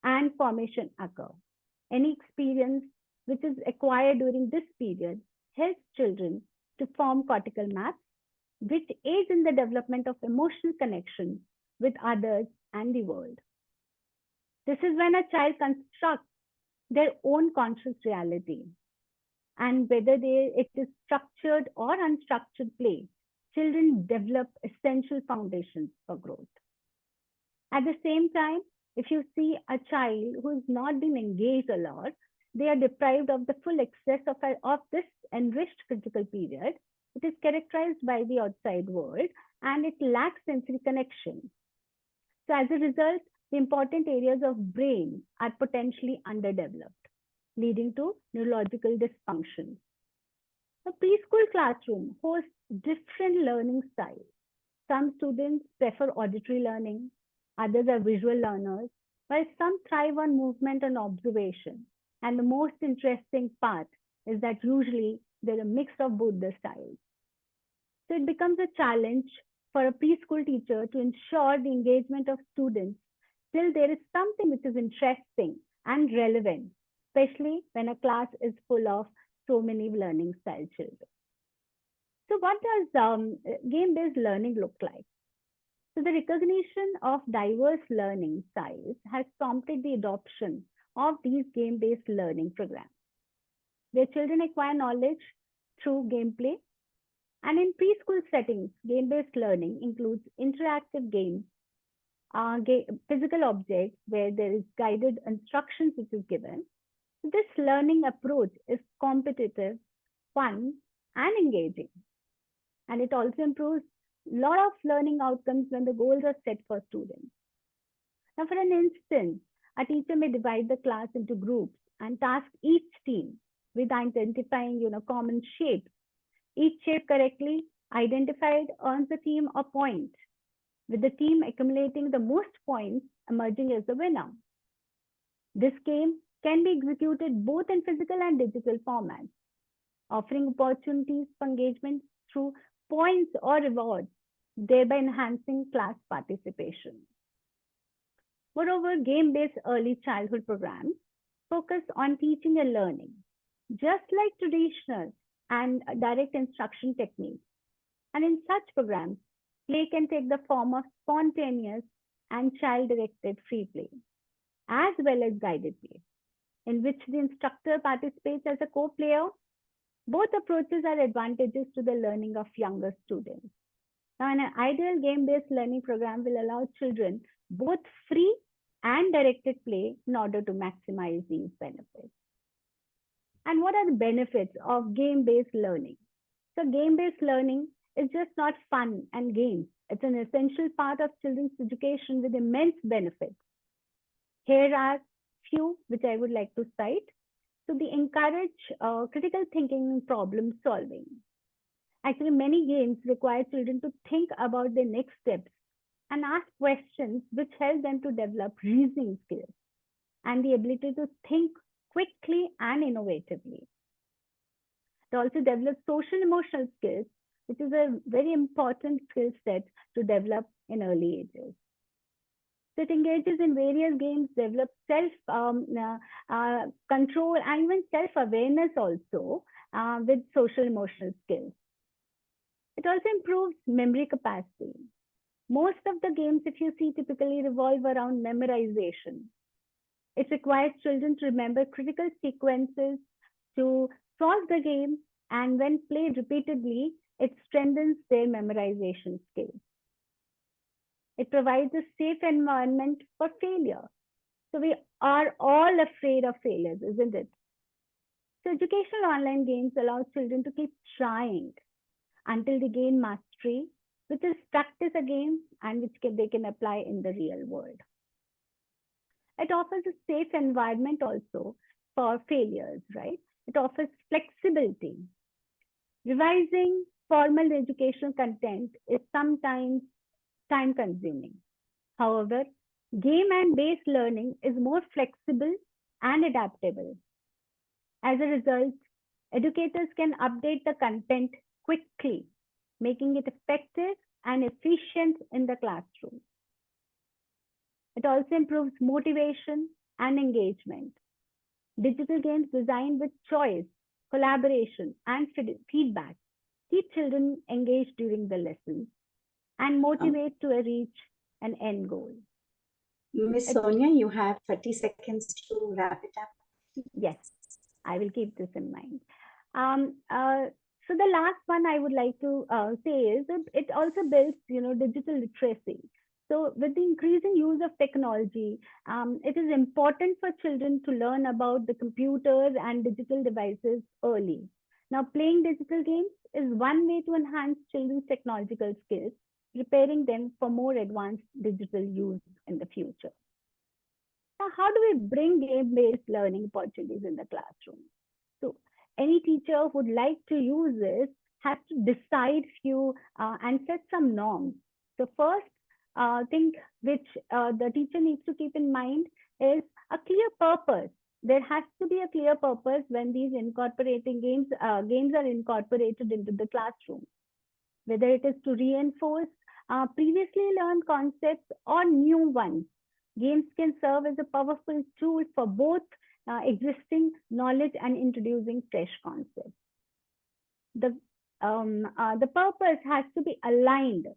Speaker 12: and formation occur. Any experience which is acquired during this period helps children to form cortical maps, which aids in the development of emotional connection with others and the world. This is when a child constructs their own conscious reality. And whether it is structured or unstructured play, children develop essential foundations for growth. At the same time, If you see a child who has not been engaged a lot, they are deprived of the full access of this enriched physical period. It is characterized by the outside world and it lacks sensory connection. So as a result, the important areas of brain are potentially underdeveloped, leading to neurological dysfunction. A preschool classroom hosts different learning styles. Some students prefer auditory learning, others are visual learners, while some thrive on movement and observation. And the most interesting part is that usually they're a mix of both the styles. So it becomes a challenge for a preschool teacher to ensure the engagement of students till there is something which is interesting and relevant, especially when a class is full of so many learning style children. So what does game-based learning look like? So the recognition of diverse learning styles has prompted the adoption of these game-based learning programs, where children acquire knowledge through gameplay. And in preschool settings, game-based learning includes interactive games, physical objects where there is guided instructions which is given. This learning approach is competitive, fun, and engaging. And it also improves a lot of learning outcomes when the goals are set for students. Now, for an instance, a teacher may divide the class into groups and task each team with identifying, common shapes. Each shape correctly identified earns the team a point, with the team accumulating the most points emerging as the winner. This game can be executed both in physical and digital formats, offering opportunities for engagement through points or rewards, thereby enhancing class participation. Moreover, game-based early childhood programs focus on teaching and learning, just like traditional and direct instruction techniques. And in such programs, play can take the form of spontaneous and child-directed free play, as well as guided play, in which the instructor participates as a co-player. Both approaches are advantages to the learning of younger students. Now, an ideal game-based learning program will allow children both free and directed play in order to maximize these benefits. And what are the benefits of game-based learning? So game-based learning is just not fun and games. It's an essential part of children's education with immense benefits. Here are few which I would like to cite. So they encourage critical thinking and problem solving. Actually, many games require children to think about their next steps and ask questions which help them to develop reasoning skills and the ability to think quickly and innovatively. It also develops social emotional skills, which is a very important skill set to develop in early ages. So it engages in various games, develops self-control and even self-awareness also with social emotional skills. It also improves memory capacity. Most of the games, if you see, typically revolve around memorization. It requires children to remember critical sequences to solve the game, and when played repeatedly, it strengthens their memorization skills. It provides a safe environment for failure. So we are all afraid of failures, isn't it? So educational online games allow children to keep trying until they gain mastery, which is practice again and which they can apply in the real world. It offers a safe environment also for failures, right? It offers flexibility. Revising formal educational content is sometimes time consuming. However, game and based learning is more flexible and adaptable. As a result, educators can update the content quickly, making it effective and efficient in the classroom. It also improves motivation and engagement. Digital games designed with choice, collaboration, and feedback keep children engaged during the lessons and motivate to reach an end goal.
Speaker 1: Ms. Sonia, you have 30 seconds to wrap it up.
Speaker 12: Yes, I will keep this in mind. So the last one I would like to say is that it also builds, digital literacy. So with the increasing use of technology, it is important for children to learn about the computers and digital devices early. Now, playing digital games is one way to enhance children's technological skills, preparing them for more advanced digital use in the future. Now, how do we bring game-based learning opportunities in the classroom? So any teacher who would like to use this has to decide few and set some norms. So first thing which the teacher needs to keep in mind is a clear purpose. There has to be a clear purpose when these incorporating games are incorporated into the classroom, whether it is to reinforce previously learned concepts or new ones. Games can serve as a powerful tool for both existing knowledge and introducing fresh concepts. The purpose has to be aligned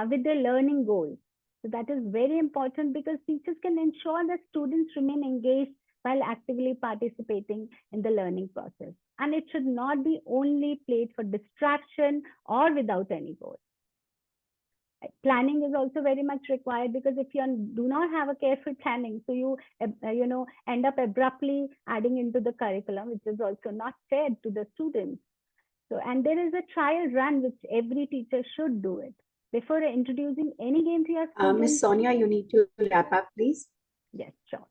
Speaker 12: with their learning goals. So that is very important because teachers can ensure that students remain engaged while actively participating in the learning process. And it should not be only played for distraction or without any goal. Planning is also very much required because if you do not have a careful planning, so you end up abruptly adding into the curriculum, which is also not fair to the students. So, and there is a trial run which every teacher should do it before introducing any game to your students.
Speaker 1: Ms. Sonia, you need to wrap up, please.
Speaker 12: Yes, sure.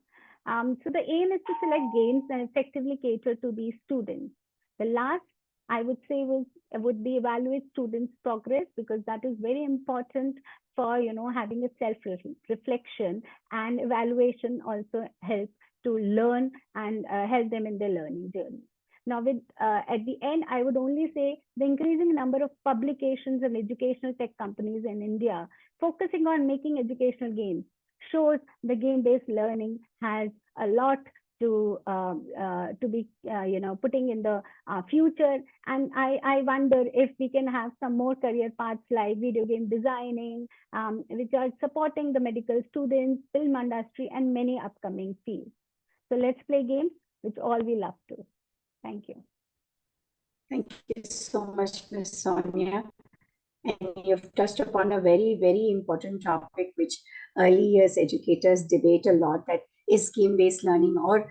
Speaker 12: So the aim is to select games and effectively cater to these students. The last, I would say, would be evaluate students' progress, because that is very important for having a self-reflection, and evaluation also helps to learn and help them in their learning journey. Now, at the end, I would only say the increasing number of publications and educational tech companies in India focusing on making educational games shows the game-based learning has a lot to be putting in the future. And I wonder if we can have some more career paths like video game designing, which are supporting the medical students, film industry, and many upcoming fields. So let's play games, which all we love to. Thank you.
Speaker 1: Thank you so much, Ms. Sonia. And you've touched upon a very, very important topic, which early years educators debate a lot, that is game-based learning or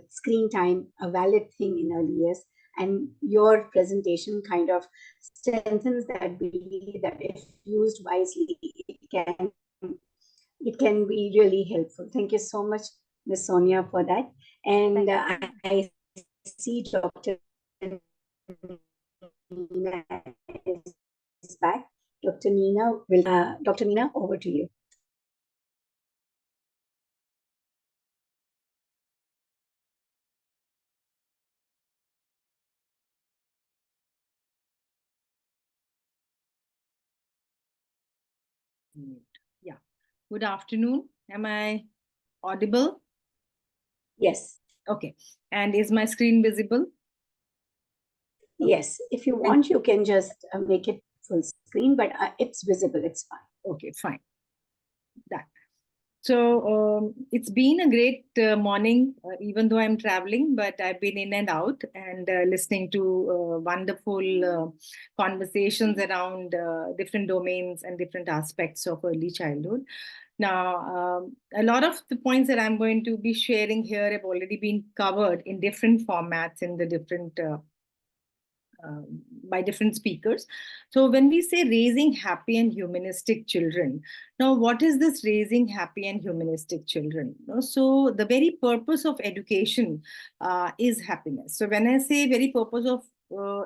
Speaker 1: screen time a valid thing in early years? And your presentation kind of strengthens that belief that if used wisely, it can be really helpful. Thank you so much, Ms. Sonia, for that. And I see Dr. Nina is back. Dr. Nina, over to you.
Speaker 13: Yeah. Good afternoon. Am I audible?
Speaker 1: Yes.
Speaker 13: Okay. And is my screen visible?
Speaker 1: Yes. If you want, you can just make it full screen, but it's visible. It's fine.
Speaker 13: Okay, fine. Done. So it's been a great morning, even though I'm traveling, but I've been in and out and listening to wonderful conversations around different domains and different aspects of early childhood. Now, a lot of the points that I'm going to be sharing here have already been covered in different formats in the different by different speakers. So when we say raising happy and humanistic children, now what is this raising happy and humanistic children? So the very purpose of education is happiness. So when I say very purpose of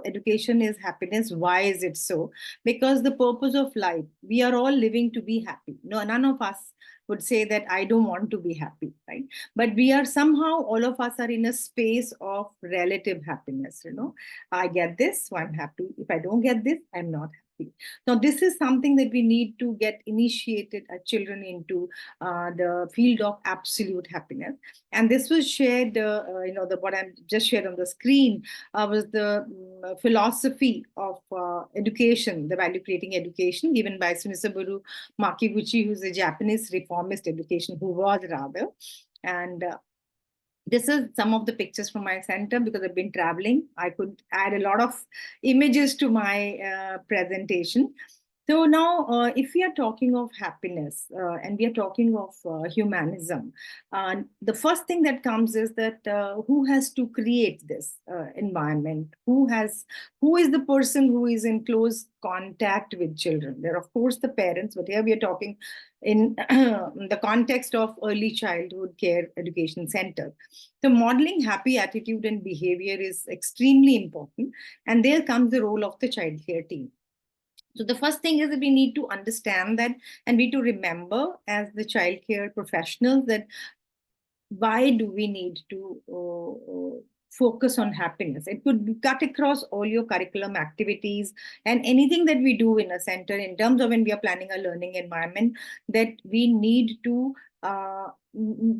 Speaker 13: education is happiness, why is it so? Because the purpose of life, we are all living to be happy. No, none of us would say that I don't want to be happy, right? But we are somehow, all of us are in a space of relative happiness, I get this, so I'm happy. If I don't get this, I'm not happy. Now, this is something that we need to get initiated our children into the field of absolute happiness. And this was shared, what I'm just shared on the screen was the philosophy of education, the value creating education given by Sunisaburo Makiguchi, who's a Japanese reformist education, who was rather. And this is some of the pictures from my center because I've been traveling. I could add a lot of images to my presentation. So now, if we are talking of happiness and we are talking of humanism, the first thing that comes is that who has to create this environment? Who is the person who is in close contact with children? They're of course the parents, but here we are talking in the context of early childhood care education center. So modeling happy attitude and behavior is extremely important, and there comes the role of the child care team. So the first thing is that we need to understand that, and we to remember as the child care professionals, that why do we need to focus on happiness? It could be cut across all your curriculum activities and anything that we do in a center in terms of when we are planning a learning environment, that we need to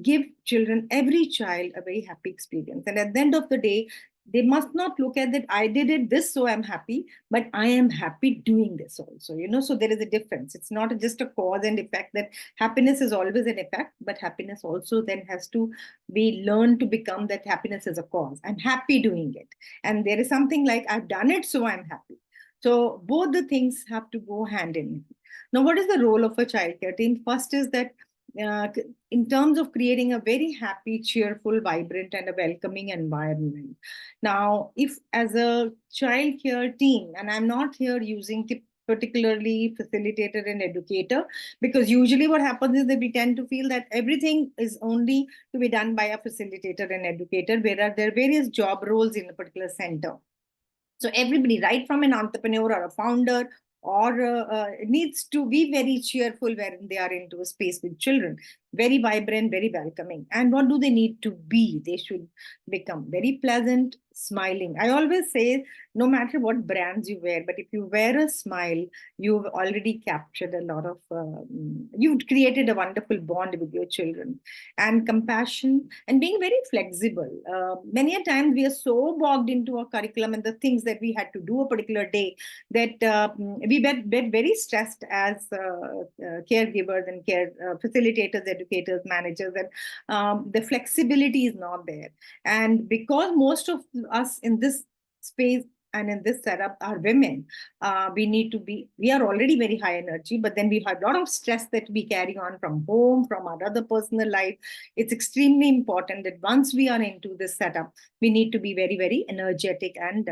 Speaker 13: give children, every child, a very happy experience. And at the end of the day, they must not look at that I did it this, so I'm happy, but I am happy doing this also, so there is a difference. It's not just a cause and effect, that happiness is always an effect, but happiness also then has to be learned to become that happiness is a cause. I'm happy doing it. And there is something like I've done it, so I'm happy. So both the things have to go hand in hand. Now, what is the role of a childcare team? First is that in terms of creating a very happy, cheerful, vibrant, and a welcoming environment. Now, if as a child care team, and I'm not here using particularly facilitator and educator, because usually what happens is that we tend to feel that everything is only to be done by a facilitator and educator, whereas there are various job roles in a particular center. So everybody, right from an entrepreneur or a founder, or needs to be very cheerful when they are into a space with children, very vibrant, very welcoming. And what do they need to be? They should become very pleasant, smiling. I always say, no matter what brands you wear, but if you wear a smile, you've already captured a lot of, you've created a wonderful bond with your children. And compassion and being very flexible. Many a times we are so bogged into our curriculum and the things that we had to do a particular day, that we get very stressed as caregivers and care facilitators, educators, managers, and the flexibility is not there. And because most of us in this space and in this setup are women, we are already very high energy, but then we have a lot of stress that we carry on from home, from our other personal life. It's extremely important that once we are into this setup, we need to be very, very energetic and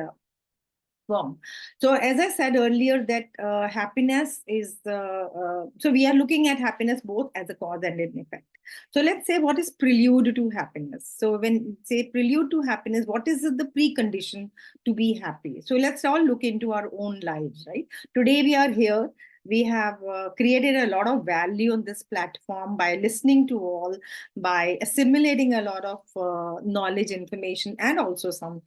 Speaker 13: firm. So as I said earlier, that happiness is, so we are looking at happiness both as a cause and an effect. So let's say, what is prelude to happiness? So when we say prelude to happiness, what is the precondition to be happy? So let's all look into our own lives, right? Today we are here. We have created a lot of value on this platform by listening to all, by assimilating a lot of knowledge, information, and also some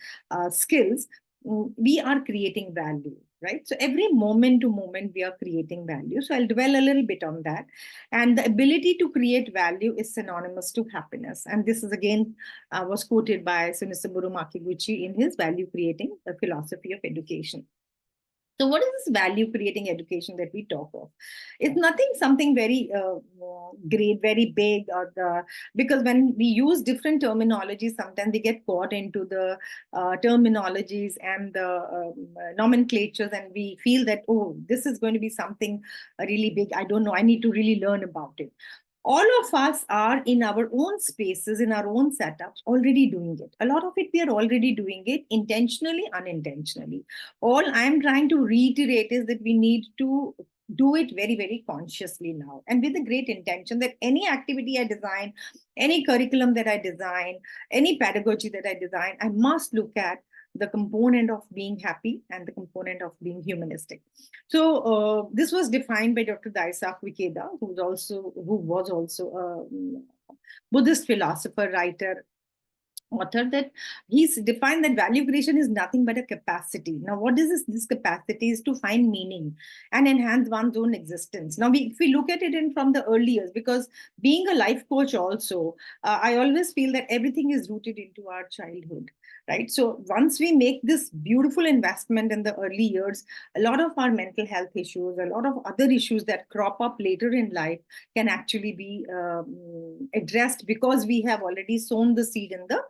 Speaker 13: skills. We are creating value, right? So every moment to moment, we are creating value. So I'll dwell a little bit on that. And the ability to create value is synonymous to happiness. And this is again was quoted by Sunisaburo Makiguchi in his Value Creating, the Philosophy of Education. So what is this value creating education that we talk of? It's nothing, something very great, very big, because when we use different terminologies, sometimes we get caught into the terminologies and the nomenclatures, and we feel that, oh, this is going to be something really big. I don't know. I need to really learn about it. All of us are in our own spaces, in our own setups, already doing it. A lot of it, we are already doing it intentionally, unintentionally. All I'm trying to reiterate is that we need to do it very, very consciously now, and with a great intention that any activity I design, any curriculum that I design, any pedagogy that I design, I must look at the component of being happy and the component of being humanistic. So this was defined by Dr. Daisaku Ikeda, who was also a Buddhist philosopher, writer, author, that he's defined that value creation is nothing but a capacity. Now, what is this capacity is to find meaning and enhance one's own existence. Now, if we look at it from the early years, because being a life coach also, I always feel that everything is rooted into our childhood, right? So once we make this beautiful investment in the early years, a lot of our mental health issues, a lot of other issues that crop up later in life can actually be addressed, because we have already sown the seed in the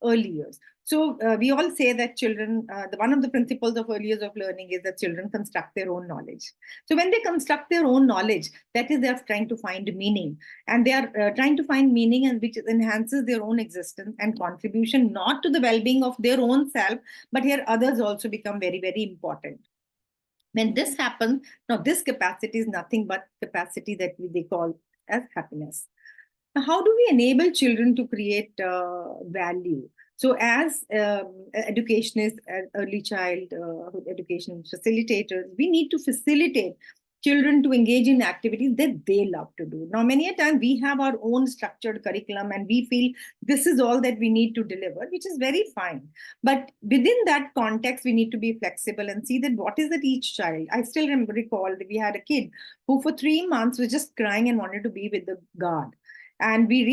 Speaker 13: early years. So we all say that children, one of the principles of early years of learning is that children construct their own knowledge. So when they construct their own knowledge, that is, they're trying to find meaning, and they are trying to find meaning, and which enhances their own existence and contribution, not to the well-being of their own self, but here others also become very, very important. When this happens, now this capacity is nothing but capacity that they call as happiness. Now, how do we enable children to create value? So as educationists, as early childhood education facilitators, we need to facilitate children to engage in activities that they love to do. Now, many a time we have our own structured curriculum and we feel this is all that we need to deliver, which is very fine. But within that context, we need to be flexible and see that what is it each child. I still recall that we had a kid who for 3 months was just crying and wanted to be with the guard. And we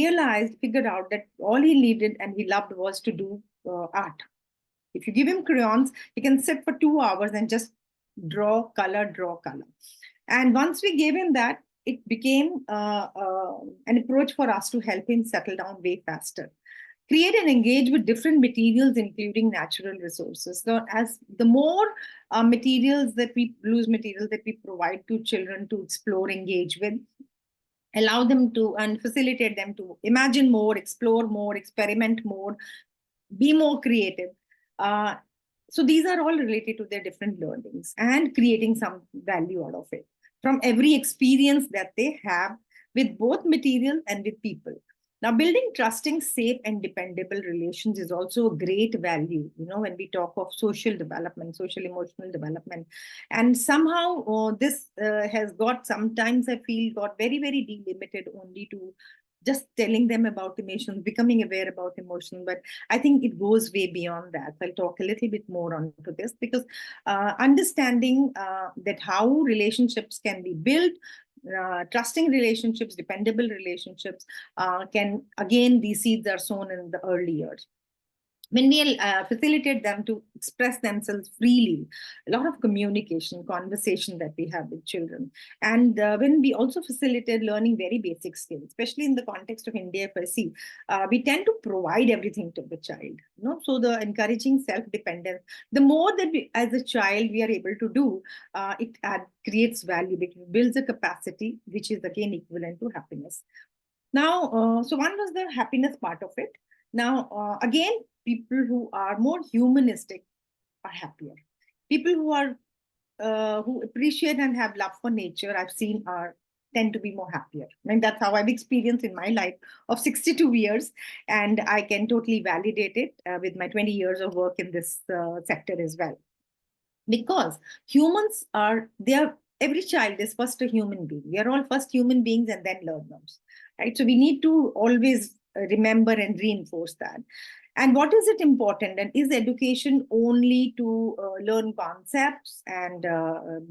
Speaker 13: figured out that all he needed and he loved was to do art. If you give him crayons, he can sit for 2 hours and just draw color. And once we gave him that, it became an approach for us to help him settle down way faster. Create and engage with different materials, including natural resources. So as the more materials that we provide to children to explore, engage with, allow them to and facilitate them to imagine more, explore more, experiment more, be more creative. So these are all related to their different learnings and creating some value out of it from every experience that they have with both material and with people. Now, building trusting, safe, and dependable relations is also a great value, when we talk of social development, social emotional development. And somehow this has got, sometimes I feel, got very, very delimited only to just telling them about emotions, becoming aware about emotion. But I think it goes way beyond that. I'll talk a little bit more onto this because understanding that how relationships can be built, trusting relationships, dependable relationships these seeds are sown in the early years. When we facilitate them to express themselves freely, a lot of communication, conversation that we have with children. And when we also facilitate learning very basic skills, especially in the context of India, if I see, we tend to provide everything to the child. So the encouraging self-dependence, the more that we, as a child, we are able to do, it creates value, because it builds a capacity, which is again equivalent to happiness. Now, so one was the happiness part of it. Now, again, people who are more humanistic are happier. People who are who appreciate and have love for nature, I've seen, tend to be more happier. And that's how I've experienced in my life of 62 years. And I can totally validate it with my 20 years of work in this sector as well. Because humans every child is first a human being. We are all first human beings and then learners, right? So we need to always remember and reinforce that. And what is it important? And is education only to learn concepts and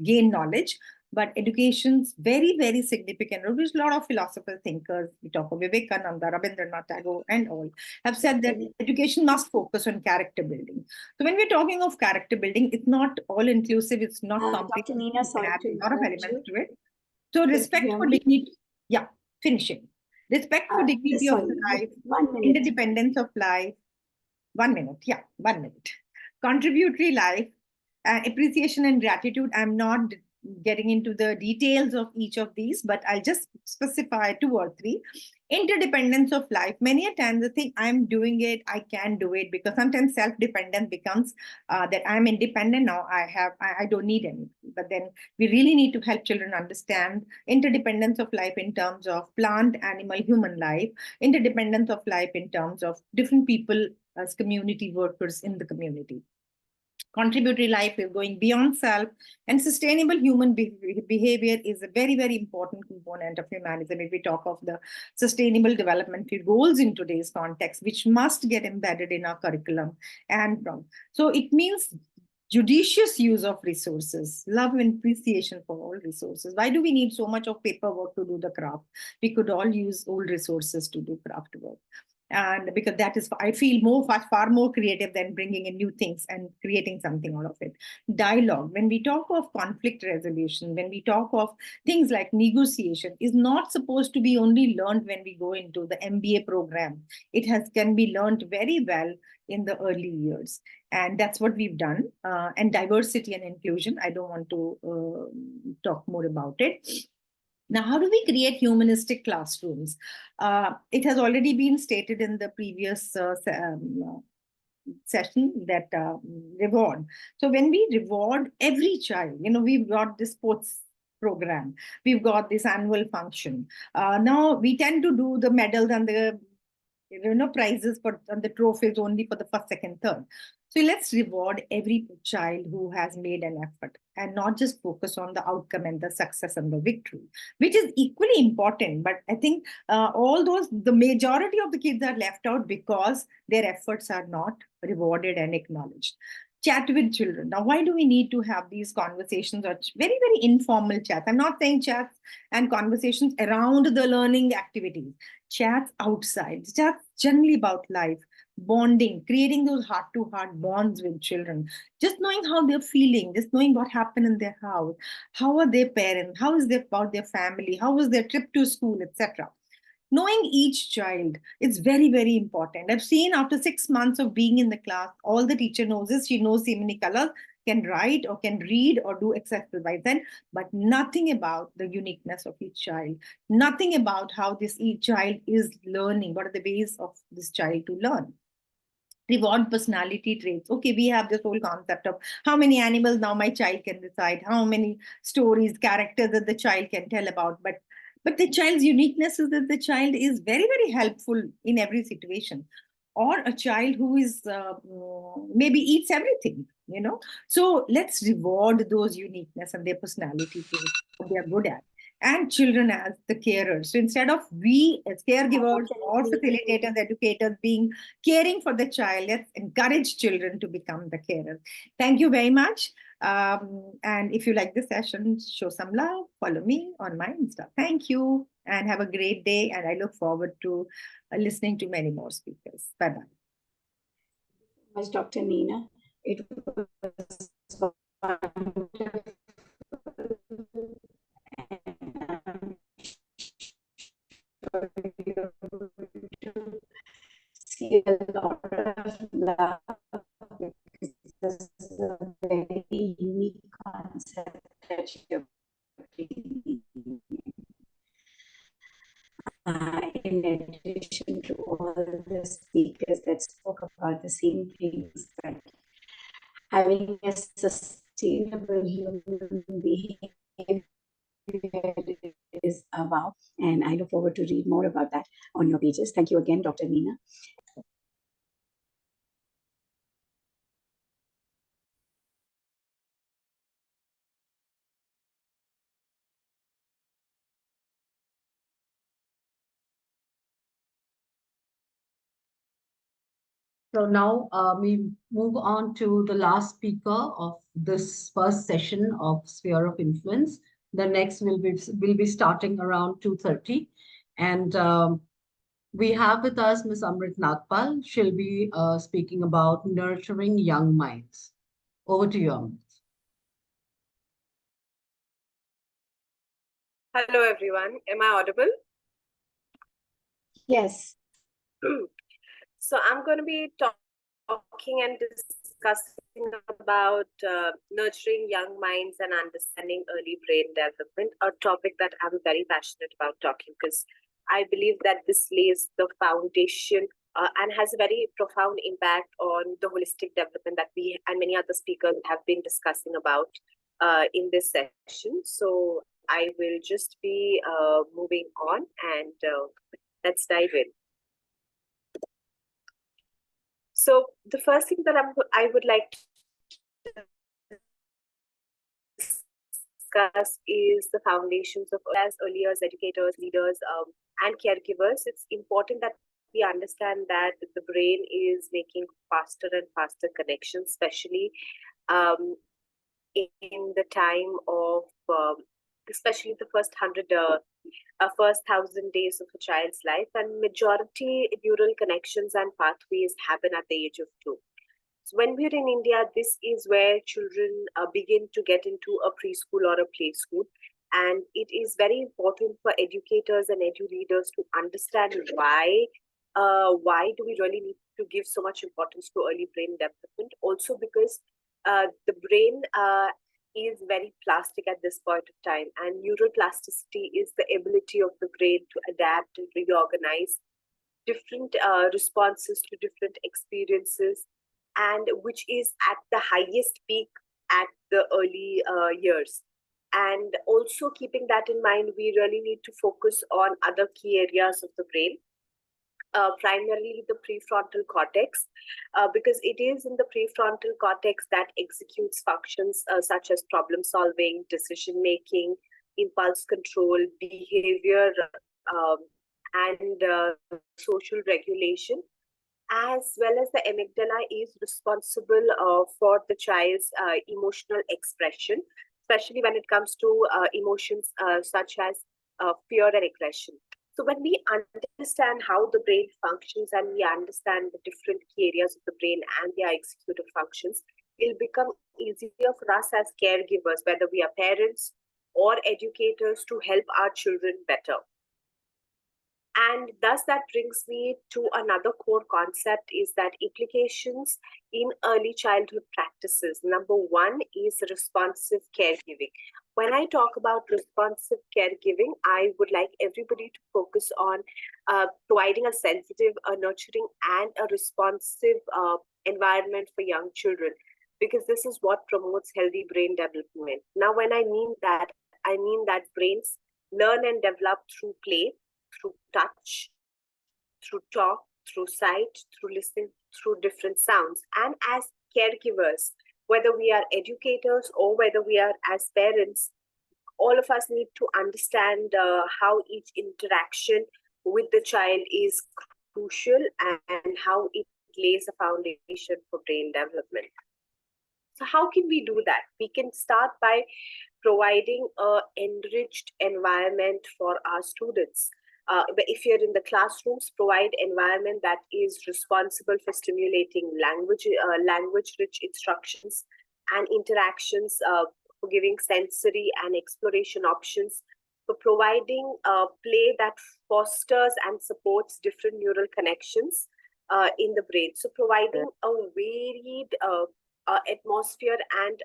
Speaker 13: gain knowledge? But education's very, very significant role, which a lot of philosopher thinkers, we talk of Vivekananda, Rabindranath Tagore, and all, have said that education must focus on character building. So when we're talking of character building, it's not all inclusive, it's not complicated.
Speaker 1: Dr. Nina, sorry to
Speaker 13: a lot of
Speaker 1: interrupt
Speaker 13: elements
Speaker 1: you.
Speaker 13: to it. So respect for dignity, finishing. Respect for dignity of life, interdependence of life. 1 minute, 1 minute. Contributory life, appreciation and gratitude. I'm not getting into the details of each of these, but I'll just specify 2 or 3. Interdependence of life. Many a times I think I'm doing it, I can do it, because sometimes self-dependence becomes that I'm independent now, I don't need any. But then we really need to help children understand interdependence of life in terms of plant, animal, human life, interdependence of life in terms of different people as community workers in the community. Contributory life is going beyond self, and sustainable human behavior is a very, very important component of humanism. If we talk of the sustainable development goals in today's context, which must get embedded in our curriculum. So it means judicious use of resources, love and appreciation for all resources. Why do we need so much of paperwork to do the craft? We could all use old resources to do craft work. And because that is, I feel far more creative than bringing in new things and creating something out of it. Dialogue, when we talk of conflict resolution, when we talk of things like negotiation, is not supposed to be only learned when we go into the MBA program. It can be learned very well in the early years. And that's what we've done. And diversity and inclusion, I don't want to talk more about it. Now, how do we create humanistic classrooms? It has already been stated in the previous session that reward. So when we reward every child, we've got this sports program, we've got this annual function. Now we tend to do the medals and the prizes and the trophies only for the first, second, third. So let's reward every child who has made an effort and not just focus on the outcome and the success and the victory, which is equally important. But I think the majority of the kids are left out because their efforts are not rewarded and acknowledged. Chat with children. Now, why do we need to have these conversations or very, very informal chats? I'm not saying chats and conversations around the learning activities. Chats outside, chats generally about life, bonding, creating those heart-to-heart bonds with children, just knowing how they're feeling, just knowing what happened in their house, how are their parents, how is their about their family, how was their trip to school, etc. Knowing each child is very, very important. I've seen after 6 months of being in the class, all the teacher knows is she knows so many colors, can write or can read or do Excel by then, but nothing about the uniqueness of each child, nothing about how each child is learning, what are the ways of this child to learn. Reward personality traits. Okay, we have this whole concept of how many animals now my child can recite, how many stories, characters that the child can tell about, but the child's uniqueness is that the child is very, very helpful in every situation. Or a child who is maybe eats everything, So let's reward those uniqueness and their personality traits, what they are good at. And children as the carers. So instead of we as caregivers or facilitators, educators caring for the child, let's encourage children to become the carers. Thank you very much. And if you like this session, show some love, follow me on my Insta. Thank you and have a great day. And I look forward to listening to many more speakers. Bye-bye.
Speaker 1: Much, Dr. Nina. It was wonderful. See a lot of love because this is a very unique concept that you're bringing. In addition to all the speakers that spoke about the same things, that having a sustainable human behavior is about, and I look forward to read more about that on your pages. Thank you again, Dr. Nina.
Speaker 2: So now we move on to the last speaker of this first session of Sphere of Influence. The next will be starting around 2:30. And we have with us Ms. Amrit Nagpal. She'll be speaking about nurturing young minds. Over to you, Amrit.
Speaker 14: Hello, everyone. Am I audible?
Speaker 1: Yes.
Speaker 14: So I'm going to be talking and discussing about nurturing young minds and understanding early brain development, a topic that I'm very passionate about talking because I believe that this lays the foundation and has a very profound impact on the holistic development that we and many other speakers have been discussing about in this session. So I will just be moving on and let's dive in. So the first thing that I would like to discuss is the foundations of as early as educators, leaders, and caregivers. It's important that we understand that the brain is making faster and faster connections, especially in the time of especially the first 1,000 days of a child's life, and majority neural connections and pathways happen at the age of 2. So when we're in India, this is where children begin to get into a preschool or a play school. And it is very important for educators and edu leaders to understand why do we really need to give so much importance to early brain development. Also because the brain is very plastic at this point of time, and neuroplasticity is the ability of the brain to adapt and reorganize different responses to different experiences, and which is at the highest peak at the early years. And also keeping that in mind, we really need to focus on other key areas of the brain, primarily the prefrontal cortex, because it is in the prefrontal cortex that executes functions such as problem solving, decision making, impulse control, behavior, and social regulation, as well as the amygdala is responsible for the child's emotional expression, especially when it comes to emotions such as fear and aggression. So when we understand how the brain functions and we understand the different key areas of the brain and their executive functions, it'll become easier for us as caregivers, whether we are parents or educators, to help our children better. And thus that brings me to another core concept, is that implications in early childhood practices. Number one is responsive caregiving. When I talk about responsive caregiving, I would like everybody to focus on providing a sensitive, a nurturing, and a responsive environment for young children, because this is what promotes healthy brain development. Now, when I mean that brains learn and develop through play, through touch, through talk, through sight, through listening, through different sounds. And as caregivers, whether we are educators or whether we are as parents, all of us need to understand how each interaction with the child is crucial and how it lays a foundation for brain development. So how can we do that? We can start by providing an enriched environment for our students. If you're in the classrooms, provide environment that is responsible for stimulating language-rich instructions and interactions, for giving sensory and exploration options, for providing play that fosters and supports different neural connections in the brain. So providing a varied atmosphere and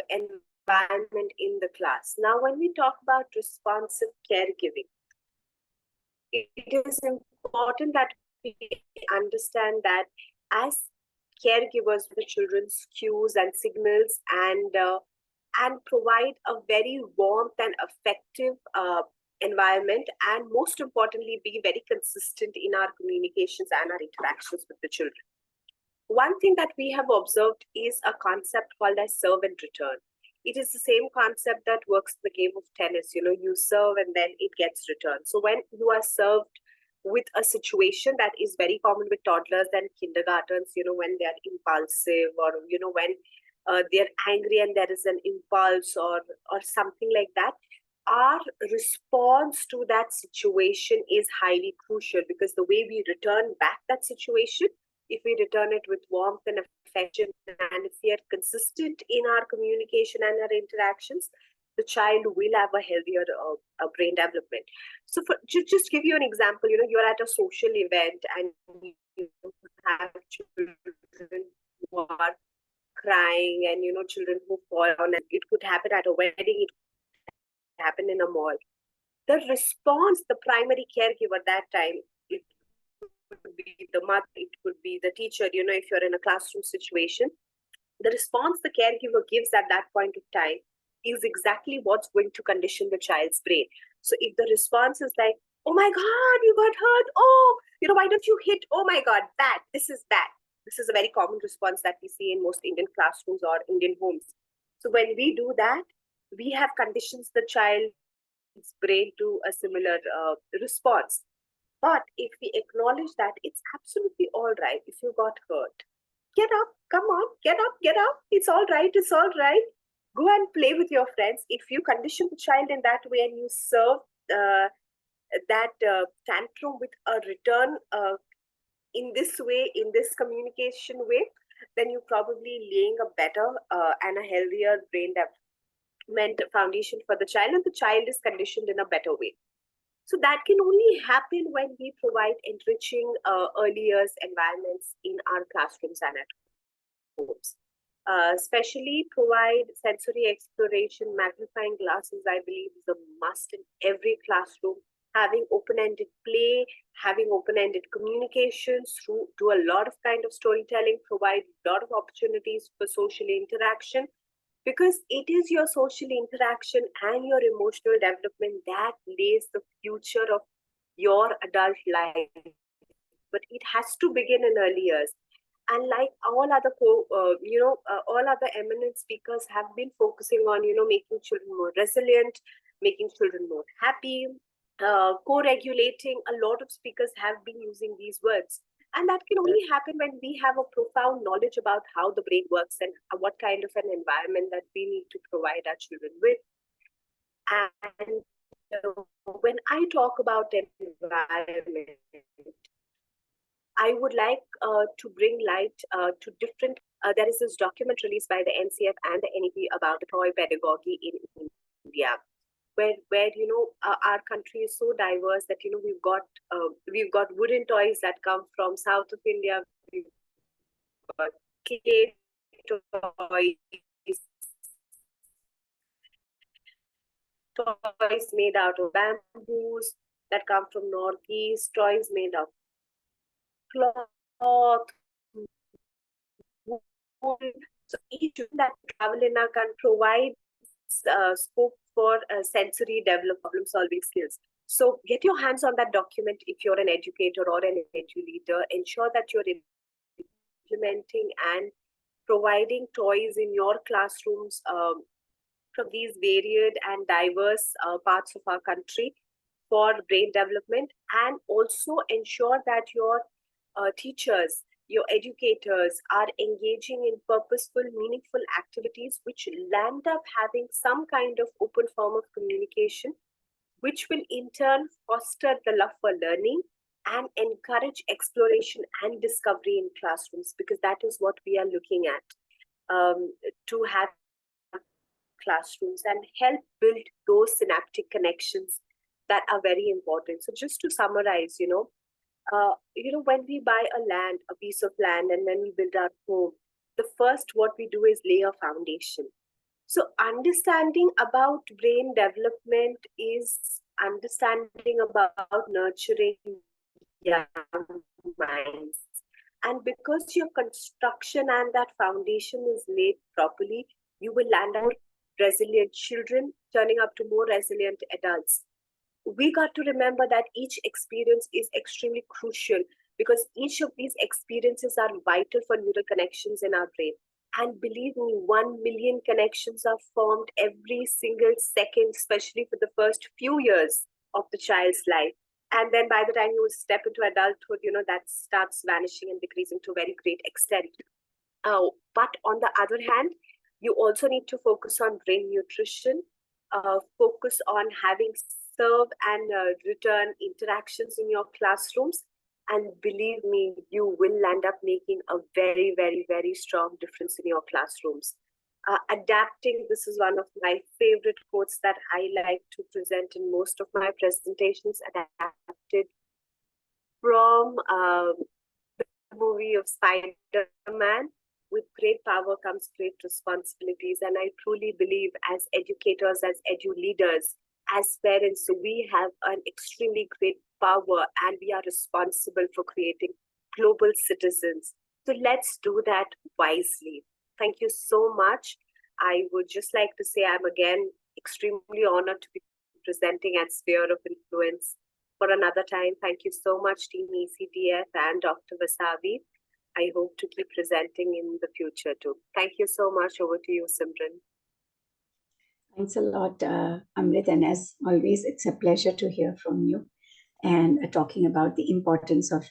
Speaker 14: environment in the class. Now, when we talk about responsive caregiving, it is important that we understand that as caregivers, the children's cues and signals, and provide a very warm and effective environment, and most importantly, be very consistent in our communications and our interactions with the children. One thing that we have observed is a concept called as serve and return. It is the same concept that works in the game of tennis. You know, you serve and then it gets returned. So when you are served with a situation that is very common with toddlers and kindergartens, you know, when they are impulsive, or, you know, when they're angry and there is an impulse or something like that, our response to that situation is highly crucial, because the way we return back that situation, if we return it with warmth and affection, and if we are consistent in our communication and our interactions, the child will have a healthier brain development. So just give you an example, you know, you're at a social event and you have children who are crying, and, you know, children who fall down, and it could happen at a wedding, it could happen in a mall. The response, the primary caregiver that time, it could be the mother, it could be the teacher, you know, if you're in a classroom situation, the response the caregiver gives at that point of time is exactly what's going to condition the child's brain. So if the response is like, oh my God, you got hurt. Oh, you know, why don't you hit? Oh my God, bad. This is bad. This is a very common response that we see in most Indian classrooms or Indian homes. So when we do that, we have conditions the child's brain to a similar response. But if we acknowledge that it's absolutely all right if you got hurt, get up, come on, get up, it's all right, it's all right. Go and play with your friends. If you condition the child in that way and you serve that tantrum with a return in this way, in this communication way, then you're probably laying a better and a healthier brain development foundation for the child, and the child is conditioned in a better way. So that can only happen when we provide enriching early years environments in our classrooms and at homes. Especially provide sensory exploration, magnifying glasses, I believe, is a must in every classroom. Having open-ended play, having open-ended communications, do a lot of kind of storytelling, provide a lot of opportunities for social interaction, because it is your social interaction and your emotional development that lays the future of your adult life. But it has to begin in early years. And like all other all other eminent speakers have been focusing on, making children more resilient, making children more happy, co-regulating. A lot of speakers have been using these words. And that can only happen when we have a profound knowledge about how the brain works and what kind of an environment that we need to provide our children with. And when I talk about environment, I would like to bring light to different, there is this document released by the NCF and the NEP about the toy pedagogy in India, where our country is so diverse that we've got wooden toys that come from south of India, we've got clay toys made out of bamboos that come from northeast, toys made of cloth, wood. So each that travel in our country provides scope for sensory development, problem-solving skills. So get your hands on that document if you're an educator or an edu leader. Ensure that you're implementing and providing toys in your classrooms from these varied and diverse parts of our country for brain development, and also ensure that your teachers, your educators are engaging in purposeful, meaningful activities which land up having some kind of open form of communication, which will in turn foster the love for learning and encourage exploration and discovery in classrooms, because that is what we are looking at, to have classrooms and help build those synaptic connections that are very important. So just to summarize, when we buy a piece of land, and when we build our home, the first what we do is lay a foundation. So understanding about brain development is understanding about nurturing young minds. And because your construction and that foundation is laid properly, you will land up resilient children turning up to more resilient adults. We got to remember that each experience is extremely crucial, because each of these experiences are vital for neural connections in our brain. And believe me, 1 million connections are formed every single second, especially for the first few years of the child's life. And then by the time you step into adulthood, that starts vanishing and decreasing to a very great extent. But on the other hand, you also need to focus on brain nutrition, focus on having serve and return interactions in your classrooms. And believe me, you will end up making a very, very, very strong difference in your classrooms. Adapting, this is one of my favorite quotes that I like to present in most of my presentations, adapted from the movie of Spider-Man. With great power comes great responsibilities. And I truly believe, as educators, as edu leaders, as parents, we have an extremely great power, and we are responsible for creating global citizens. So let's do that wisely. Thank you so much. I would just like to say I'm again extremely honored to be presenting at Sphere of Influence for another time. Thank you so much, Team ECDF and Dr. Vasavi. I hope to keep presenting in the future too. Thank you so much. Over to you, Simran.
Speaker 1: Thanks a lot, Amrit. And as always, it's a pleasure to hear from you and talking about the importance of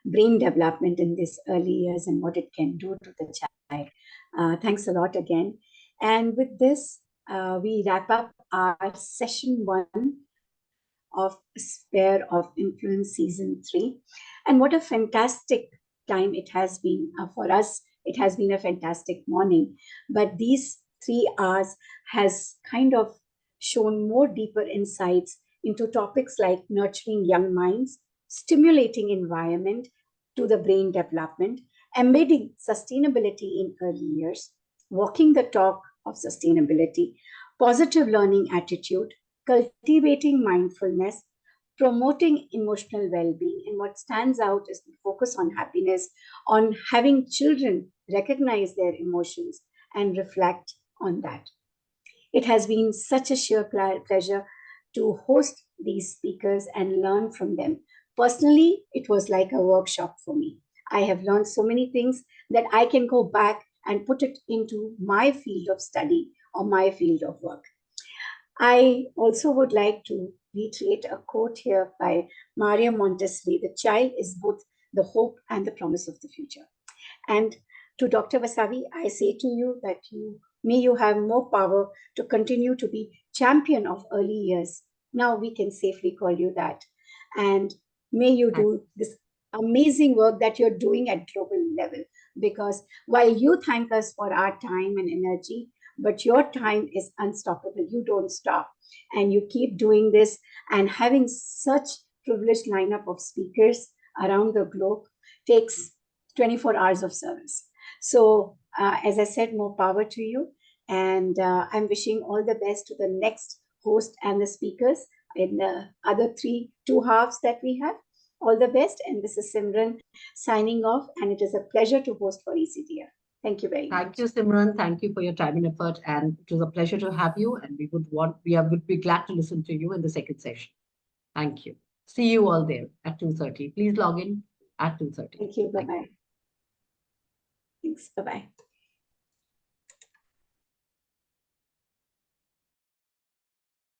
Speaker 1: brain development in these early years and what it can do to the child. Thanks a lot again. And with this, we wrap up our session 1 of Sphere of Influence Season 3. And what a fantastic time it has been for us. It has been a fantastic morning. But these 3 hours has kind of shown more deeper insights into topics like nurturing young minds, stimulating environment to the brain development, embedding sustainability in early years, walking the talk of sustainability, positive learning attitude, cultivating mindfulness, promoting emotional well-being. And what stands out is the focus on happiness, on having children recognize their emotions and reflect on that. It has been such a sheer pleasure to host these speakers and learn from them. Personally, it was like a workshop for me. I have learned so many things that I can go back and put it into my field of study or my field of work. I also would like to reiterate a quote here by Maria Montessori: the child is both the hope and the promise of the future. And to Dr. Vasavi, I say to you that may you have more power to continue to be champion of early years. Now we can safely call you that. And may you do this amazing work that you're doing at global level. Because while you thank us for our time and energy, but your time is unstoppable. You don't stop. And you keep doing this, and having such privileged lineup of speakers around the globe takes 24 hours of service. So as I said, more power to you. And I'm wishing all the best to the next host and the speakers in the other two halves that we have. All the best. And this is Simran signing off. And it is a pleasure to host for ECDF. Thank you very much.
Speaker 2: Thank you, Simran. Thank you for your time and effort. And it was a pleasure to have you. And we would be glad to listen to you in the second session. Thank you. See you all there at 2:30. Please log in at 2:30.
Speaker 1: Thank you. Bye-bye. Thanks. Bye-bye.